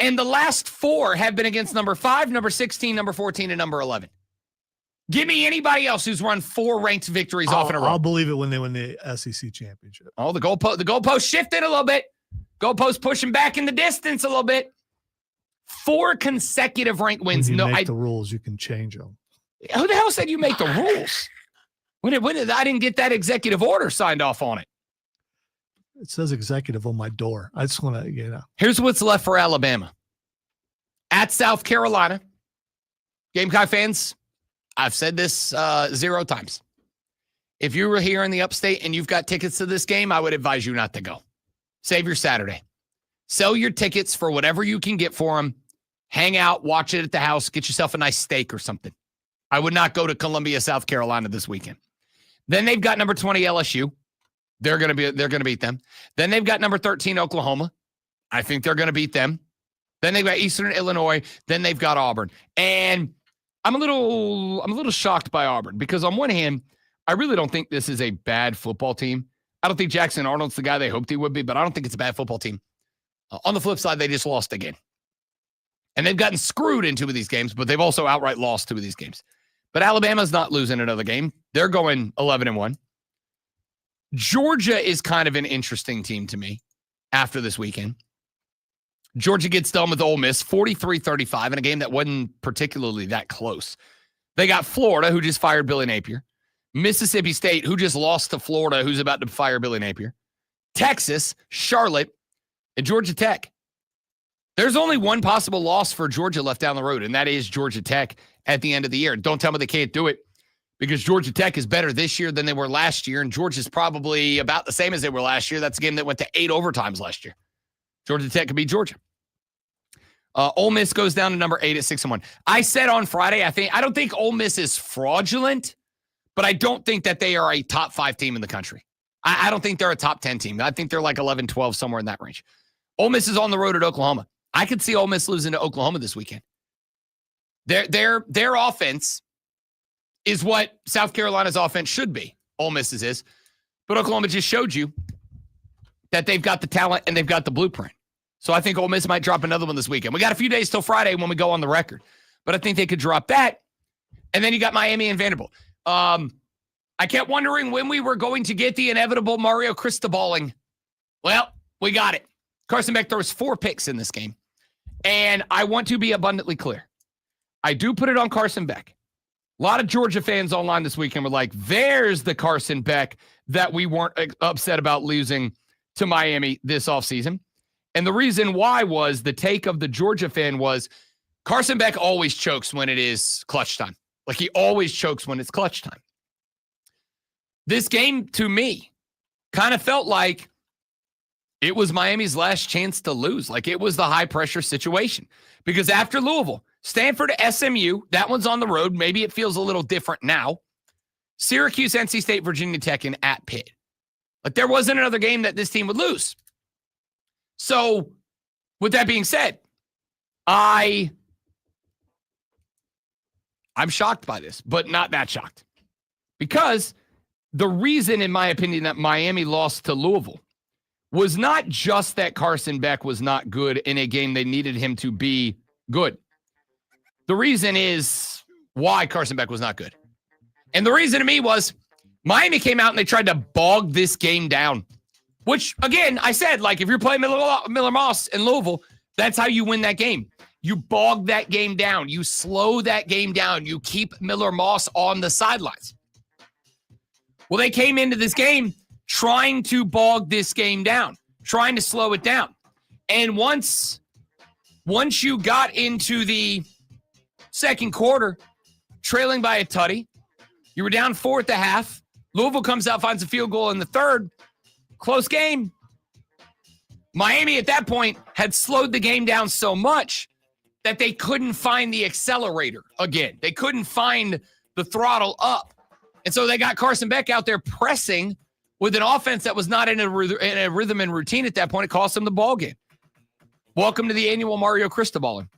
and the last 4 have been against number 5, number 16, number 14, and number 11. Give me anybody else who's run 4 ranked victories off in a row. I'll believe it when they win the SEC championship. Oh, the goalpost shifted a little bit. Goalpost pushing back in the distance a little bit. 4 consecutive ranked wins. When you make the rules, you can change them. Who the hell said you make the rules? When I didn't get that executive order signed off on it. It says executive on my door. I just want to, Here's what's left for Alabama. At South Carolina, Gamecock fans, I've said this 0 times. If you were here in the upstate and you've got tickets to this game, I would advise you not to go. Save your Saturday. Sell your tickets for whatever you can get for them. Hang out, watch it at the house, get yourself a nice steak or something. I would not go to Columbia, South Carolina this weekend. Then they've got number 20 LSU. They're going to beat them. Then they've got number 13 Oklahoma. I think they're going to beat them. Then they've got Eastern Illinois. Then they've got Auburn. And I'm a little shocked by Auburn because on one hand, I really don't think this is a bad football team. I don't think Jackson Arnold's the guy they hoped he would be, but I don't think it's a bad football team. On the flip side, they just lost again. And they've gotten screwed in 2 of these games, but they've also outright lost 2 of these games. But Alabama's not losing another game. They're going 11-1. Georgia is kind of an interesting team to me after this weekend. Georgia gets done with Ole Miss 43-35 in a game that wasn't particularly that close. They got Florida, who just fired Billy Napier. Mississippi State, who just lost to Florida, who's about to fire Billy Napier. Texas, Charlotte, and Georgia Tech. There's only one possible loss for Georgia left down the road, and that is Georgia Tech at the end of the year. Don't tell me they can't do it because Georgia Tech is better this year than they were last year, and Georgia's probably about the same as they were last year. That's a game that went to 8 overtimes last year. Georgia Tech could beat Georgia. Ole Miss goes down to number 8 at 6-1. I said on Friday, I don't think Ole Miss is fraudulent, but I don't think that they are a top 5 team in the country. I don't think they're a top 10 team. I think they're like 11, 12, somewhere in that range. Ole Miss is on the road at Oklahoma. I could see Ole Miss losing to Oklahoma this weekend. Their offense is what South Carolina's offense should be. Ole Miss's is. But Oklahoma just showed you that they've got the talent and they've got the blueprint. So I think Ole Miss might drop another one this weekend. We got a few days till Friday when we go on the record. But I think they could drop that. And then you got Miami and Vanderbilt. I kept wondering when we were going to get the inevitable Mario Cristobaling. Well, we got it. Carson Beck throws 4 picks in this game. And I want to be abundantly clear. I do put it on Carson Beck. A lot of Georgia fans online this weekend were like, there's the Carson Beck that we weren't upset about losing to Miami this offseason. And the reason why was the take of the Georgia fan was Carson Beck always chokes when it is clutch time. Like he always chokes when it's clutch time. This game, to me, kind of felt like it was Miami's last chance to lose. Like it was the high-pressure situation. Because after Louisville, Stanford, SMU, that one's on the road. Maybe it feels a little different now. Syracuse, NC State, Virginia Tech, and at Pitt. Like there wasn't another game that this team would lose. So, with that being said, I'm shocked by this, but not that shocked. Because the reason, in my opinion, that Miami lost to Louisville was not just that Carson Beck was not good in a game they needed him to be good. The reason is why Carson Beck was not good. And the reason to me was Miami came out and they tried to bog this game down, which, again, I said, like, if you're playing Miller Moss in Louisville, that's how you win that game. You bog that game down. You slow that game down. You keep Miller Moss on the sidelines. Well, they came into this game trying to bog this game down, trying to slow it down. And once you got into the second quarter, trailing by a tutty, you were down 4 at the half. Louisville comes out, finds a field goal in the third. Close game. Miami at that point had slowed the game down so much that they couldn't find the accelerator again. They couldn't find the throttle up. And so they got Carson Beck out there pressing with an offense that was not in a rhythm and routine at that point. It cost them the ball game. Welcome to the annual Mario Cristoballing.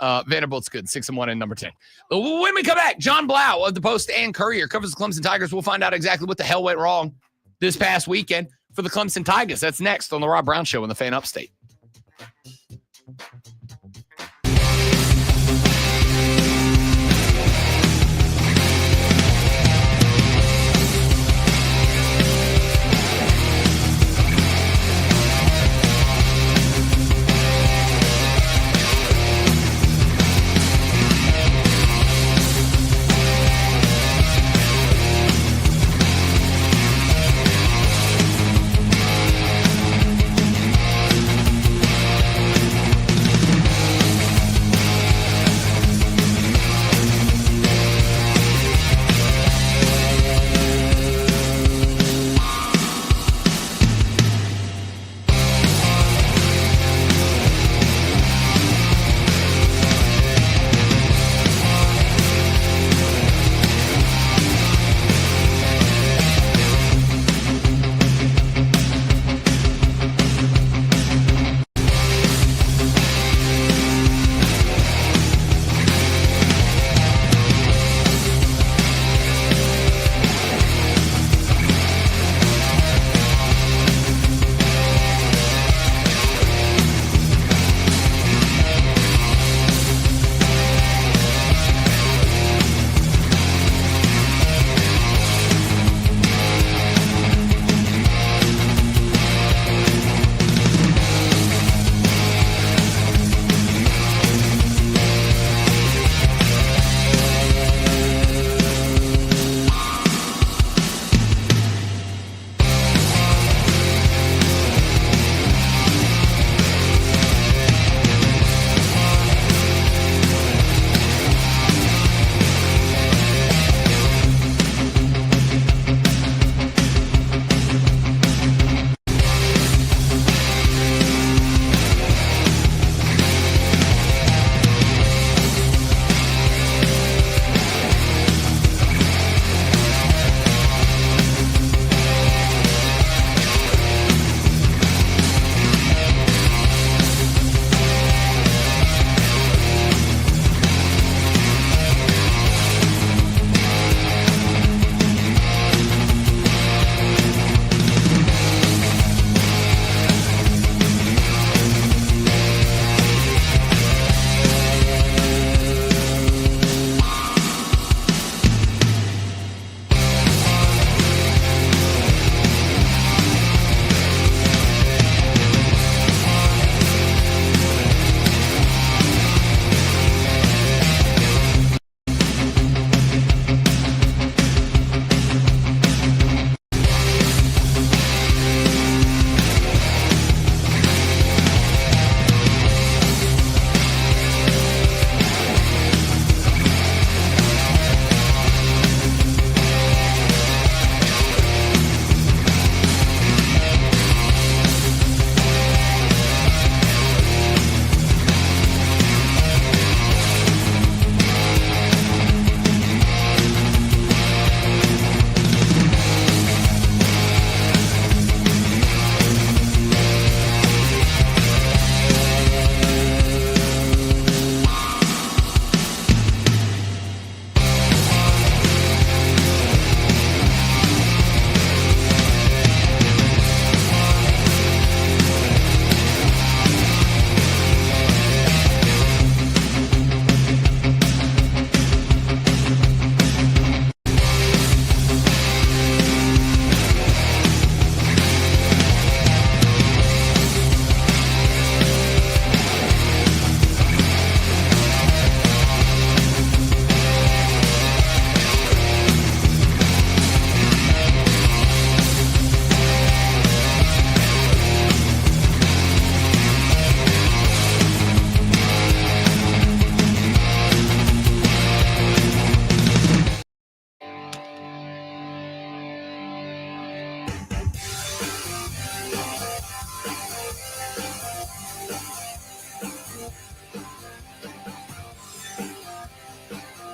Vanderbilt's good, 6-1 and number 10. When we come back, John Blau of the Post and Courier covers the Clemson Tigers. We'll find out exactly what the hell went wrong this past weekend for the Clemson Tigers. That's next on the Rob Brown Show on the Fan Upstate.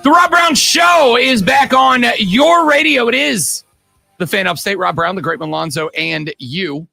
The Rob Brown Show is back on your radio. It is the Fan Upstate, Rob Brown, the Great Malonzo, and you.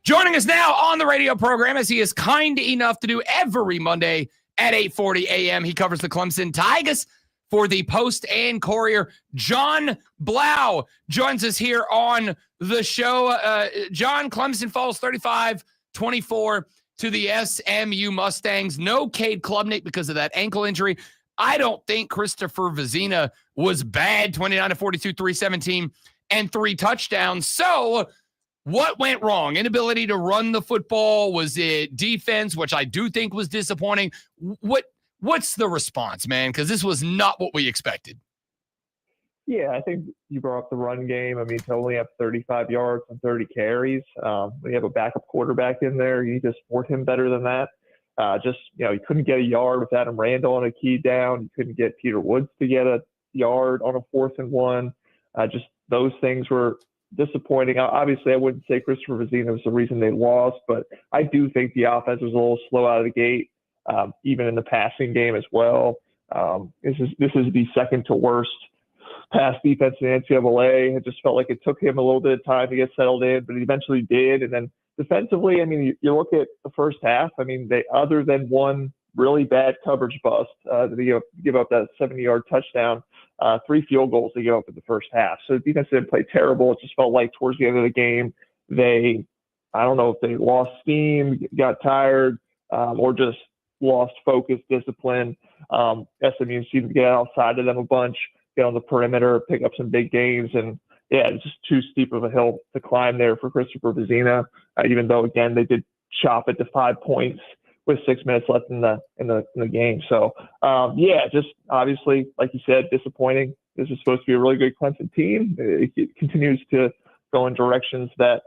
Joining us now on the radio program, as he is kind enough to do every Monday at 8:40 a.m. He covers the Clemson Tigers for the Post and Courier. John Blau joins us here on the show. John, Clemson falls 35-24 to the SMU Mustangs. No Cade Klubnik because of that ankle injury. I don't think Christopher Vezina was bad, 29-42, 317, and 3 touchdowns. So what went wrong? Inability to run the football? Was it defense, which I do think was disappointing? What's the response, man? Because this was not what we expected. Yeah, I think you brought up the run game. I mean, to only have 35 yards and 30 carries. When you have a backup quarterback in there, you need to support him better than that. You couldn't get a yard with Adam Randall on a key down. You couldn't get Peter Woods to get a yard on a 4th and 1. Just those things were disappointing. Obviously, I wouldn't say Christopher Vezina was the reason they lost, but I do think the offense was a little slow out of the gate, even in the passing game as well. This is the second to worst pass defense in the NCAA. It just felt like it took him a little bit of time to get settled in, but he eventually did. And then defensively, I mean, you look at the first half, I mean, they, other than one really bad coverage bust, they give up that 70-yard touchdown, 3 field goals they give up in the first half. So the defense didn't play terrible. It just felt like towards the end of the game, I don't know if they lost steam, got tired, or just lost focus, discipline. SMU seemed to get outside of them a bunch, get on the perimeter, pick up some big gains, and yeah, it's just too steep of a hill to climb there for Christopher Vezina, even though, again, they did chop it to 5 points with 6 minutes left in the game. So, just obviously, like you said, disappointing. This is supposed to be a really good Clemson team. It continues to go in directions that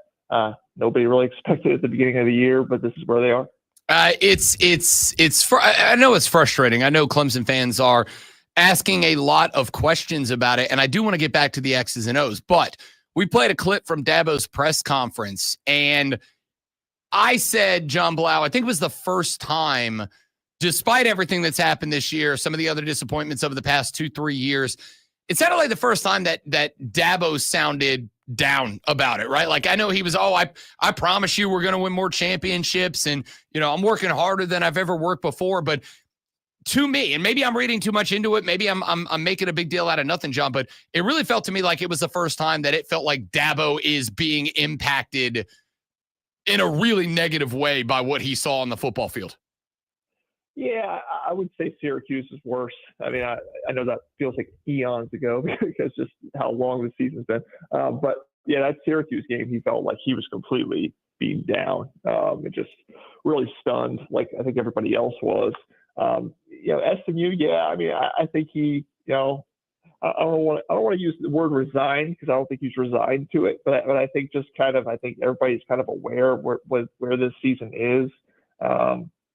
nobody really expected at the beginning of the year, but this is where they are. I know it's frustrating. I know Clemson fans are asking a lot of questions about it, and I do want to get back to the X's and O's, but we played a clip from Dabo's press conference, and I said, John Blau, I think it was the first time, despite everything that's happened this year, some of the other disappointments over the past 2-3 years, it sounded like the first time that Dabo sounded down about it, right? Like, I know he was, I promise you we're going to win more championships, and, I'm working harder than I've ever worked before, but to me, and maybe I'm reading too much into it, maybe I'm making a big deal out of nothing, John, but it really felt to me like it was the first time that it felt like Dabo is being impacted in a really negative way by what he saw on the football field. Yeah, I would say Syracuse is worse. I mean, I know that feels like eons ago because just how long the season's been. But yeah, that Syracuse game, he felt like he was completely beaten down. It just really stunned, like I think everybody else was. SMU, yeah, I mean, I think he, I don't want to use the word resigned because I don't think he's resigned to it, but I think just I think everybody's kind of aware where this season is.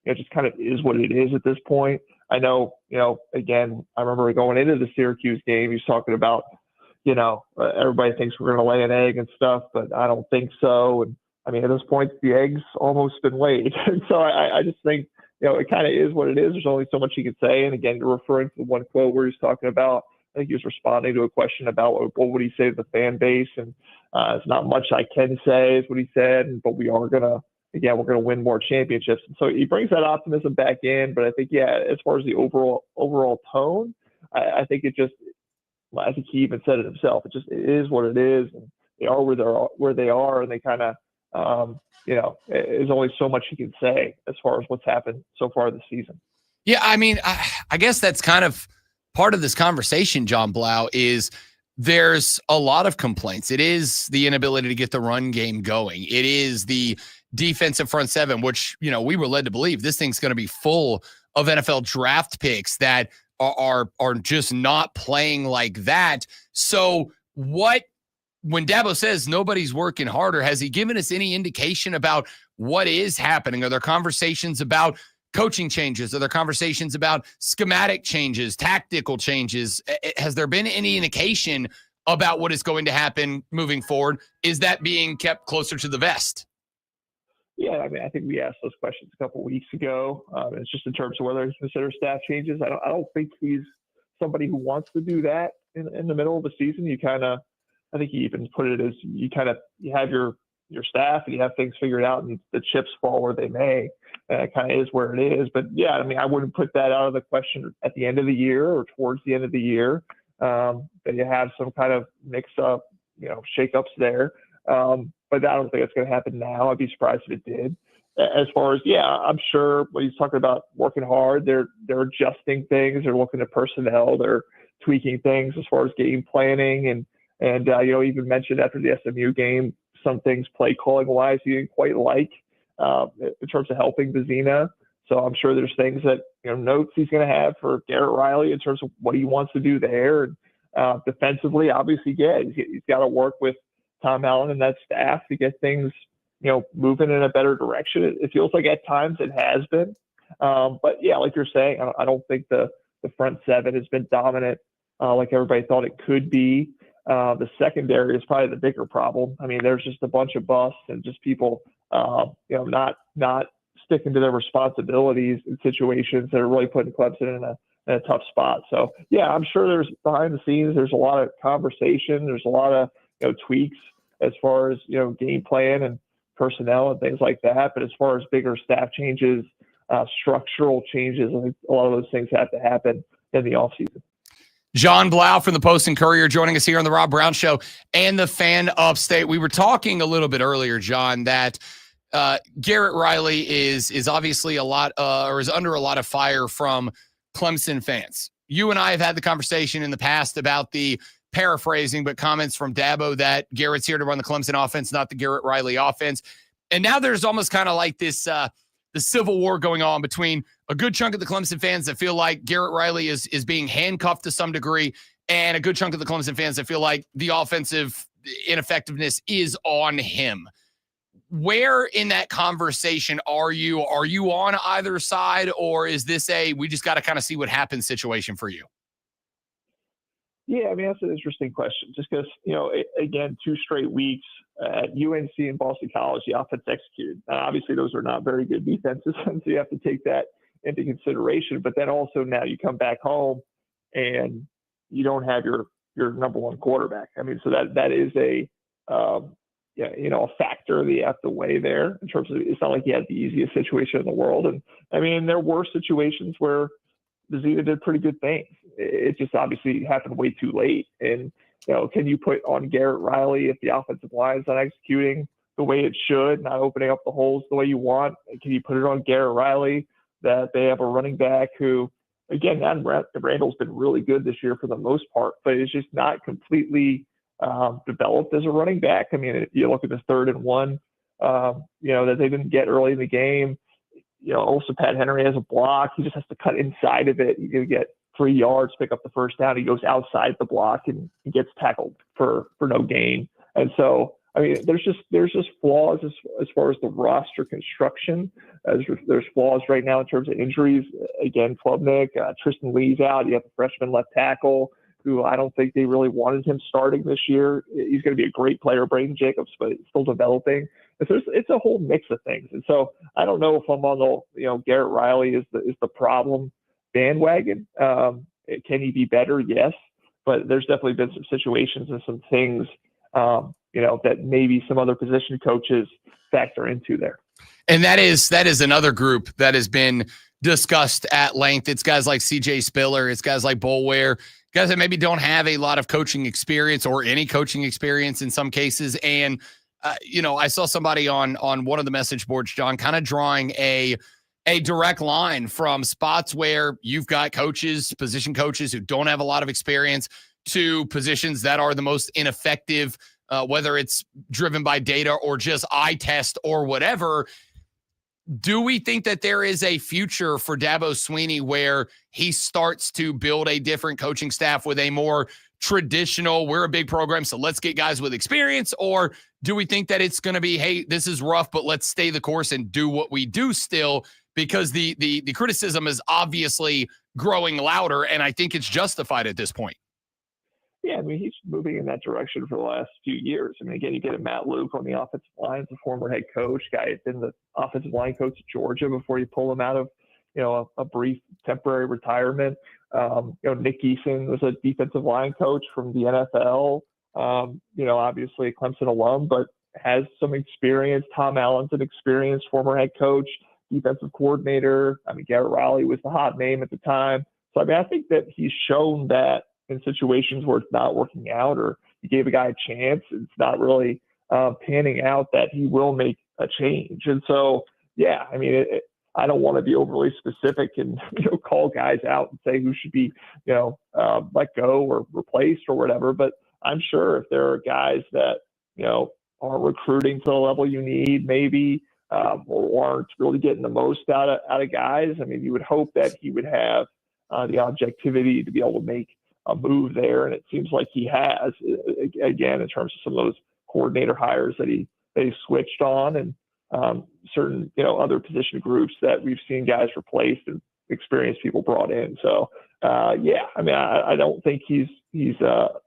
It just kind of is what it is at this point. I know, again, I remember going into the Syracuse game, he's talking about, everybody thinks we're going to lay an egg and stuff, but I don't think so. And I mean, at this point, the egg's almost been laid. And so I just think, it kind of is what it is. There's only so much he could say. And again, you're referring to the one quote where he's talking about, I think he was responding to a question about what would he say to the fan base. And it's not much I can say is what he said, but we're going to win more championships. And so he brings that optimism back in. But I think, as far as the overall tone, I think it just, I think he even said it himself. It is what it is. And they are where they are. And they kind of, there's only so much he can say as far as what's happened so far this season. Yeah, I mean, I guess that's kind of part of this conversation, John Blau, is there's a lot of complaints. It is the inability to get the run game going. It is the defensive front seven, which, we were led to believe this thing's going to be full of NFL draft picks that are just not playing like that. So when Dabo says nobody's working harder, has he given us any indication about what is happening? Are there conversations about coaching changes? Are there conversations about schematic changes, tactical changes? Has there been any indication about what is going to happen moving forward? Is that being kept closer to the vest? Yeah, I mean, I think we asked those questions a couple of weeks ago. It's just in terms of whether he considers staff changes. I don't think he's somebody who wants to do that in the middle of the season. I think he even put it as you have your staff and you have things figured out and the chips fall where they may. It kind of is where it is. But yeah, I mean, I wouldn't put that out of the question at the end of the year or towards the end of the year, that you have some kind of mix up, shakeups there. But I don't think it's going to happen now. I'd be surprised if it did. As far as, I'm sure when he's talking about working hard, they're adjusting things. They're looking at personnel. They're tweaking things as far as game planning. And even mentioned after the SMU game, some things play calling wise he didn't quite like in terms of helping Vizina. So I'm sure there's things that, notes he's going to have for Garrett Riley in terms of what he wants to do there. And defensively, obviously, he's got to work with Tom Allen and that staff to get things, moving in a better direction. It feels like at times it has been. But yeah, like you're saying, I don't think the front seven has been dominant like everybody thought it could be. The secondary is probably the bigger problem. I mean, there's just a bunch of busts and just people, not sticking to their responsibilities in situations that are really putting Clemson in a tough spot. So yeah, I'm sure there's behind the scenes, there's a lot of conversation. There's a lot of, tweaks as far as, game plan and personnel and things like that. But as far as bigger staff changes, structural changes, I think a lot of those things have to happen in the offseason. John Blau from the Post and Courier joining us here on the Rob Brown Show and the Fan Upstate. We were talking a little bit earlier, John, that Garrett Riley is obviously is under a lot of fire from Clemson fans. You and I have had the conversation in the past about the paraphrasing, but comments from Dabo that Garrett's here to run the Clemson offense, not the Garrett Riley offense. And now there's almost kind of like this the civil war going on between a good chunk of the Clemson fans that feel like Garrett Riley is being handcuffed to some degree, and a good chunk of the Clemson fans that feel like the offensive ineffectiveness is on him. Where in that conversation are you? Are you on either side, or is this we just got to kind of see what happens situation for you? Yeah, I mean, that's an interesting question. Just because, again, 2 straight weeks at UNC and Boston College, the offense executed. Obviously, those are not very good defenses, and so you have to take that into consideration. But then also now you come back home and you don't have your number one quarterback. I mean, so that is a factor that you have to weigh there in terms of, it's not like you had the easiest situation in the world. And I mean, there were situations where Vizina did pretty good things. It just obviously happened way too late. And, can you put on Garrett Riley if the offensive line is not executing the way it should, not opening up the holes the way you want? Can you put it on Garrett Riley that they have a running back who, again, Randall's been really good this year for the most part, but it's just not completely developed as a running back. I mean, you look at this 3rd and 1, that they didn't get early in the game. Also Pat Henry has a block. He just has to cut inside of it. You get 3 yards, pick up the first down. He goes outside the block and he gets tackled for no gain. And so, I mean, there's just flaws as far as the roster construction. There's flaws right now in terms of injuries. Again, Klubnik, Tristan Lee's out. You have a freshman left tackle who I don't think they really wanted him starting this year. He's going to be a great player, Braden Jacobs, but he's still developing. And so it's a whole mix of things. And so I don't know if I'm on the, Garrett Riley is the problem bandwagon. Can he be better? Yes. But there's definitely been some situations and some things, that maybe some other position coaches factor into there. And that is another group that has been discussed at length. It's guys like CJ Spiller. It's guys like Boulware, guys that maybe don't have a lot of coaching experience or any coaching experience in some cases. And, I saw somebody on one of the message boards, John, kind of drawing a direct line from spots where you've got position coaches who don't have a lot of experience to positions that are the most ineffective, whether it's driven by data or just eye test or whatever. Do we think that there is a future for Dabo Swinney where he starts to build a different coaching staff with a more traditional, we're a big program, so let's get guys with experience? Or do we think that it's going to be, hey, this is rough, but let's stay the course and do what we do still? Because the criticism is obviously growing louder, and I think it's justified at this point. Yeah, I mean, he's moving in that direction for the last few years. I mean, again, you get a Matt Luke on the offensive line, the former head coach, guy had been the offensive line coach at Georgia before you pull him out of a brief temporary retirement. Nick Eason was a defensive line coach from the NFL. Obviously a Clemson alum, but has some experience. Tom Allen's an experienced former head coach, defensive coordinator. Garrett Riley was the hot name at the time. So, I think that he's shown that in situations where it's not working out, or you gave a guy a chance, it's not really panning out, that he will make a change. And so, yeah, I don't want to be overly specific and call guys out and say who should be let go or replaced or whatever. But I'm sure if there are guys that are recruiting to the level you need, maybe or aren't really getting the most out of guys, you would hope that he would have the objectivity to be able to make a move there, and it seems like he has. Again, in terms of some of those coordinator hires that he switched on, and certain other position groups that we've seen guys replaced and experienced people brought in. So I don't think he's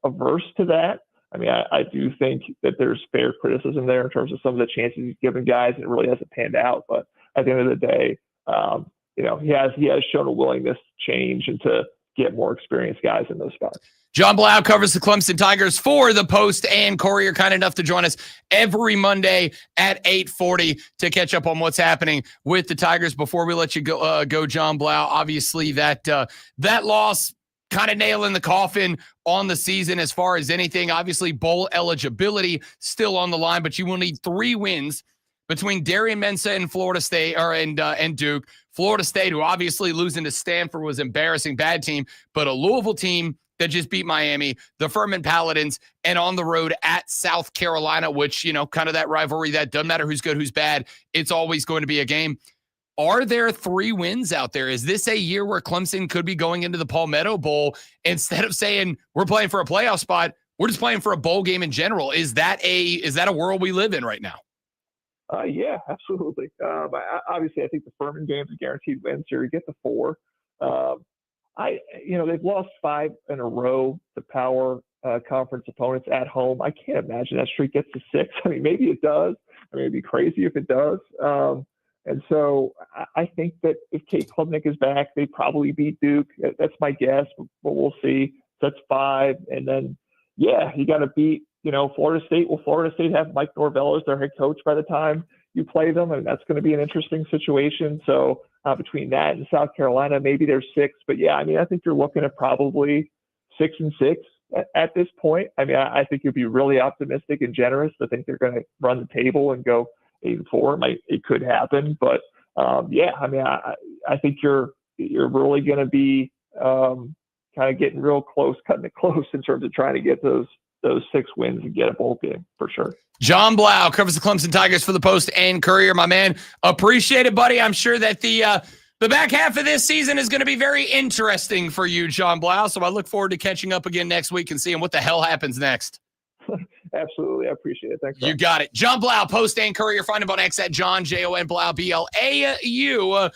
averse to that. I do think that there's fair criticism there in terms of some of the chances he's given guys, and it really hasn't panned out. But at the end of the day, he has shown a willingness to change and to get more experienced guys in those spots. John Blau covers the Clemson Tigers for the Post and Courier, kind enough to join us every Monday at 8:40 to catch up on what's happening with the Tigers. Before we let you go, John Blau, obviously that loss kind of nail in the coffin on the season as far as anything. Obviously, bowl eligibility still on the line, but you will need 3 wins between Darian Mensah and Florida State and Duke. Florida State, who obviously losing to Stanford was embarrassing, bad team, but a Louisville team that just beat Miami, the Furman Paladins, and on the road at South Carolina, which, kind of that rivalry that doesn't matter who's good, who's bad. It's always going to be a game. Are there 3 wins out there? Is this a year where Clemson could be going into the Palmetto Bowl instead of saying we're playing for a playoff spot? We're just playing for a bowl game in general. Is that a world we live in right now? Yeah, absolutely. Obviously, I think the Furman game's a guaranteed win, so you get the 4. They've lost 5 in a row to power conference opponents at home. I can't imagine that streak gets to 6. Maybe it does. It'd be crazy if it does. And so I think that if Kate Klubnik is back, they probably beat Duke. That's my guess, but we'll see. So that's 5. And then, you got to beat, Florida State. Will Florida State have Mike Norvell as their head coach by the time you play them? And that's going to be an interesting situation. So between that and South Carolina, maybe there's 6. But I think you're looking at probably 6-6 at this point. I think you'd be really optimistic and generous to think they're going to run the table and go 8-4. It could happen, but I think you're really going to be kind of getting real close, cutting it close in terms of trying to get those 6 wins and get a bowl game for sure. John Blau covers the Clemson Tigers for the Post and Courier, my man. Appreciate it, buddy. I'm sure that the back half of this season is going to be very interesting for you, John Blau. So I look forward to catching up again next week and seeing what the hell happens next. Absolutely. I appreciate it. Thanks. You got it. John Blau, Post and Courier. Find him on X at John, Jon Blau, BLAU,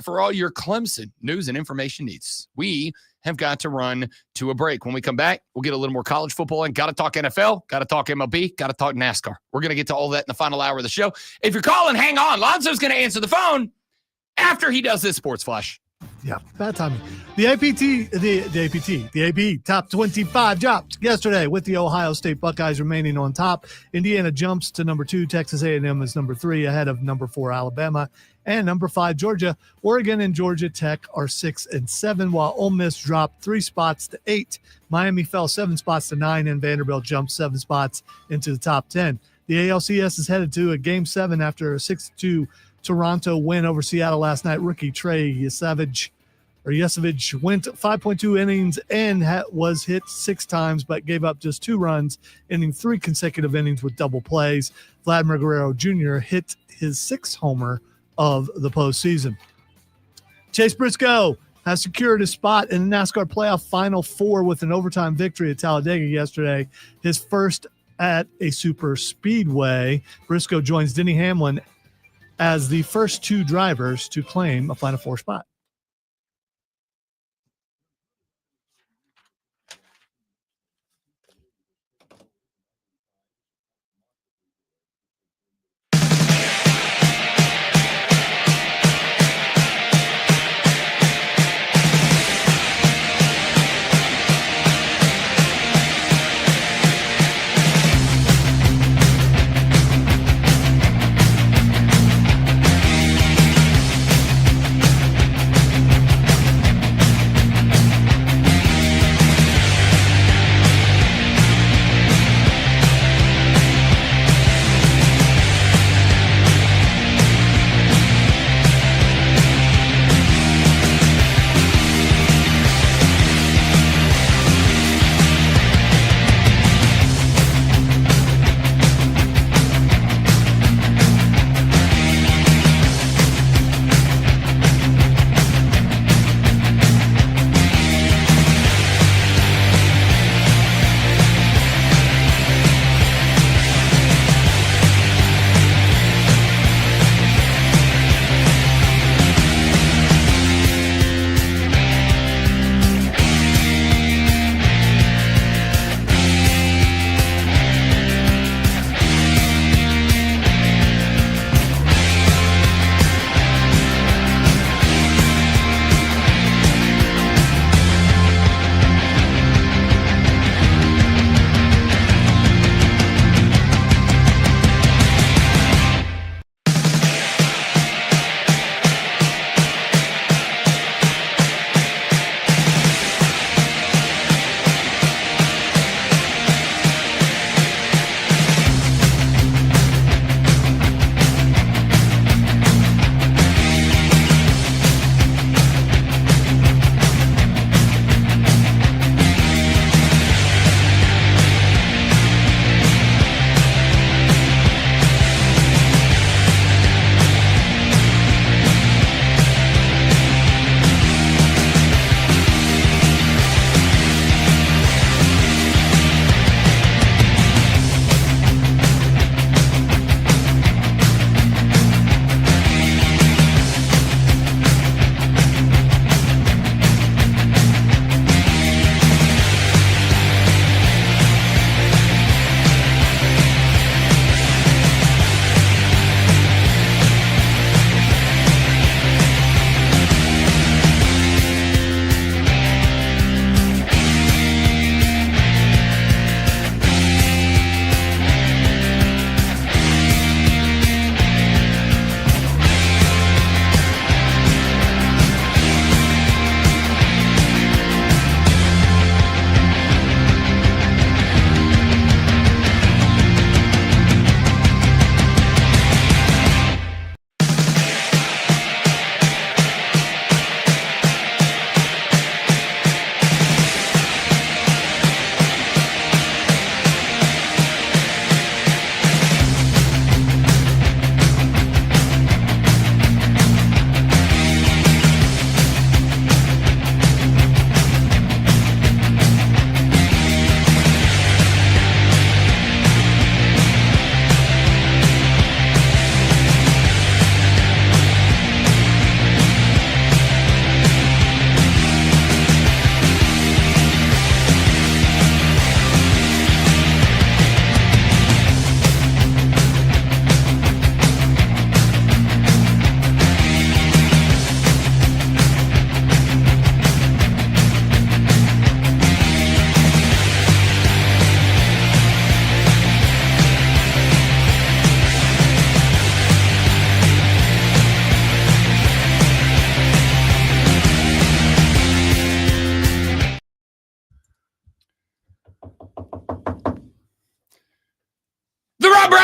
for all your Clemson news and information needs. We have got to run to a break. When we come back, we'll get a little more college football in. Got to talk NFL, got to talk MLB, got to talk NASCAR. We're going to get to all that in the final hour of the show. If you're calling, hang on. Lonzo's going to answer the phone after he does this Sports Flash. Yeah, bad timing. The AP top 25 dropped yesterday with the Ohio State Buckeyes remaining on top. Indiana jumps to number 2. Texas A&M is number 3 ahead of number 4 Alabama and number 5 Georgia. Oregon and Georgia Tech are 6 and 7, while Ole Miss dropped 3 spots to 8. Miami fell 7 spots to 9, and Vanderbilt jumped 7 spots into the top 10. The ALCS is headed to a Game 7 after a 6-2 Toronto win over Seattle last night. Rookie Trey Yesavage went 5.2 innings and was hit 6 times, but gave up just 2 runs, ending 3 consecutive innings with double plays. Vladimir Guerrero Jr. hit his 6th homer of the postseason. Chase Briscoe has secured his spot in the NASCAR playoff Final Four with an overtime victory at Talladega yesterday, his first at a super speedway. Briscoe joins Denny Hamlin as the first 2 drivers to claim a Final Four spot.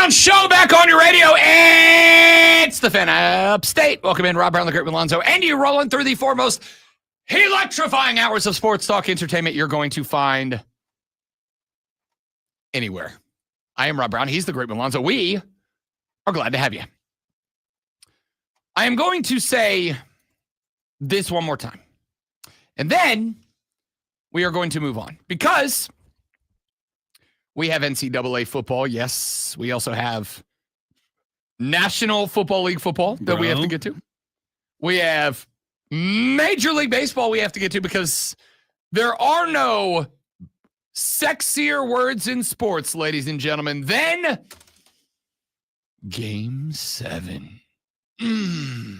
Brown Show back on your radio. It's the Fan Upstate. Welcome in, Rob Brown, the Great Alonzo, and you rolling through the foremost electrifying hours of sports talk entertainment you're going to find anywhere. I am Rob Brown. He's the Great Alonzo. We are glad to have you. I am going to say this one more time, and then we are going to move on because we have NCAA football. Yes, we also have National Football League football that we have to get to. We have Major League Baseball we have to get to because there are no sexier words in sports, ladies and gentlemen, than Game 7. I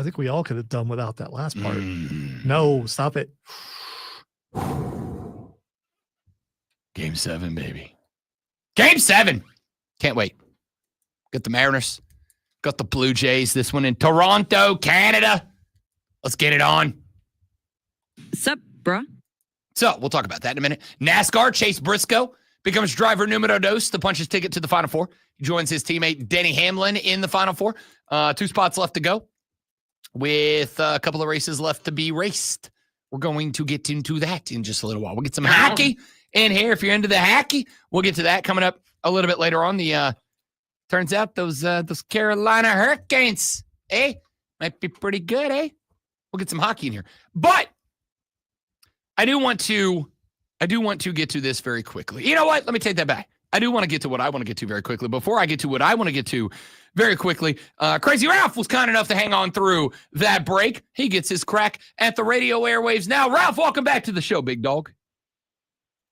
think we all could have done without that last part. No, stop it. Game 7, baby. Game 7. Can't wait. Got the Mariners. Got the Blue Jays. This one in Toronto, Canada. Let's get it on. Sup, bruh? So we'll talk about that in a minute. NASCAR, Chase Briscoe becomes driver numero dos to punch his ticket to the Final Four. He joins his teammate Denny Hamlin in the Final Four. 2 spots left to go with a couple of races left to be raced. We're going to get into that in just a little while. We'll get some hockey in here. If you're into the hockey, we'll get to that coming up a little bit later on. The turns out those Carolina Hurricanes, might be pretty good, We'll get some hockey in here. But I do want to get to this very quickly. You know what? Let me take that back. I do want to get to what I want to get to very quickly. Before I get to what I want to get to very quickly, Crazy Ralph was kind enough to hang on through that break. He gets his crack at the radio airwaves now. Ralph, welcome back to the show, big dog.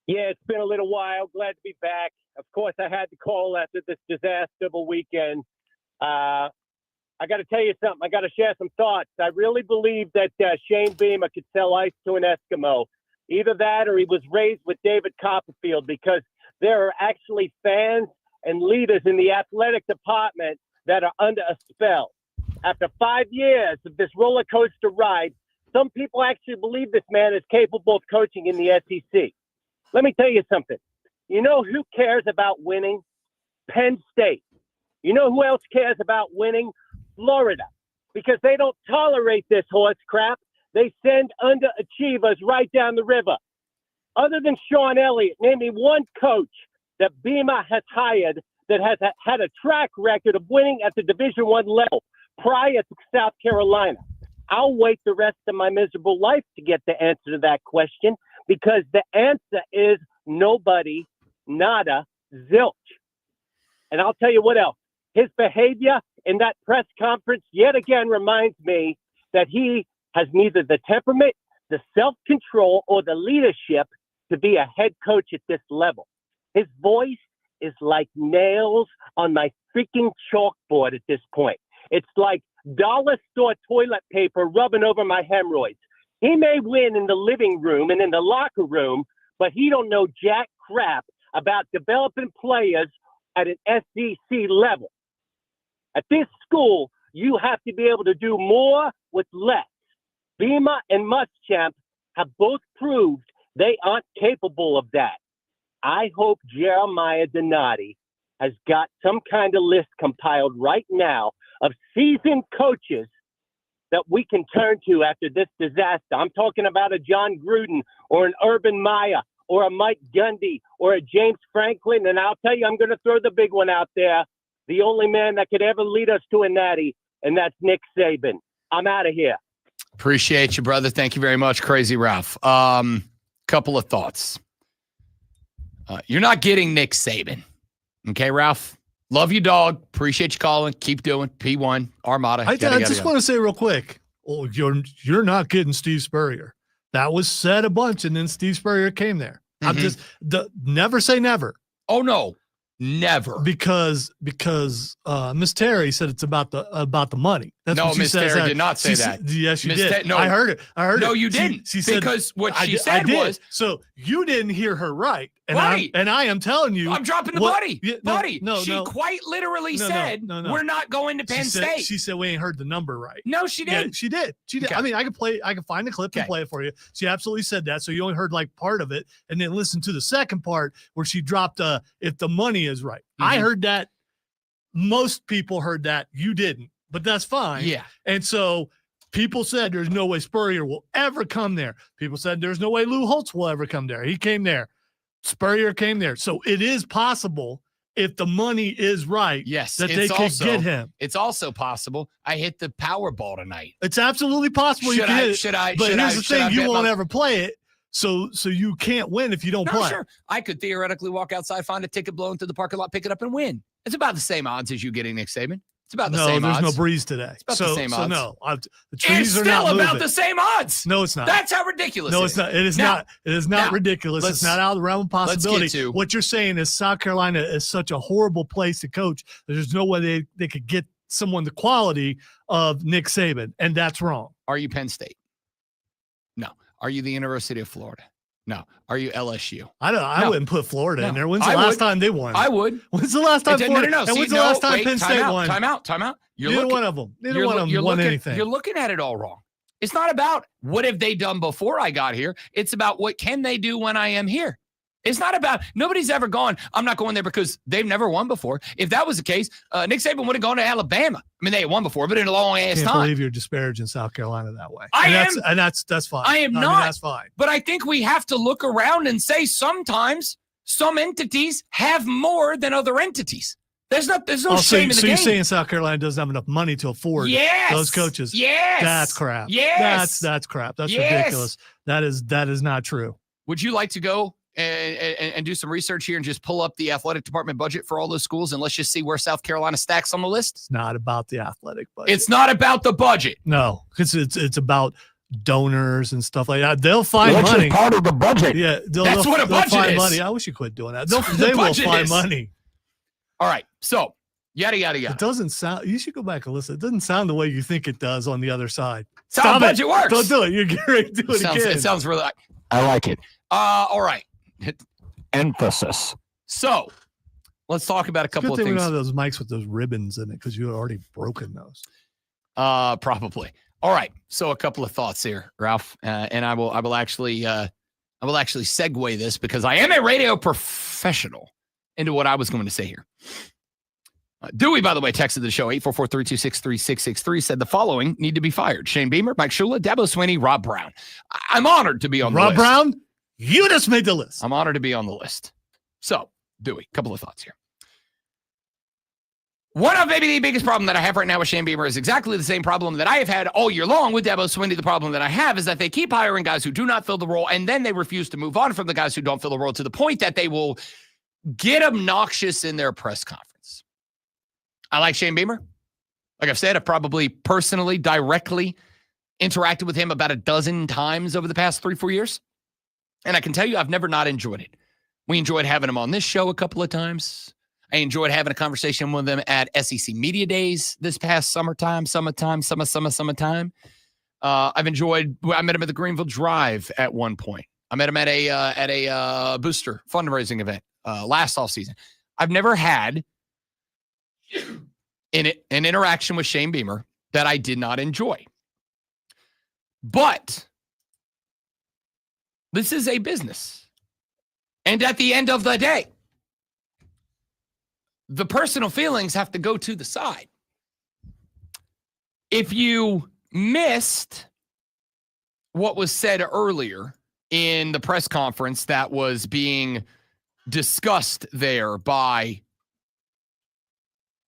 Yeah, it's been a little while. Glad to be back. Of course, I had to call after this disaster of a weekend. I got to tell you something. I got to share some thoughts. I really believe that Shane Beamer could sell ice to an Eskimo. Either that or he was raised with David Copperfield, because there are actually fans and leaders in the athletic department that are under a spell. After 5 years of this roller coaster ride, some people actually believe this man is capable of coaching in the SEC. Let me tell you something. You know who cares about winning? Penn State. You know who else cares about winning? Florida. Because they don't tolerate this horse crap. They send underachievers right down the river. Other than Sean Elliott, name me one coach that Beamer has hired that has had a track record of winning at the Division I level prior to South Carolina. I'll wait the rest of my miserable life to get the answer to that question, because the answer is nobody, nada, zilch. And I'll tell you what else. His behavior in that press conference yet again reminds me that he has neither the temperament, the self-control, or the leadership to be a head coach at this level. His voice is like nails on my freaking chalkboard at this point. It's like dollar store toilet paper rubbing over my hemorrhoids. He may win in the living room and in the locker room, but he don't know jack crap about developing players at an SEC level. At this school, you have to be able to do more with less. Beamer and Muschamp have both proved they aren't capable of that. I hope Jeremiah Donati has got some kind of list compiled right now of seasoned coaches that we can turn to after this disaster. I'm talking about a John Gruden or an Urban Meyer or a Mike Gundy or a James Franklin. And I'll tell you, I'm going to throw the big one out there. The only man that could ever lead us to a natty, and that's Nick Saban. I'm out of here. Appreciate you, brother. Thank you very much, Crazy Ralph. Couple of thoughts. You're not getting Nick Saban. Okay, Ralph? Love you, dog. Appreciate you calling. Keep doing. P1, Armada. I just want to say real quick, you're not getting Steve Spurrier. That was said a bunch, and then Steve Spurrier came there. I'm just never say never. Oh, no. Never. Because Miss Terry said it's about the money. That's No, what she Miss says. Terry did not say She that. said- yes, you Miss did. No. I heard it. No, it. you didn't. She said, because what she I said did. was, So you didn't hear her right. And Buddy. I am telling you. I'm dropping the what- buddy. Yeah, no, buddy. no, she no. quite literally No, said, no. we're not going to Penn State. She said we ain't heard the number right. No, she Yeah, didn't. she did. She did. Okay. I mean, I can find the clip and Okay. play it for you. She absolutely said that. So you only heard like part of it, and then listen to the second part where she dropped if the money is right. I heard that. Most people heard that. You didn't, but that's fine. Yeah. And so people said there's no way Spurrier will ever come there. People said there's no way Lou Holtz will ever come there. He came there. Spurrier came there. So it is possible if the money is right. Yes, that they could get him. It's also possible I hit the Powerball tonight. It's absolutely possible you Should can I- hit it. should I- But should here's I- the should I thing: you bet won't my- ever play it, so you can't win if you don't No, play. sure. I could theoretically walk outside, find a ticket, blow into the parking lot, pick it up, and win. It's about the same odds as you getting Nick Saban. It's about the No, same there's odds. no breeze today. It's about so, the same so odds. no, the It's trees are still not about moving. the same odds. No, it's not. That's how ridiculous No, it it's is. not. It is Now- not. It is not now, ridiculous. It's let's- not out of the realm of let's get possibility. to- What you're saying is South Carolina is such a horrible place to coach. There's no way they could get someone the quality of Nick Saban, and that's wrong. Are you Penn State? No. Are you the University of Florida? No. Are you LSU? I No. wouldn't put Florida in No. there. When's the I last would. time they won? I would. When's the last time No. Florida? And See, when's the last time wait, Penn State won? Time out. Neither one of them. Neither one of them won anything. You're looking at it all wrong. It's not about what have they done before I got here. It's about what can they do when I am here. It's not about, nobody's ever gone, I'm not going there because they've never won before. If that was the case, Nick Saban would have gone to Alabama. I mean, they had won before, but in a long ass Can't time. believe you're disparaging South Carolina that way. I and that's fine. I am mean, not. that's fine. But I think we have to look around and say sometimes some entities have more than other entities. There's no shame in the so game. you're saying South Carolina doesn't have enough money to afford those coaches? Yes. That's crap. Yes. That's crap. That's Yes. ridiculous. That is not true. Would you like to go and do some research here and just pull up the athletic department budget for all those schools and let's just see where South Carolina stacks on the list? It's not about the athletic budget. It's not about the budget. No, because it's about donors and stuff like that. They'll find money. part of the budget. Yeah, That's what a they'll budget find is. money. I wish you quit doing that. That's what They the will budget find is. money. All right. So, yada, yada, It yada. doesn't sound. You should go back and listen. It doesn't sound the way you think it does on the other side. That's how Stop a it. budget works. Don't do it. You're getting ready to do it again. It sounds really, I like it. All right. Emphasis. So, let's talk about a couple Good of thing we things. don't have those mics with those ribbons in it because you had already broken those. Probably. All right. So a couple of thoughts here, Ralph, and I will actually segue this because I am a radio professional into what I was going to say here. Dewey, by the way, texted the show 844-326-3663, said the following need to be fired: Shane Beamer, Mike Shula, Dabo Swinney, Rob Brown. I'm honored to be on the Rob list. Brown, you just made the list. I'm honored to be on the list. So, Dewey, a couple of thoughts here. One of maybe the biggest problem that I have right now with Shane Beamer is exactly the same problem that I have had all year long with Dabo Swinney. The problem that I have is that they keep hiring guys who do not fill the role, and then they refuse to move on from the guys who don't fill the role to the point that they will get obnoxious in their press conference. I like Shane Beamer. Like I've said, I've probably personally, directly interacted with him about a dozen times over the past 3-4 years. And I can tell you, I've never not enjoyed it. We enjoyed having him on this show a couple of times. I enjoyed having a conversation with them at SEC Media Days this past summertime. I met him at the Greenville Drive at one point. I met him at a booster fundraising event last offseason. I've never had an interaction with Shane Beamer that I did not enjoy. But this is a business. And at the end of the day, the personal feelings have to go to the side. If you missed what was said earlier in the press conference that was being discussed there by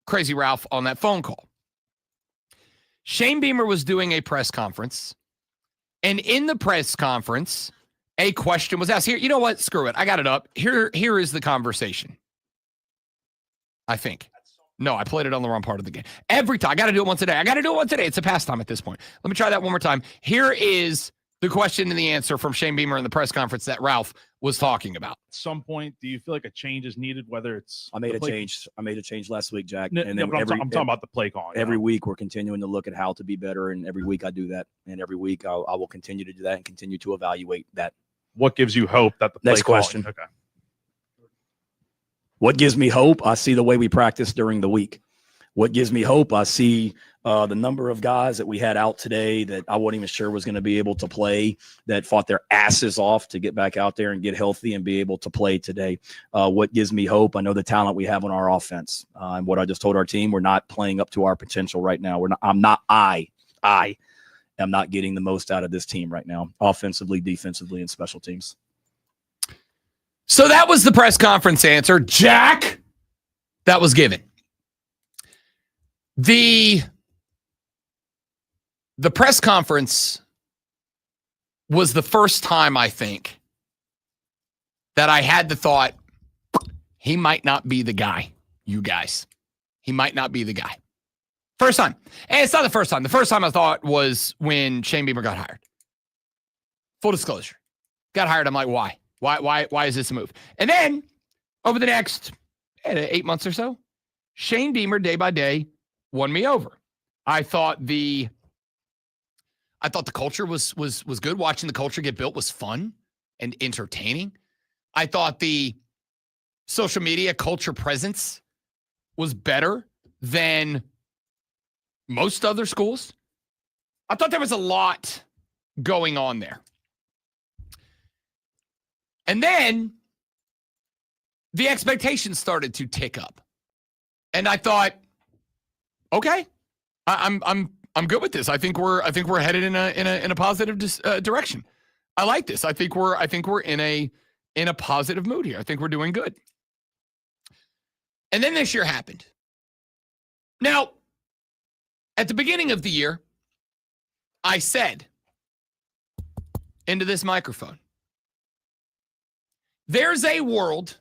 Crazy Ralph on that phone call, Shane Beamer was doing a press conference, and in the press conference, a question was asked. Here, you know what? Screw it. I got it up. Here is the conversation. I think. No, I played it on the wrong part of the game. Every time. I got to do it once a day. It's a pastime at this point. Let me try that one more time. Here is the question and the answer from Shane Beamer in the press conference that Ralph was talking about. At some point, do you feel like a change is needed, whether it's I made a change. I made a change last week, Jack. No, and then but I'm talking about the play calling. Every week we're continuing to look at how to be better, and every week I do that. And every week I will continue to do that and continue to evaluate that. What gives you hope that the play Next question. calling? Okay. What gives me hope? I see the way we practice during the week. What gives me hope? I see the number of guys that we had out today that I wasn't even sure was going to be able to play, that fought their asses off to get back out there and get healthy and be able to play today. What gives me hope? I know the talent we have on our offense. And what I just told our team, we're not playing up to our potential right now. I am not getting the most out of this team right now, offensively, defensively, and special teams. So that was the press conference answer, Jack, that was given. The press conference was the first time, I think, that I had the thought, he might not be the guy, you guys. He might not be the guy. First time. And it's not the first time. The first time I thought was when Shane Beamer got hired. Full disclosure. Got hired. I'm like, why? Why is this a move? And then over the next 8 months or so, Shane Beamer, day by day, won me over. I thought the culture was good. Watching the culture get built was fun and entertaining. I thought the social media culture presence was better than most other schools. I thought there was a lot going on there. And then the expectations started to tick up. And I thought, okay, I'm good with this. I think we're headed in a positive direction. I like this. I think we're in a positive mood here. I think we're doing good. And then this year happened. Now, at the beginning of the year, I said into this microphone, there's a world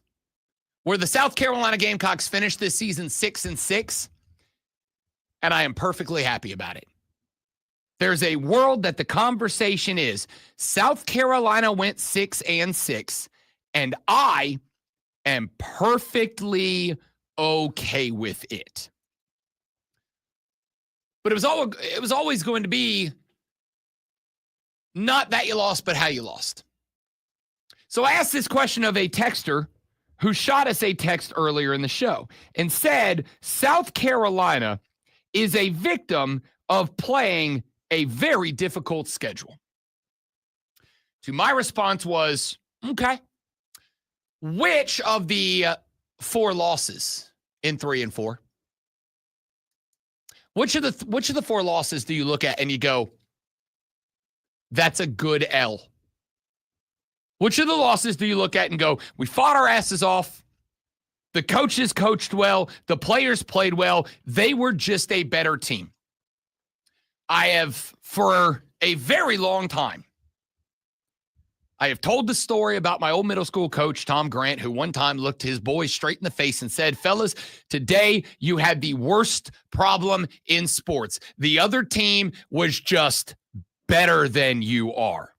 where the South Carolina Gamecocks finish this season 6-6, and I am perfectly happy about it. There's a world that the conversation is South Carolina went 6-6, and I am perfectly okay with it. But it was always going to be not that you lost, but how you lost. So I asked this question of a texter who shot us a text earlier in the show and said, South Carolina is a victim of playing a very difficult schedule. To my response was, okay, which of the 4 losses in 3 and 4? Which of the 4 losses do you look at and you go, that's a good L? Which of the losses do you look at and go, we fought our asses off, the coaches coached well, the players played well, they were just a better team? I have, for a very long time, I have told the story about my old middle school coach, Tom Grant, who one time looked his boys straight in the face and said, fellas, today you had the worst problem in sports. The other team was just better than you are.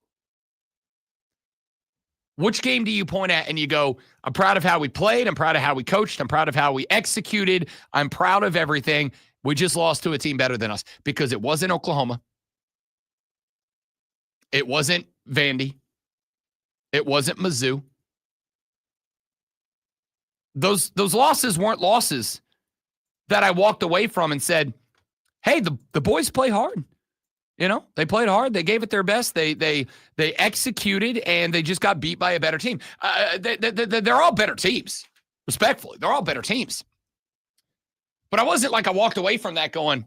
Which game do you point at and you go, I'm proud of how we played, I'm proud of how we coached, I'm proud of how we executed, I'm proud of everything. We just lost to a team better than us because it wasn't Oklahoma. It wasn't Vandy. It wasn't Mizzou. Those losses weren't losses that I walked away from and said, hey, the boys play hard. You know, they played hard. They gave it their best. They executed, and they just got beat by a better team. They're all better teams, respectfully. They're all better teams. But I wasn't like I walked away from that going,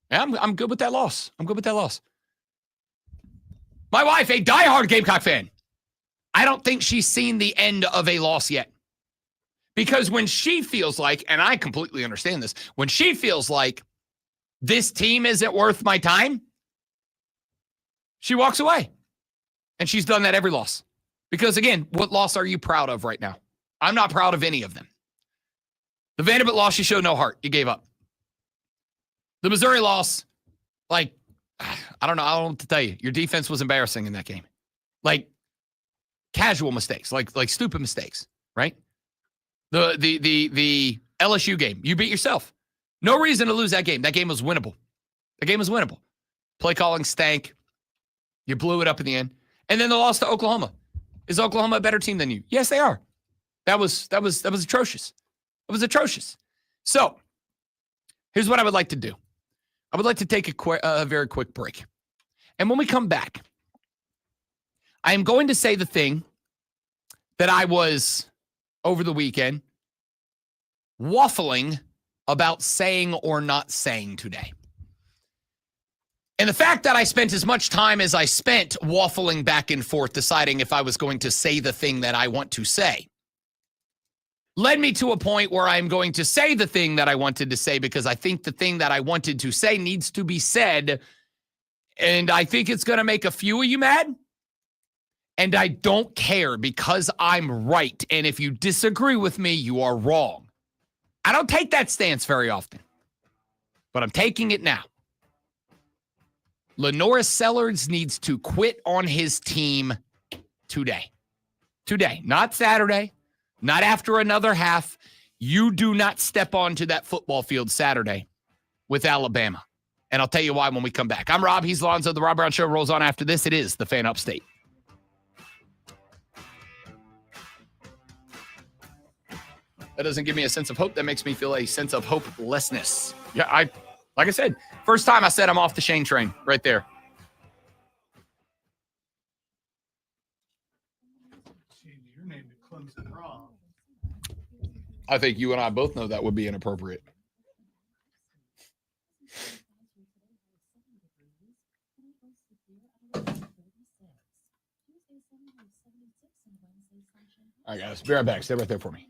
yeah, I'm good with that loss. I'm good with that loss. My wife, a diehard Gamecock fan, I don't think she's seen the end of a loss yet. Because when she feels like, and I completely understand this, when she feels like this team isn't worth my time, she walks away. And she's done that every loss. Because again, what loss are you proud of right now? I'm not proud of any of them. The Vanderbilt loss, you showed no heart. You gave up. The Missouri loss, like, I don't know what to tell you. Your defense was embarrassing in that game. Like, casual mistakes, like stupid mistakes, right? The LSU game, you beat yourself. No reason to lose that game. That game was winnable. The game was winnable. Play calling stank. You blew it up in the end. And then the loss to Oklahoma. Is Oklahoma a better team than you? Yes, they are. That was atrocious. It was atrocious. So here's what I would like to do. I would like to take a very quick break. And when we come back, I am going to say the thing that I was over the weekend waffling about saying or not saying today. And the fact that I spent as much time as I spent waffling back and forth, deciding if I was going to say the thing that I want to say, led me to a point where I'm going to say the thing that I wanted to say because I think the thing that I wanted to say needs to be said. And I think it's going to make a few of you mad. And I don't care because I'm right. And if you disagree with me, you are wrong. I don't take that stance very often, but I'm taking it now. Lenoris Sellards needs to quit on his team today. Today, not Saturday, not after another half. You do not step onto that football field Saturday with Alabama. And I'll tell you why when we come back. I'm Rob. He's Lonzo. The Rob Brown Show rolls on after this. It is the Fan Upstate. That doesn't give me a sense of hope. That makes me feel a sense of hopelessness. Yeah, like I said, first time I said I'm off the Shane train right there. Your name to Clemson Rob. I think you and I both know that would be inappropriate. All right, guys. Be right back. Stay right there for me.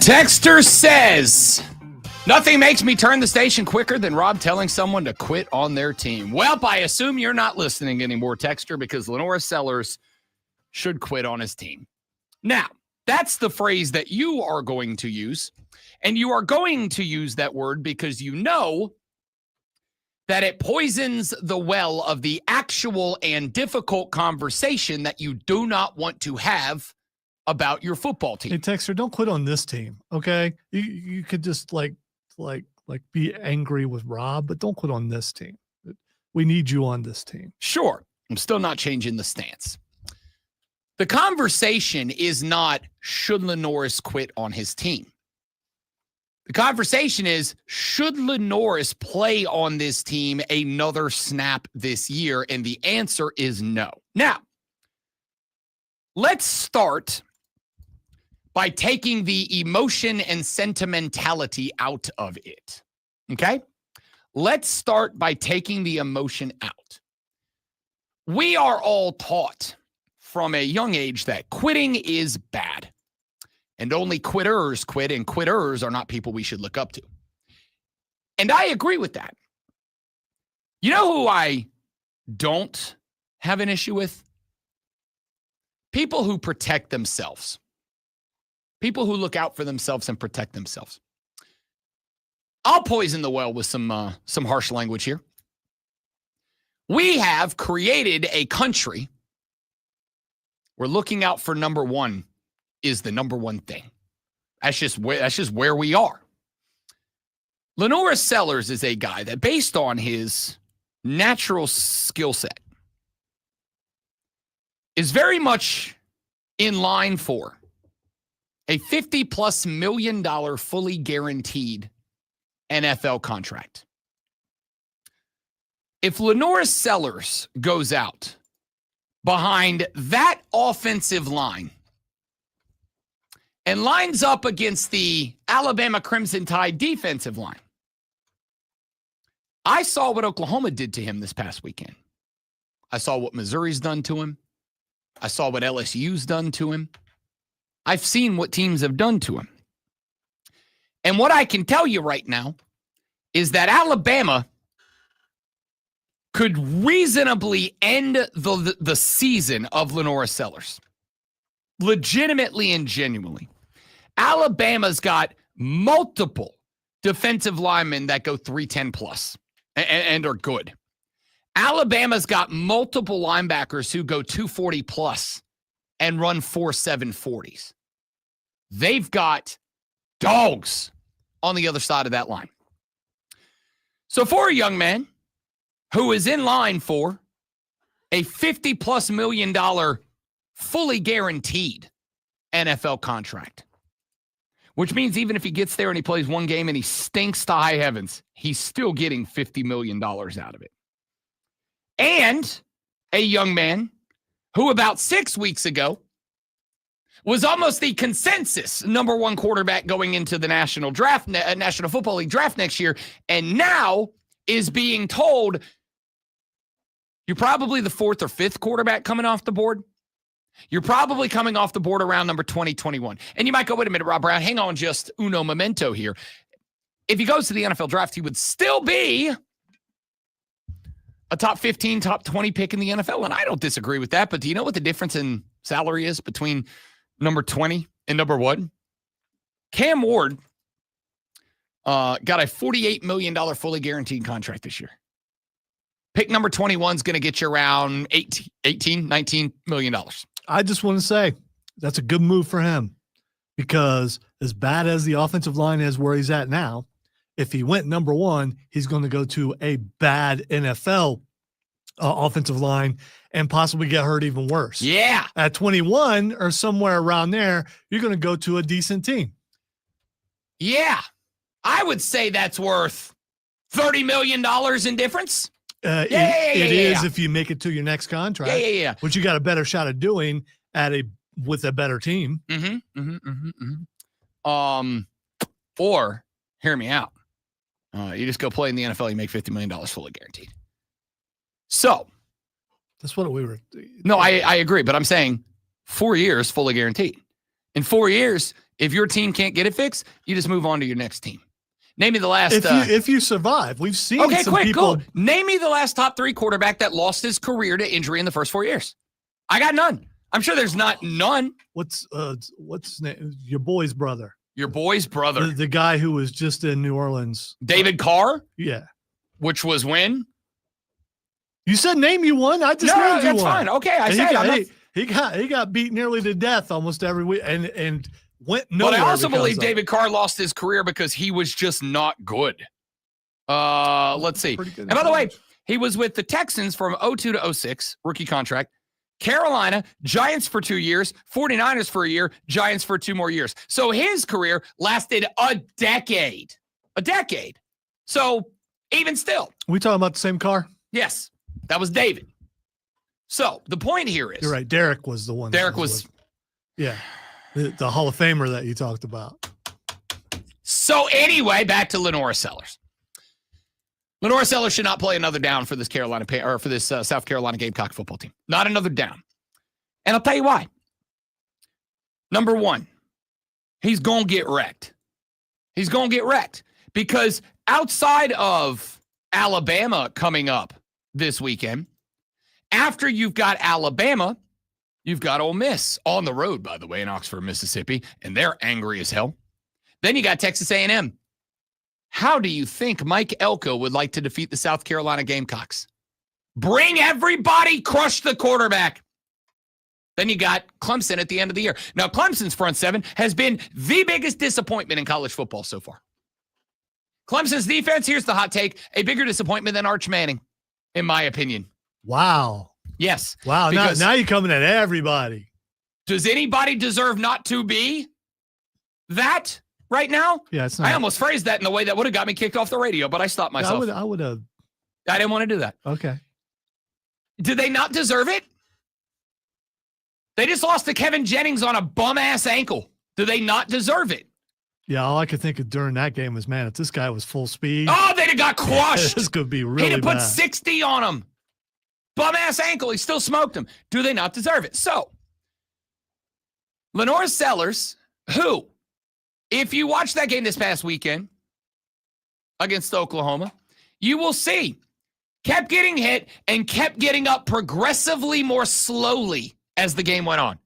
Texter says, nothing makes me turn the station quicker than Rob telling someone to quit on their team. Well, I assume you're not listening anymore, Texter, because Lenora Sellers should quit on his team. Now, that's the phrase that you are going to use, and you are going to use that word because you know that it poisons the well of the actual and difficult conversation that you do not want to have about your football team. Hey, Texter, don't quit on this team, okay? You could just like be angry with Rob, but don't quit on this team. We need you on this team. Sure. I'm still not changing the stance. The conversation is not, should Lenoris quit on his team? The conversation is, should Lenoris play on this team another snap this year? And the answer is no. Now, let's start by taking the emotion and sentimentality out of it. Okay? Let's start by taking the emotion out. We are all taught from a young age that quitting is bad. And only quitters quit, and quitters are not people we should look up to. And I agree with that. You know who I don't have an issue with? People who protect themselves. People who look out for themselves and protect themselves. I'll poison the well with some harsh language here. We have created a country where looking out for number one is the number one thing. That's just where we are. Lenora Sellers is a guy that, based on his natural skill set, is very much in line for a $50+ million fully guaranteed NFL contract. If Lenora Sellers goes out behind that offensive line and lines up against the Alabama Crimson Tide defensive line, I saw what Oklahoma did to him this past weekend. I saw what Missouri's done to him. I saw what LSU's done to him. I've seen what teams have done to him. And what I can tell you right now is that Alabama could reasonably end the season of Lenora Sellers. Legitimately and genuinely. Alabama's got multiple defensive linemen that go 310 plus and are good. Alabama's got multiple linebackers who go 240 plus and run 4.7 40s. They've got dogs on the other side of that line. So for a young man who is in line for a $50+ million fully guaranteed NFL contract, which means even if he gets there and he plays one game and he stinks to high heavens, he's still getting $50 million out of it. And a young man who about 6 weeks ago was almost the consensus number one quarterback going into the National Football League draft next year, and now is being told, you're probably the fourth or fifth quarterback coming off the board. You're probably coming off the board around number 2021. And you might go, wait a minute, Rob Brown, hang on just uno momento here. If he goes to the NFL draft, he would still be a top 15, top 20 pick in the NFL. And I don't disagree with that. But do you know what the difference in salary is between number 20 and number 1? Cam Ward got a $48 million fully guaranteed contract this year. Pick number 21 is going to get you around $19 million. I just want to say that's a good move for him, because as bad as the offensive line is where he's at now, if he went number 1, he's going to go to a bad NFL offensive line and possibly get hurt even worse. Yeah. At 21 or somewhere around there, you're going to go to a decent team. Yeah. I would say that's worth $30 million in difference. It is if you make it to your next contract. Yeah. Which you got a better shot at doing with a better team. Or hear me out. You just go play in the NFL, you make $50 million fully guaranteed. So that's what we were. No, I agree, but I'm saying 4 years fully guaranteed. In 4 years, If your team can't get it fixed, you just move on to your next team. Name me the last. If you survive, we've seen some people. Cool. Name me the last top 3 quarterback that lost his career to injury in the first 4 years. I got none. I'm sure there's not none. What's his name? Your boy's brother. Your boy's brother. The guy who was just in New Orleans. David Carr? Yeah. Which was when? You said name you one. I just named you that's one. Fine. Okay, I said he got beat nearly to death almost every week and went nowhere. But I also believe David Carr lost his career because he was just not good. Let's see. And by the way, he was with the Texans from 02 to 06, rookie contract. Carolina, Giants for 2 years, 49ers for a year, Giants for 2 more years. So his career lasted a decade. A decade. So even still. We talking about the same car? Yes. That was David. So the point here is. You're right. Derek was the one. Derek was. Yeah. The Hall of Famer that you talked about. So anyway, back to Lenora Sellers. Lenora Sellers should not play another down for this South Carolina Gamecock football team. Not another down. And I'll tell you why. Number one, he's going to get wrecked. He's going to get wrecked because outside of Alabama coming up this weekend, after you've got Alabama, you've got Ole Miss on the road, by the way, in Oxford, Mississippi, and they're angry as hell. Then you got Texas A&M. How do you think Mike Elko would like to defeat the South Carolina Gamecocks? Bring everybody, crush the quarterback. Then you got Clemson at the end of the year. Now, Clemson's front seven has been the biggest disappointment in college football so far. Clemson's defense, here's the hot take, a bigger disappointment than Arch Manning, in my opinion. Wow. Yes. Wow. Now you're coming at everybody. Does anybody deserve not to be that right now? Yeah, it's not. I almost phrased that in the way that would have got me kicked off the radio, but I stopped myself. I would have. I didn't want to do that. Okay. Do they not deserve it? They just lost to Kevin Jennings on a bum-ass ankle. Do they not deserve it? Yeah, all I could think of during that game was, man, if this guy was full speed. Oh, they'd have got crushed. This could be really He'd have bad. put 60 on him. Bum-ass ankle. He still smoked him. Do they not deserve it? So, Lenora Sellers, who, if you watch that game this past weekend against Oklahoma, you will see kept getting hit and kept getting up progressively more slowly as the game went on.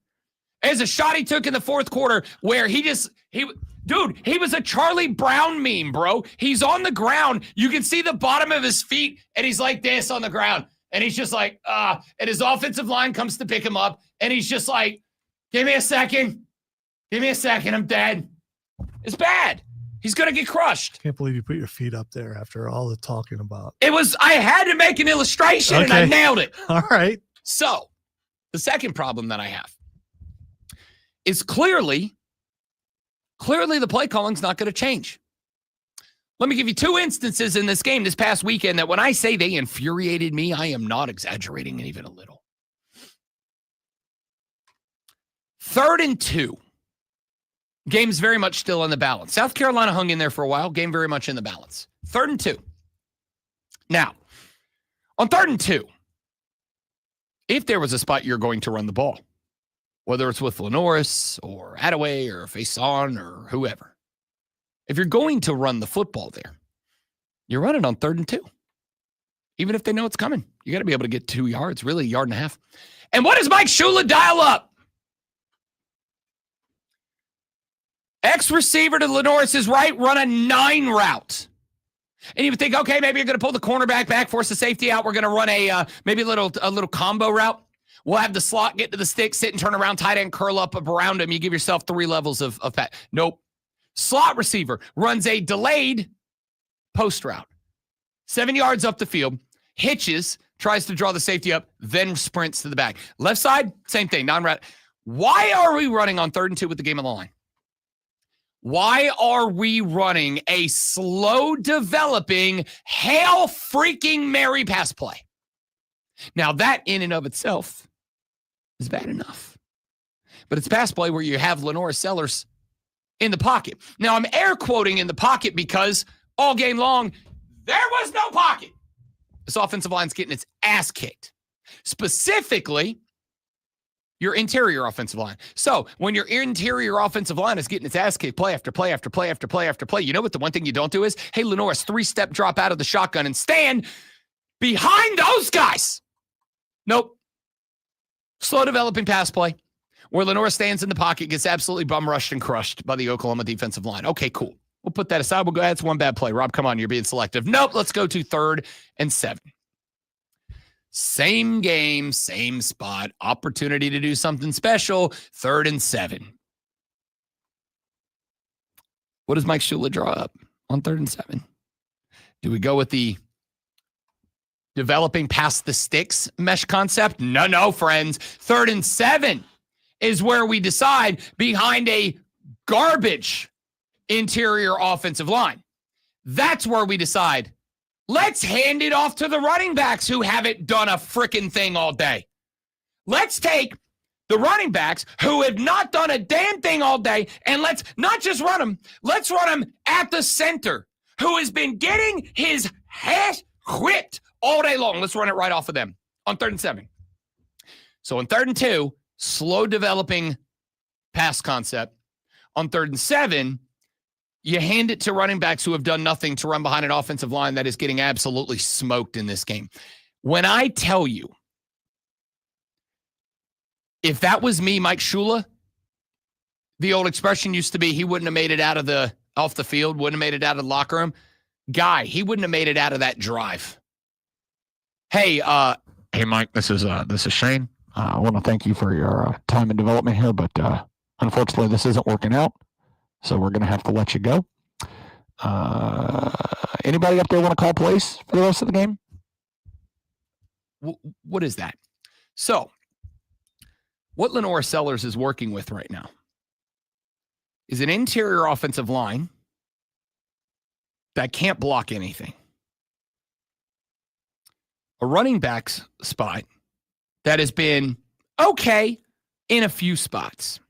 There's a shot he took in the fourth quarter where he was a Charlie Brown meme, bro. He's on the ground. You can see the bottom of his feet, and he's like this on the ground. And he's just like, and his offensive line comes to pick him up, and he's just like, give me a second. Give me a second. I'm dead. It's bad. He's going to get crushed. Can't believe you put your feet up there after all the talking about. I had to make an illustration, and I nailed it. All right. So, the second problem that I have is clearly the play calling's not going to change. Let me give you 2 instances in this game this past weekend that when I say they infuriated me, I am not exaggerating even a little. 3rd and 2. Game's very much still in the balance. South Carolina hung in there for a while. Game very much in the balance. 3rd and 2. Now, on 3rd and 2, if there was a spot you're going to run the ball, whether it's with Lenoris or Attaway or Faison or whoever, if you're going to run the football there, you're running on 3rd and 2. Even if they know it's coming, you got to be able to get 2 yards, really a yard and a half. And what does Mike Shula dial up? Ex-receiver to Lenoris' right, run a 9 route. And you would think, okay, maybe you're going to pull the cornerback back, force the safety out. We're going to run a little combo route. We'll have the slot get to the stick, sit and turn around, tight end, curl up around him. You give yourself 3 levels of pat. Nope. Slot receiver runs a delayed post route. 7 yards up the field, hitches, tries to draw the safety up, then sprints to the back. Left side, same thing, non-route. Why are we running on 3rd and 2 with the game on the line? Why are we running a slow developing, Hail freaking Mary pass play? Now that in and of itself is bad enough. But it's pass play where you have Lenora Sellers in the pocket. Now I'm air quoting in the pocket because all game long, there was no pocket. This offensive line's getting its ass kicked. Specifically, Your interior offensive line. So when your interior offensive line is getting its ass kicked play after play after play after play after play, you know what the one thing you don't do is, hey, Lenore's 3-step drop out of the shotgun and stand behind those guys. Nope. Slow developing pass play where Lenore stands in the pocket, gets absolutely bum rushed and crushed by the Oklahoma defensive line. Okay, cool. We'll put that aside. We'll go, that's one bad play. Rob, come on, you're being selective. Nope, let's go to 3rd and 7. Same game, same spot, opportunity to do something special, 3rd and 7. What does Mike Shula draw up on 3rd and 7? Do we go with the developing past the sticks mesh concept? No, friends. 3rd and 7 is where we decide behind a garbage interior offensive line. That's where we decide. Let's hand it off to the running backs who haven't done a freaking thing all day. Let's take the running backs who have not done a damn thing all day, and let's not just run them. Let's run them at the center, who has been getting his head whipped all day long. Let's run it right off of them on 3rd and 7. So on 3rd and 2, slow developing pass concept. On 3rd and 7, you hand it to running backs who have done nothing to run behind an offensive line that is getting absolutely smoked in this game. When I tell you, if that was me, Mike Shula, the old expression used to be he wouldn't have made it out of off the field, wouldn't have made it out of the locker room. Guy, he wouldn't have made it out of that drive. Hey, Mike, this is Shane. I want to thank you for your time and development here, but unfortunately, this isn't working out. So we're going to have to let you go. Anybody up there want to call plays for the rest of the game? What is that? So what Lenore Sellers is working with right now is an interior offensive line that can't block anything. A running back's spot that has been okay in a few spots.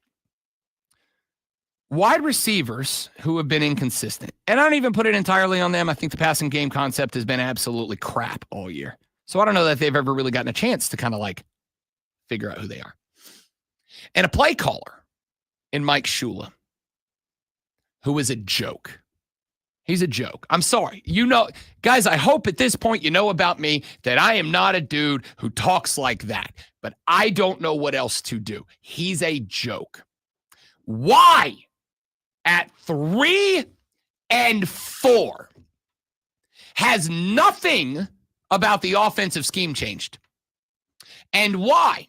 Wide receivers who have been inconsistent. And I don't even put it entirely on them. I think the passing game concept has been absolutely crap all year. So I don't know that they've ever really gotten a chance to kind of like figure out who they are. And a play caller in Mike Shula, who is a joke. He's a joke. I'm sorry. You know, guys, I hope at this point you know about me that I am not a dude who talks like that. But I don't know what else to do. He's a joke. Why? At 3 and 4 has nothing about the offensive scheme changed. And why?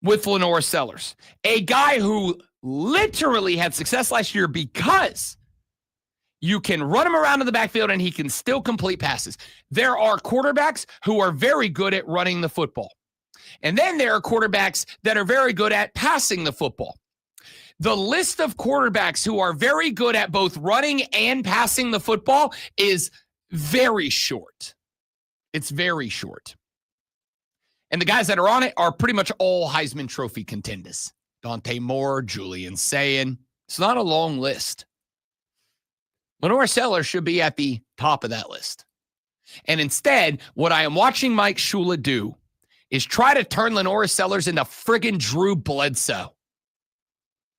With Lenore Sellers, a guy who literally had success last year because you can run him around in the backfield and he can still complete passes. There are quarterbacks who are very good at running the football. And then there are quarterbacks that are very good at passing the football. The list of quarterbacks who are very good at both running and passing the football is very short. It's very short. And the guys that are on it are pretty much all Heisman Trophy contenders. Dante Moore, Julian Sayin. It's not a long list. Lenore Sellers should be at the top of that list. And instead, what I am watching Mike Shula do is try to turn Lenore Sellers into friggin' Drew Bledsoe.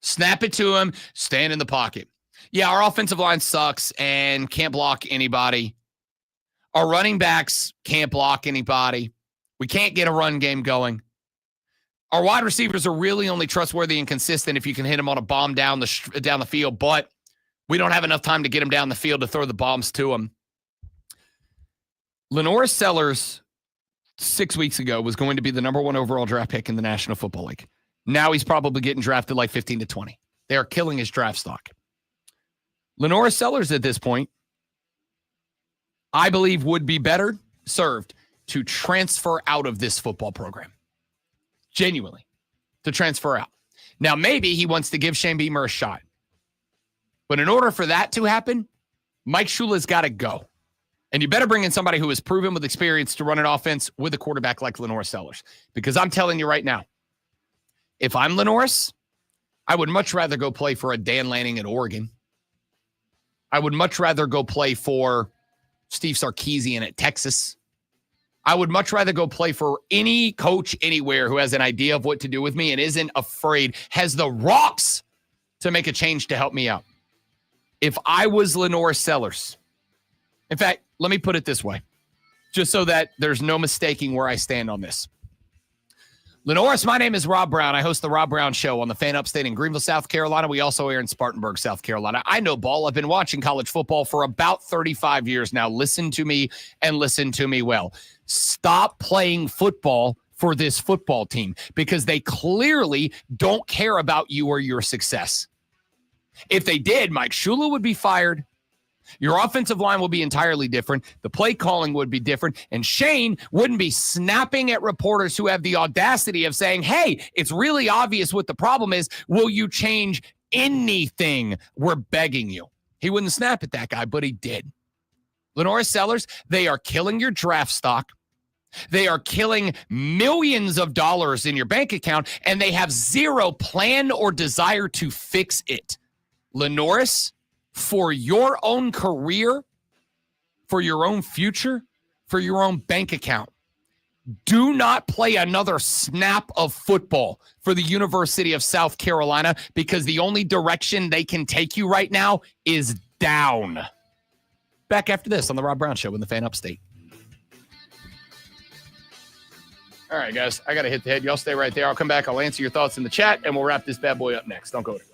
Snap it to him, stand in the pocket. Yeah, our offensive line sucks and can't block anybody. Our running backs can't block anybody. We can't get a run game going. Our wide receivers are really only trustworthy and consistent if you can hit them on a bomb down the field, but we don't have enough time to get them down the field to throw the bombs to them. Lenore Sellers 6 weeks ago was going to be the number 1 overall draft pick in the National Football League. Now he's probably getting drafted like 15 to 20. They are killing his draft stock. Lenore Sellers at this point, I believe, would be better served to transfer out of this football program. Genuinely, to transfer out. Now, maybe he wants to give Shane Beamer a shot. But in order for that to happen, Mike Shula's got to go. And you better bring in somebody who is proven with experience to run an offense with a quarterback like Lenore Sellers. Because I'm telling you right now, if I'm Lenoris, I would much rather go play for a Dan Lanning at Oregon. I would much rather go play for Steve Sarkisian at Texas. I would much rather go play for any coach anywhere who has an idea of what to do with me and isn't afraid, has the rocks to make a change to help me out. If I was Lenore Sellers, in fact, let me put it this way, just so that there's no mistaking where I stand on this. Lenoris, my name is Rob Brown. I host the Rob Brown Show on the Fan Upstate in Greenville, South Carolina. We also air in Spartanburg, South Carolina. I know ball. I've been watching college football for about 35 years now. Listen to me and listen to me well. Stop playing football for this football team because they clearly don't care about you or your success. If they did, Mike Shula would be fired. Your offensive line will be entirely different. The play calling would be different. And Shane wouldn't be snapping at reporters who have the audacity of saying, hey, it's really obvious what the problem is. Will you change anything? We're begging you. He wouldn't snap at that guy, but he did. Lenore Sellers, they are killing your draft stock. They are killing millions of dollars in your bank account, and they have zero plan or desire to fix it. Lenoris, for your own career, for your own future, for your own bank account, do not play another snap of football for the University of South Carolina because the only direction they can take you right now is down. Back after this on the Rob Brown Show in the Fan Upstate. All right, guys, I got to hit the head. Y'all stay right there. I'll come back. I'll answer your thoughts in the chat, and we'll wrap this bad boy up next. Don't go anywhere.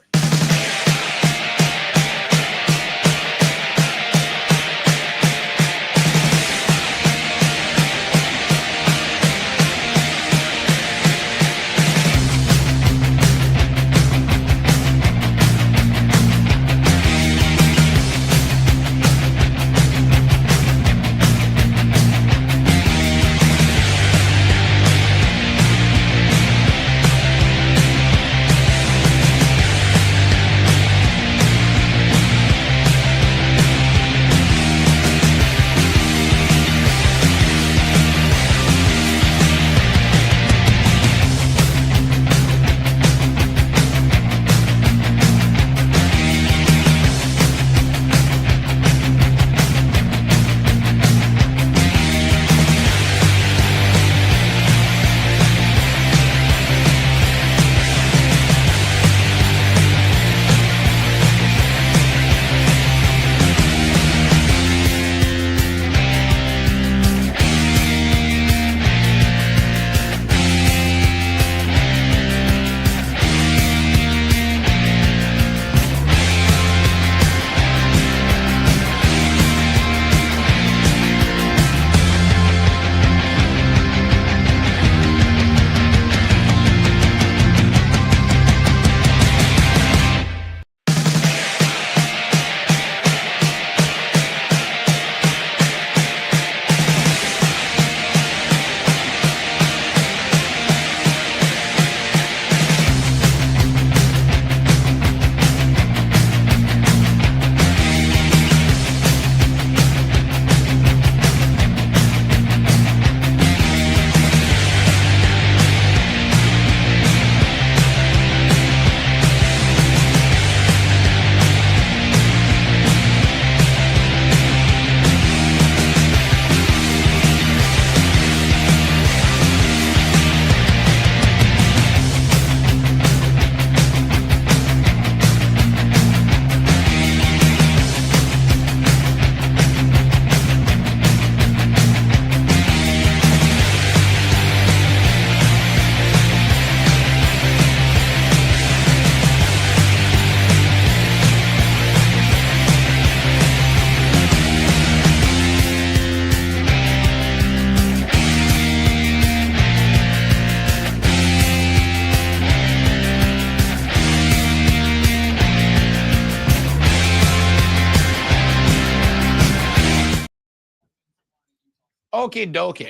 Okie dokie.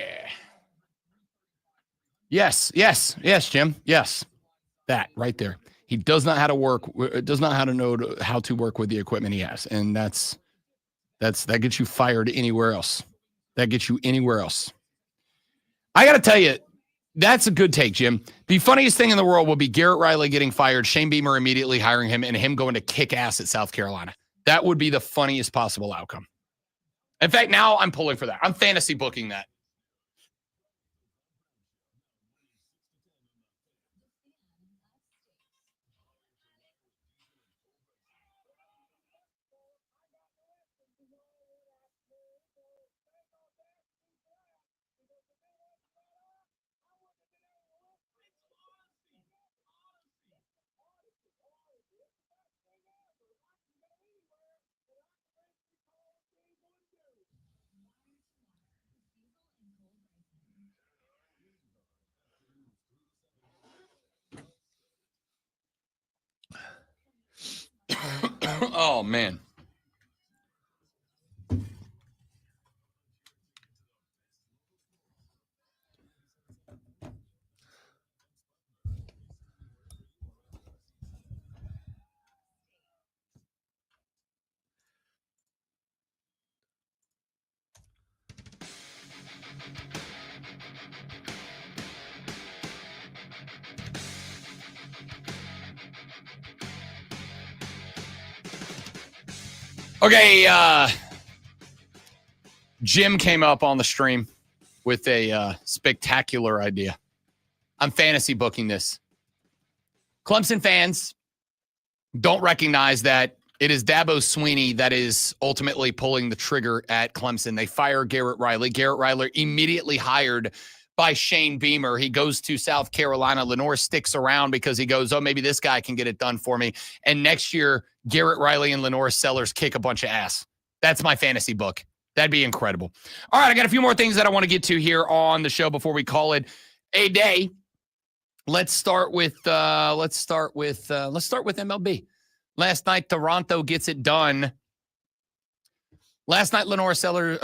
Yes, Jim. Yes. That right there. He does not know how to work with the equipment he has. And that gets you fired anywhere else. That gets you anywhere else. I got to tell you, that's a good take, Jim. The funniest thing in the world will be Garrett Riley getting fired, Shane Beamer immediately hiring him, and him going to kick ass at South Carolina. That would be the funniest possible outcome. In fact, now I'm pulling for that. I'm fantasy booking that. Oh, man. Okay, Jim came up on the stream with a spectacular idea. I'm fantasy booking this. Clemson fans don't recognize that it is Dabo Sweeney that is ultimately pulling the trigger at Clemson. They fire Garrett Riley. Garrett Riley immediately hired by Shane Beamer. He goes to South Carolina. Lenore sticks around because he goes, oh, maybe this guy can get it done for me. And next year, Garrett Riley and Lenore Sellers kick a bunch of ass. That's my fantasy book. That'd be incredible. All right, I got a few more things that I want to get to here on the show before we call it a day. Let's start with MLB. Last night, Toronto gets it done. Last night, Lenore Seller.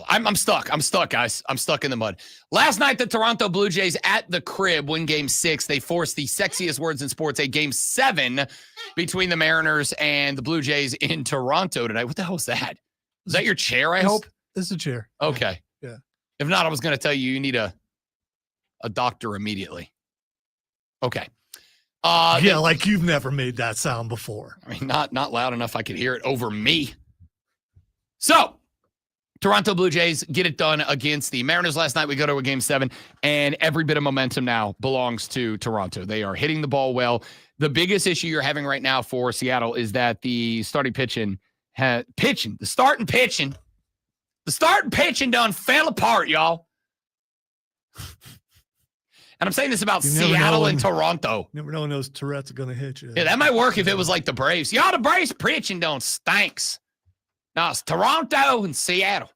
I'm stuck. I'm stuck, guys. I'm stuck in the mud. Last night, the Toronto Blue Jays at the crib win Game 6. They forced the sexiest words in sports, a Game 7 between the Mariners and the Blue Jays in Toronto tonight. What the hell was that? Was that your chair, I hope? This is a chair. Okay. Yeah. If not, I was going to tell you need a doctor immediately. Okay. Yeah, like you've never made that sound before. I mean, not loud enough I could hear it over me. So, Toronto Blue Jays get it done against the Mariners last night. We go to a Game 7, and every bit of momentum now belongs to Toronto. They are hitting the ball well. The biggest issue you're having right now for Seattle is that the starting pitching done fell apart, y'all. And I'm saying this about Seattle and Toronto. Never know when those Tourette's are going to hit you. Yeah, that might work if it was like the Braves. Y'all, the Braves pitching don't stinks. No, it's Toronto and Seattle.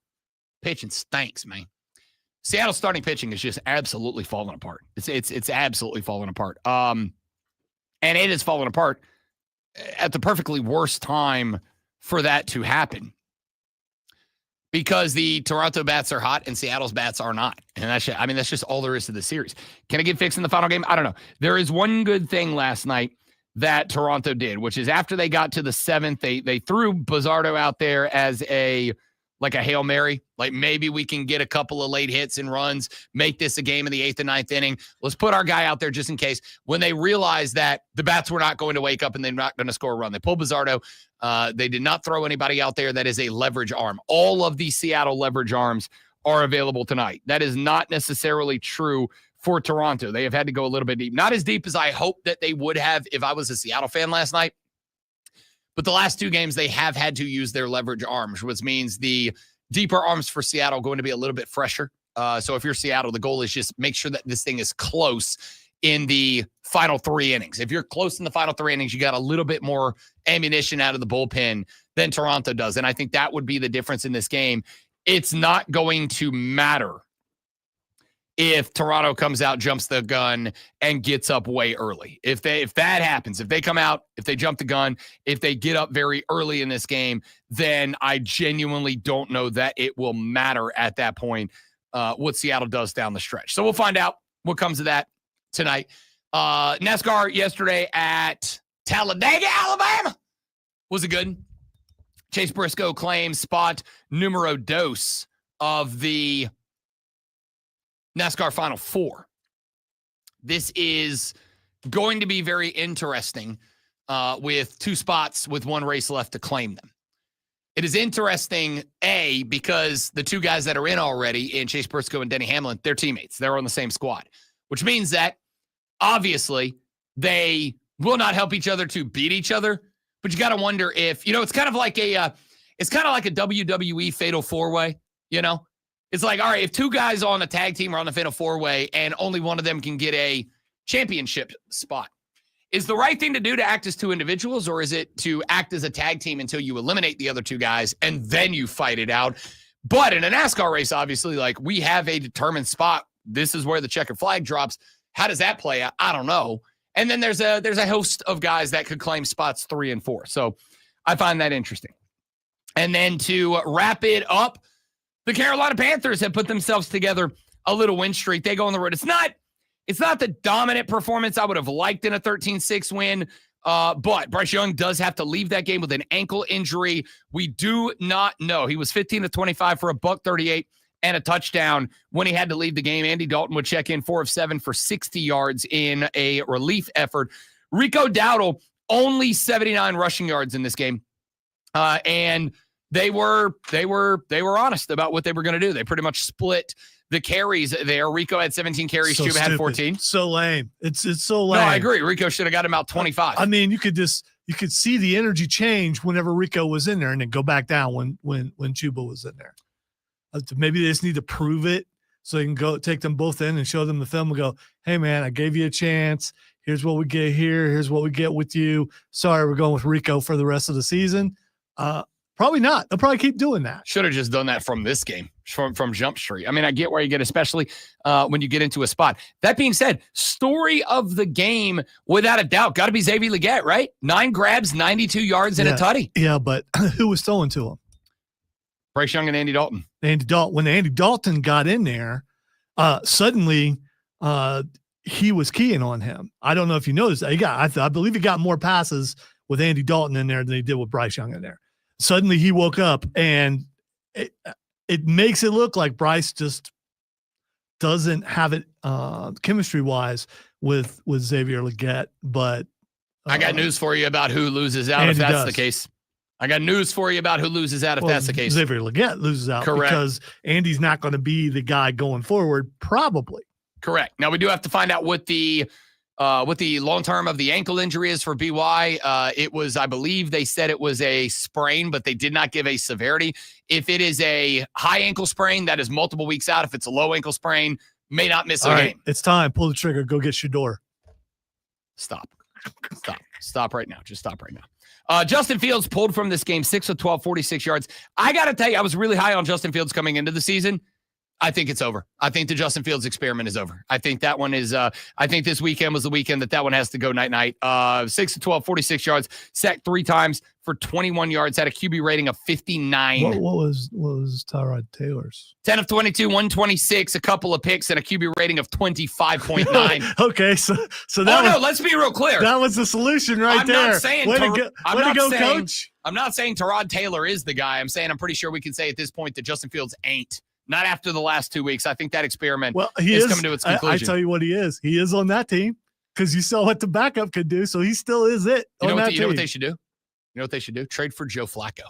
Pitching stinks, man. Seattle's starting pitching is just absolutely falling apart. It's absolutely falling apart. And it is falling apart at the perfectly worst time for that to happen. Because the Toronto bats are hot and Seattle's bats are not. And that's just all there is to the series. Can it get fixed in the final game? I don't know. There is one good thing last night that Toronto did, which is after they got to the 7th, they threw Bizzardo out there as a Hail Mary. Like, maybe we can get a couple of late hits and runs, make this a game in the 8th and 9th inning. Let's put our guy out there just in case. When they realized that the bats were not going to wake up and they're not going to score a run, they pulled Bizzardo. They did not throw anybody out there that is a leverage arm. All of the Seattle leverage arms are available tonight. That is not necessarily true for Toronto. They have had to go a little bit deep. Not as deep as I hoped that they would have if I was a Seattle fan last night. But the last 2 games, they have had to use their leverage arms, which means the deeper arms for Seattle are going to be a little bit fresher. So if you're Seattle, the goal is just make sure that this thing is close in the final 3 innings. If you're close in the final 3 innings, you got a little bit more ammunition out of the bullpen than Toronto does. And I think that would be the difference in this game. It's not going to matter if Toronto comes out, jumps the gun, and gets up way early. If that happens, if they come out, if they jump the gun, if they get up very early in this game, then I genuinely don't know that it will matter at that point what Seattle does down the stretch. So we'll find out what comes of that tonight. NASCAR yesterday at Talladega, Alabama. Was it good? Chase Briscoe claims spot numero dos of the NASCAR Final Four. This is going to be very interesting with 2 spots with 1 race left to claim them. It is interesting, A, because the 2 guys that are in already, in Chase Briscoe and Denny Hamlin, they're teammates. They're on the same squad, which means that obviously they will not help each other to beat each other. But you got to wonder if, it's kind of like a WWE fatal 4-way, It's like, all right, if 2 guys on a tag team are on the fatal 4-way and only one of them can get a championship spot, is the right thing to do to act as 2 individuals, or is it to act as a tag team until you eliminate the other 2 guys and then you fight it out? But in a NASCAR race, obviously, like, we have a determined spot. This is where the checkered flag drops. How does that play out? I don't know. And then there's a host of guys that could claim spots 3 and 4. So I find that interesting. And then to wrap it up, the Carolina Panthers have put themselves together a little win streak. They go on the road. It's not the dominant performance I would have liked in a 13-6 win, but Bryce Young does have to leave that game with an ankle injury. We do not know. He was 15 of 25 for $138 and a touchdown when he had to leave the game. Andy Dalton would check in 4 of 7 for 60 yards in a relief effort. Rico Dowdle, only 79 rushing yards in this game. And they were honest about what they were going to do. They pretty much split the carries there. Rico had 17 carries. Chuba had 14. So lame. It's so lame. No, I agree. Rico should have got him out 25. I mean, you could see the energy change whenever Rico was in there and then go back down when Chuba was in there. Maybe they just need to prove it so they can go take them both in and show them the film and go, hey, man, I gave you a chance. Here's what we get here. Here's what we get with you. Sorry, we're going with Rico for the rest of the season. Probably not. They'll probably keep doing that. Should have just done that from this game, from Jump Street. I mean, I get where you get, especially when you get into a spot. That being said, story of the game, without a doubt, got to be Xavier Legette, right? 9 grabs, 92 yards, and a tutty. Yeah, but who was throwing to him? Bryce Young and Andy Dalton. When Andy Dalton got in there, suddenly he was keying on him. I don't know if you noticed that. I believe he got more passes with Andy Dalton in there than he did with Bryce Young in there. Suddenly he woke up, and it makes it look like Bryce just doesn't have it chemistry-wise with Xavier Legette. But I got news for you about who loses out if that's the case. I got news for you about who loses out if that's the case. Xavier Legette loses out. Correct. Because Andy's not going to be the guy going forward, probably. Correct. Now, we do have to find out what the long term of the ankle injury is for BY. It was, I believe they said it was a sprain, but they did not give a severity. If it is a high ankle sprain, that is multiple weeks out. If it's a low ankle sprain, may not miss a game. It's time. Pull the trigger. Go get Shador. Stop right now. Just stop right now. Justin Fields pulled from this game, 6 of 12, 46 yards. I got to tell you, I was really high on Justin Fields coming into the season. I think it's over. I think the Justin Fields experiment is over. I think that one is, I think this weekend was the weekend that one has to go night-night. 6 of 12, 46 yards, sacked 3 times for 21 yards, had a QB rating of 59. What was Tyrod Taylor's? 10 of 22, 126, a couple of picks, and a QB rating of 25.9. Okay, so that let's be real clear. That was the solution right there. I'm not saying Coach. I'm not saying Tyrod Taylor is the guy. I'm saying I'm pretty sure we can say at this point that Justin Fields ain't. Not after the last 2 weeks. I think that experiment is coming to its conclusion. I tell you what he is. He is on that team because you saw what the backup could do, so he still is it. You know what they should do? You know what they should do? Trade for Joe Flacco.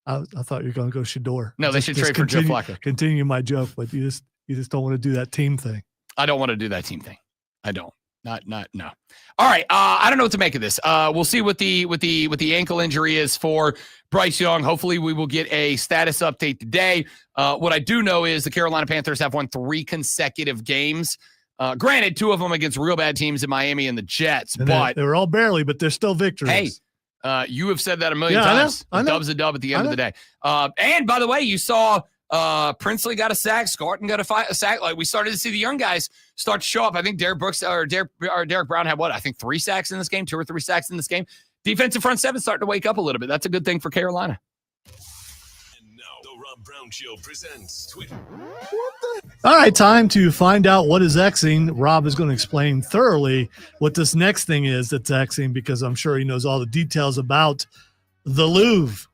I thought you were going to go Shador. No, they should trade for Joe Flacco. Continue my joke, but you just don't want to do that team thing. I don't want to do that team thing. I don't. No. All right. I don't know what to make of this. We'll see what the ankle injury is for Bryce Young. Hopefully we will get a status update today. What I do know is the Carolina Panthers have won 3 consecutive games. Granted, 2 of them against real bad teams in Miami and the Jets, but they were all barely, but they're still victories. Hey, you have said that a million times. I know. A dub's a dub at the end of the day. And by the way, you saw Princely got a sack. Scarton got a sack. Like, we started to see the young guys start to show up. I think Derek Brown had 3 sacks in this game, 2 or 3 sacks in this game. Defensive front 7 starting to wake up a little bit. That's a good thing for Carolina. And now the Rob Brown Show presents Twitter. All right, time to find out what is Xing. Rob is going to explain thoroughly what this next thing is that's Xing, because I'm sure he knows all the details about the Louvre.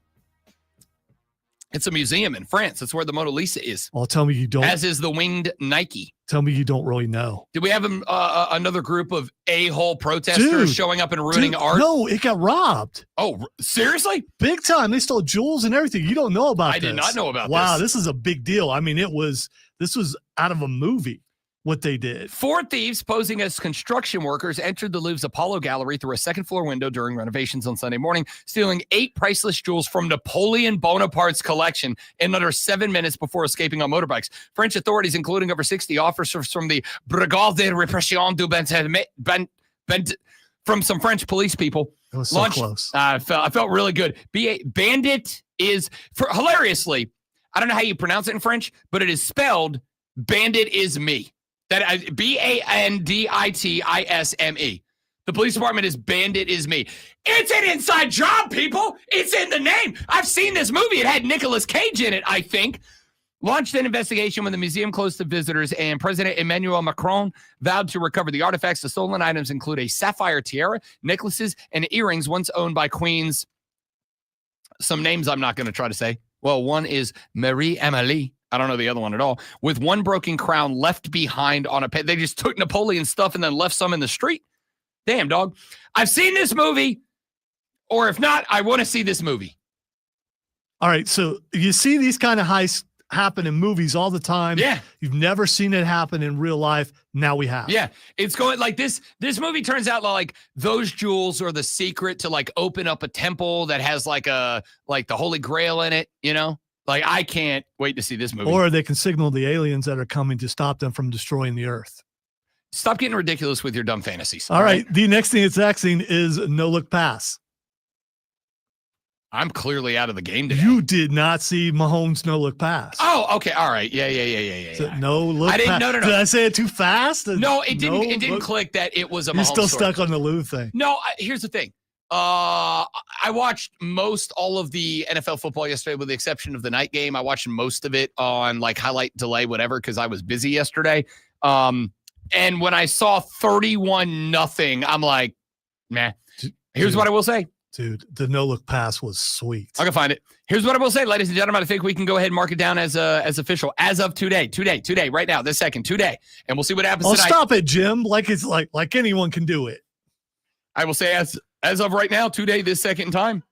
It's a museum in France. That's where the Mona Lisa is. Well, tell me you don't. As is the winged Nike. Tell me you don't really know. Did we have another group of a-hole protesters showing up and ruining art? No, it got robbed. Oh, seriously? Big time. They stole jewels and everything. You don't know about this. I did not know about this. Wow, this is a big deal. I mean, this was out of a movie, what they did. 4 thieves posing as construction workers entered the Louvre's Apollo Gallery through a second-floor window during renovations on Sunday morning, stealing 8 priceless jewels from Napoleon Bonaparte's collection in under 7 minutes before escaping on motorbikes. French authorities, including over 60 officers from the Brigade de Répression du from some French police people, that was so close. I felt really good. Bandit is, hilariously, I don't know how you pronounce it in French, but it is spelled Bandit is me. That Banditise. The police department is Bandit is Me. It's an inside job, people. It's in the name. I've seen this movie. It had Nicolas Cage in it, I think. Launched an investigation when the museum closed to visitors, and President Emmanuel Macron vowed to recover the artifacts. The stolen items include a sapphire tiara, necklaces, and earrings once owned by queens. Some names I'm not going to try to say. Well, one is Marie-Amélie. I don't know the other one at all. With one broken crown left behind on a pet. They just took Napoleon's stuff and then left some in the street. Damn, dog. I've seen this movie, or if not, I want to see this movie. All right, so you see these kind of heists happen in movies all the time. Yeah. You've never seen it happen in real life. Now we have. Yeah. It's going like this. This movie turns out like those jewels are the secret to like open up a temple that has like the Holy Grail in it, you know? Like, I can't wait to see this movie. Or they can signal the aliens that are coming to stop them from destroying the earth. Stop getting ridiculous with your dumb fantasies. All right. The next thing it's axing is no look pass. I'm clearly out of the game today. You did not see Mahomes no look pass. Oh, okay. All right. Yeah. So no look I didn't. pass. No. Did I say it too fast? No, it didn't. It didn't click that it was a. You're Mahomes still story. stuck on the Lou thing. No, here's the thing. I watched all of the NFL football yesterday, with the exception of the night game. I watched most of it on like highlight delay, whatever, because I was busy yesterday. And when I saw 31-0, I'm like, meh. Here's what I will say. Dude, the no-look pass was sweet. I can find it. Here's what I will say, ladies and gentlemen. I think we can go ahead and mark it down as official as of today, right now, this second, today. And we'll see what happens tonight. Stop it, Jim. Like it's like anyone can do it. I will say as of right now, today, this second time,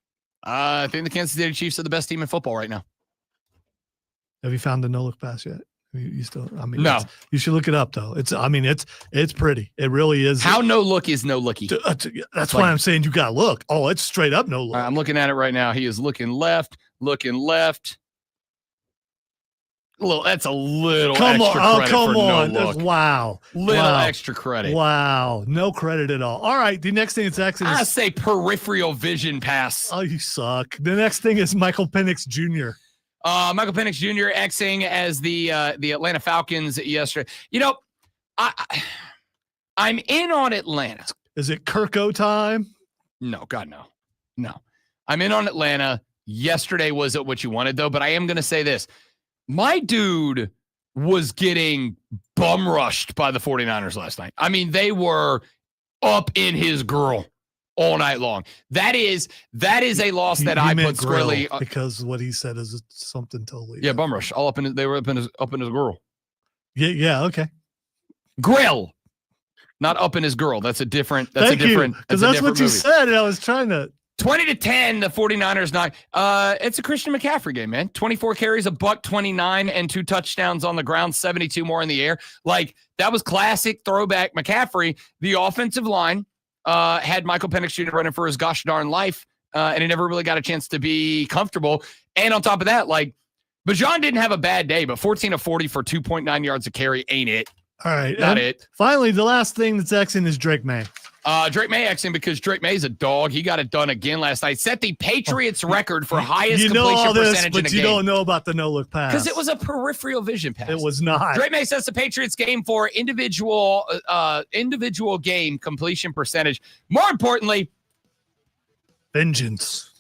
I think the Kansas City Chiefs are the best team in football right now. Have you found the no-look pass yet? You still, I mean, no. You should look it up though. It's pretty. It really is. How no look is no looky. That's why I'm saying you got to look. Oh, it's straight up no look. I'm looking at it right now. He is looking left. That's a little extra credit for no look. Wow. Extra credit. Wow. No credit at all. All right. The next thing it's actually I say peripheral vision pass. Oh, you suck. The next thing is Michael Penix Jr. Michael Penix Jr. Xing as the Atlanta Falcons yesterday. You know, I'm in on Atlanta. Is it Kirko time? No, God, no. I'm in on Atlanta. Yesterday wasn't what you wanted, though, but I am going to say this. My dude was getting bum rushed by the 49ers last night. I mean, they were up in his girl all night long. That is a loss that I put squarely because what he said is something totally different. Bum rush. All up in they were up in his girl. Yeah, okay. Grill. Not up in his girl. That's a different because that's what you said, and I was trying to 20-10, the 49ers knock. It's a Christian McCaffrey game, man. 24 carries, $129, and 2 touchdowns on the ground, 72 more in the air. Like, that was classic throwback McCaffrey. The offensive line had Michael Penix Jr. running for his gosh darn life, and he never really got a chance to be comfortable. And on top of that, like, Bijan didn't have a bad day, but 14 of 40 for 2.9 yards a carry ain't it. All right. Not it. Finally, the last thing that's Xing is Drake May. Drake May Xing because Drake May's a dog. He got it done again last night. Set the Patriots record for highest completion percentage but in a you game. Don't know about the no-look pass. Because it was a peripheral vision pass. It was not. Drake May sets the Patriots game for individual game completion percentage. More importantly, vengeance.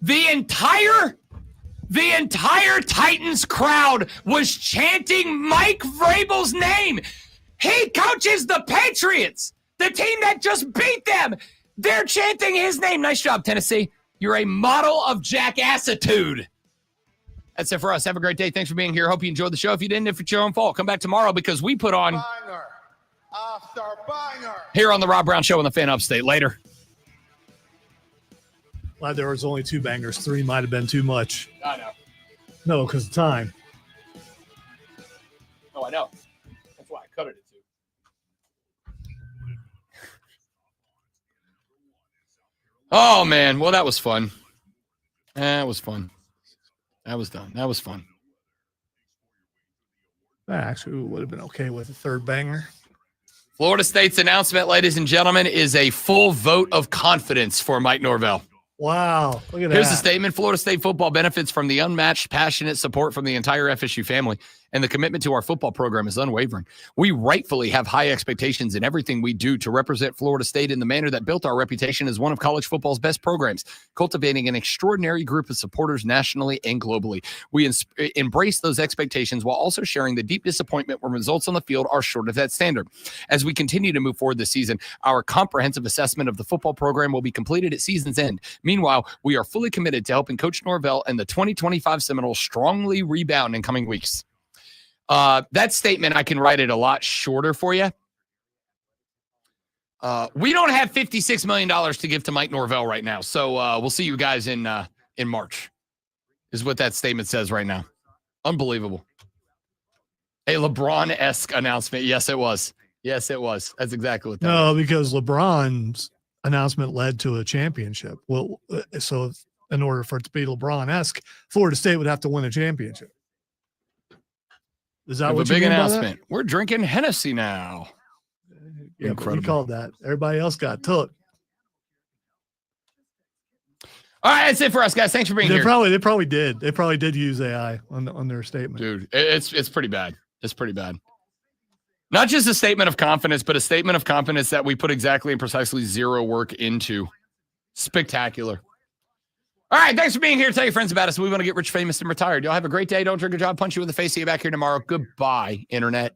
The entire Titans crowd was chanting Mike Vrabel's name. He coaches the Patriots, the team that just beat them. They're chanting his name. Nice job, Tennessee. You're a model of jackassitude. That's it for us. Have a great day. Thanks for being here. Hope you enjoyed the show. If you didn't, if it's your own fault, come back tomorrow because we put on here on the Rob Brown Show on the Fan Upstate. Later. Glad there was only 2 bangers. 3 might have been too much. I know. No, because of time. Oh, I know. That's why I cut it at 2. Oh, man. Well, that was fun. That was fun. That was done. That was fun. That actually would have been okay with a 3rd banger. Florida State's announcement, ladies and gentlemen, is a full vote of confidence for Mike Norvell. Wow. Look at Here's that. the statement. Florida State football benefits from the unmatched, passionate support from the entire FSU family. and the commitment to our football program is unwavering. We rightfully have high expectations in everything we do to represent Florida State in the manner that built our reputation as one of college football's best programs, cultivating an extraordinary group of supporters nationally and globally. We embrace those expectations while also sharing the deep disappointment when results on the field are short of that standard. As we continue to move forward this season, our comprehensive assessment of the football program will be completed at season's end. Meanwhile, we are fully committed to helping Coach Norvell and the 2025 Seminoles strongly rebound in coming weeks. That statement, I can write it a lot shorter for you. We don't have $56 million to give to Mike Norvell right now, so we'll see you guys in March, is what that statement says right now. Unbelievable. A LeBron-esque announcement. Yes, it was. Yes, it was. That's exactly what that was. No, because LeBron's announcement led to a championship. Well, so in order for it to be LeBron-esque, Florida State would have to win a championship. Is that what a big you mean announcement? We're drinking Hennessy now. Yeah, but we called that. Everybody else got took. All right, that's it for us, guys. Thanks for being here. They probably did. They probably did use AI on their statement. Dude, it's pretty bad. It's pretty bad. Not just a statement of confidence, but a statement of confidence that we put exactly and precisely zero work into. Spectacular. All right, thanks for being here. Tell your friends about us. We want to get rich, famous, and retired. Y'all have a great day. Don't drink a job. Punch you in the face. See you back here tomorrow. Goodbye, Internet.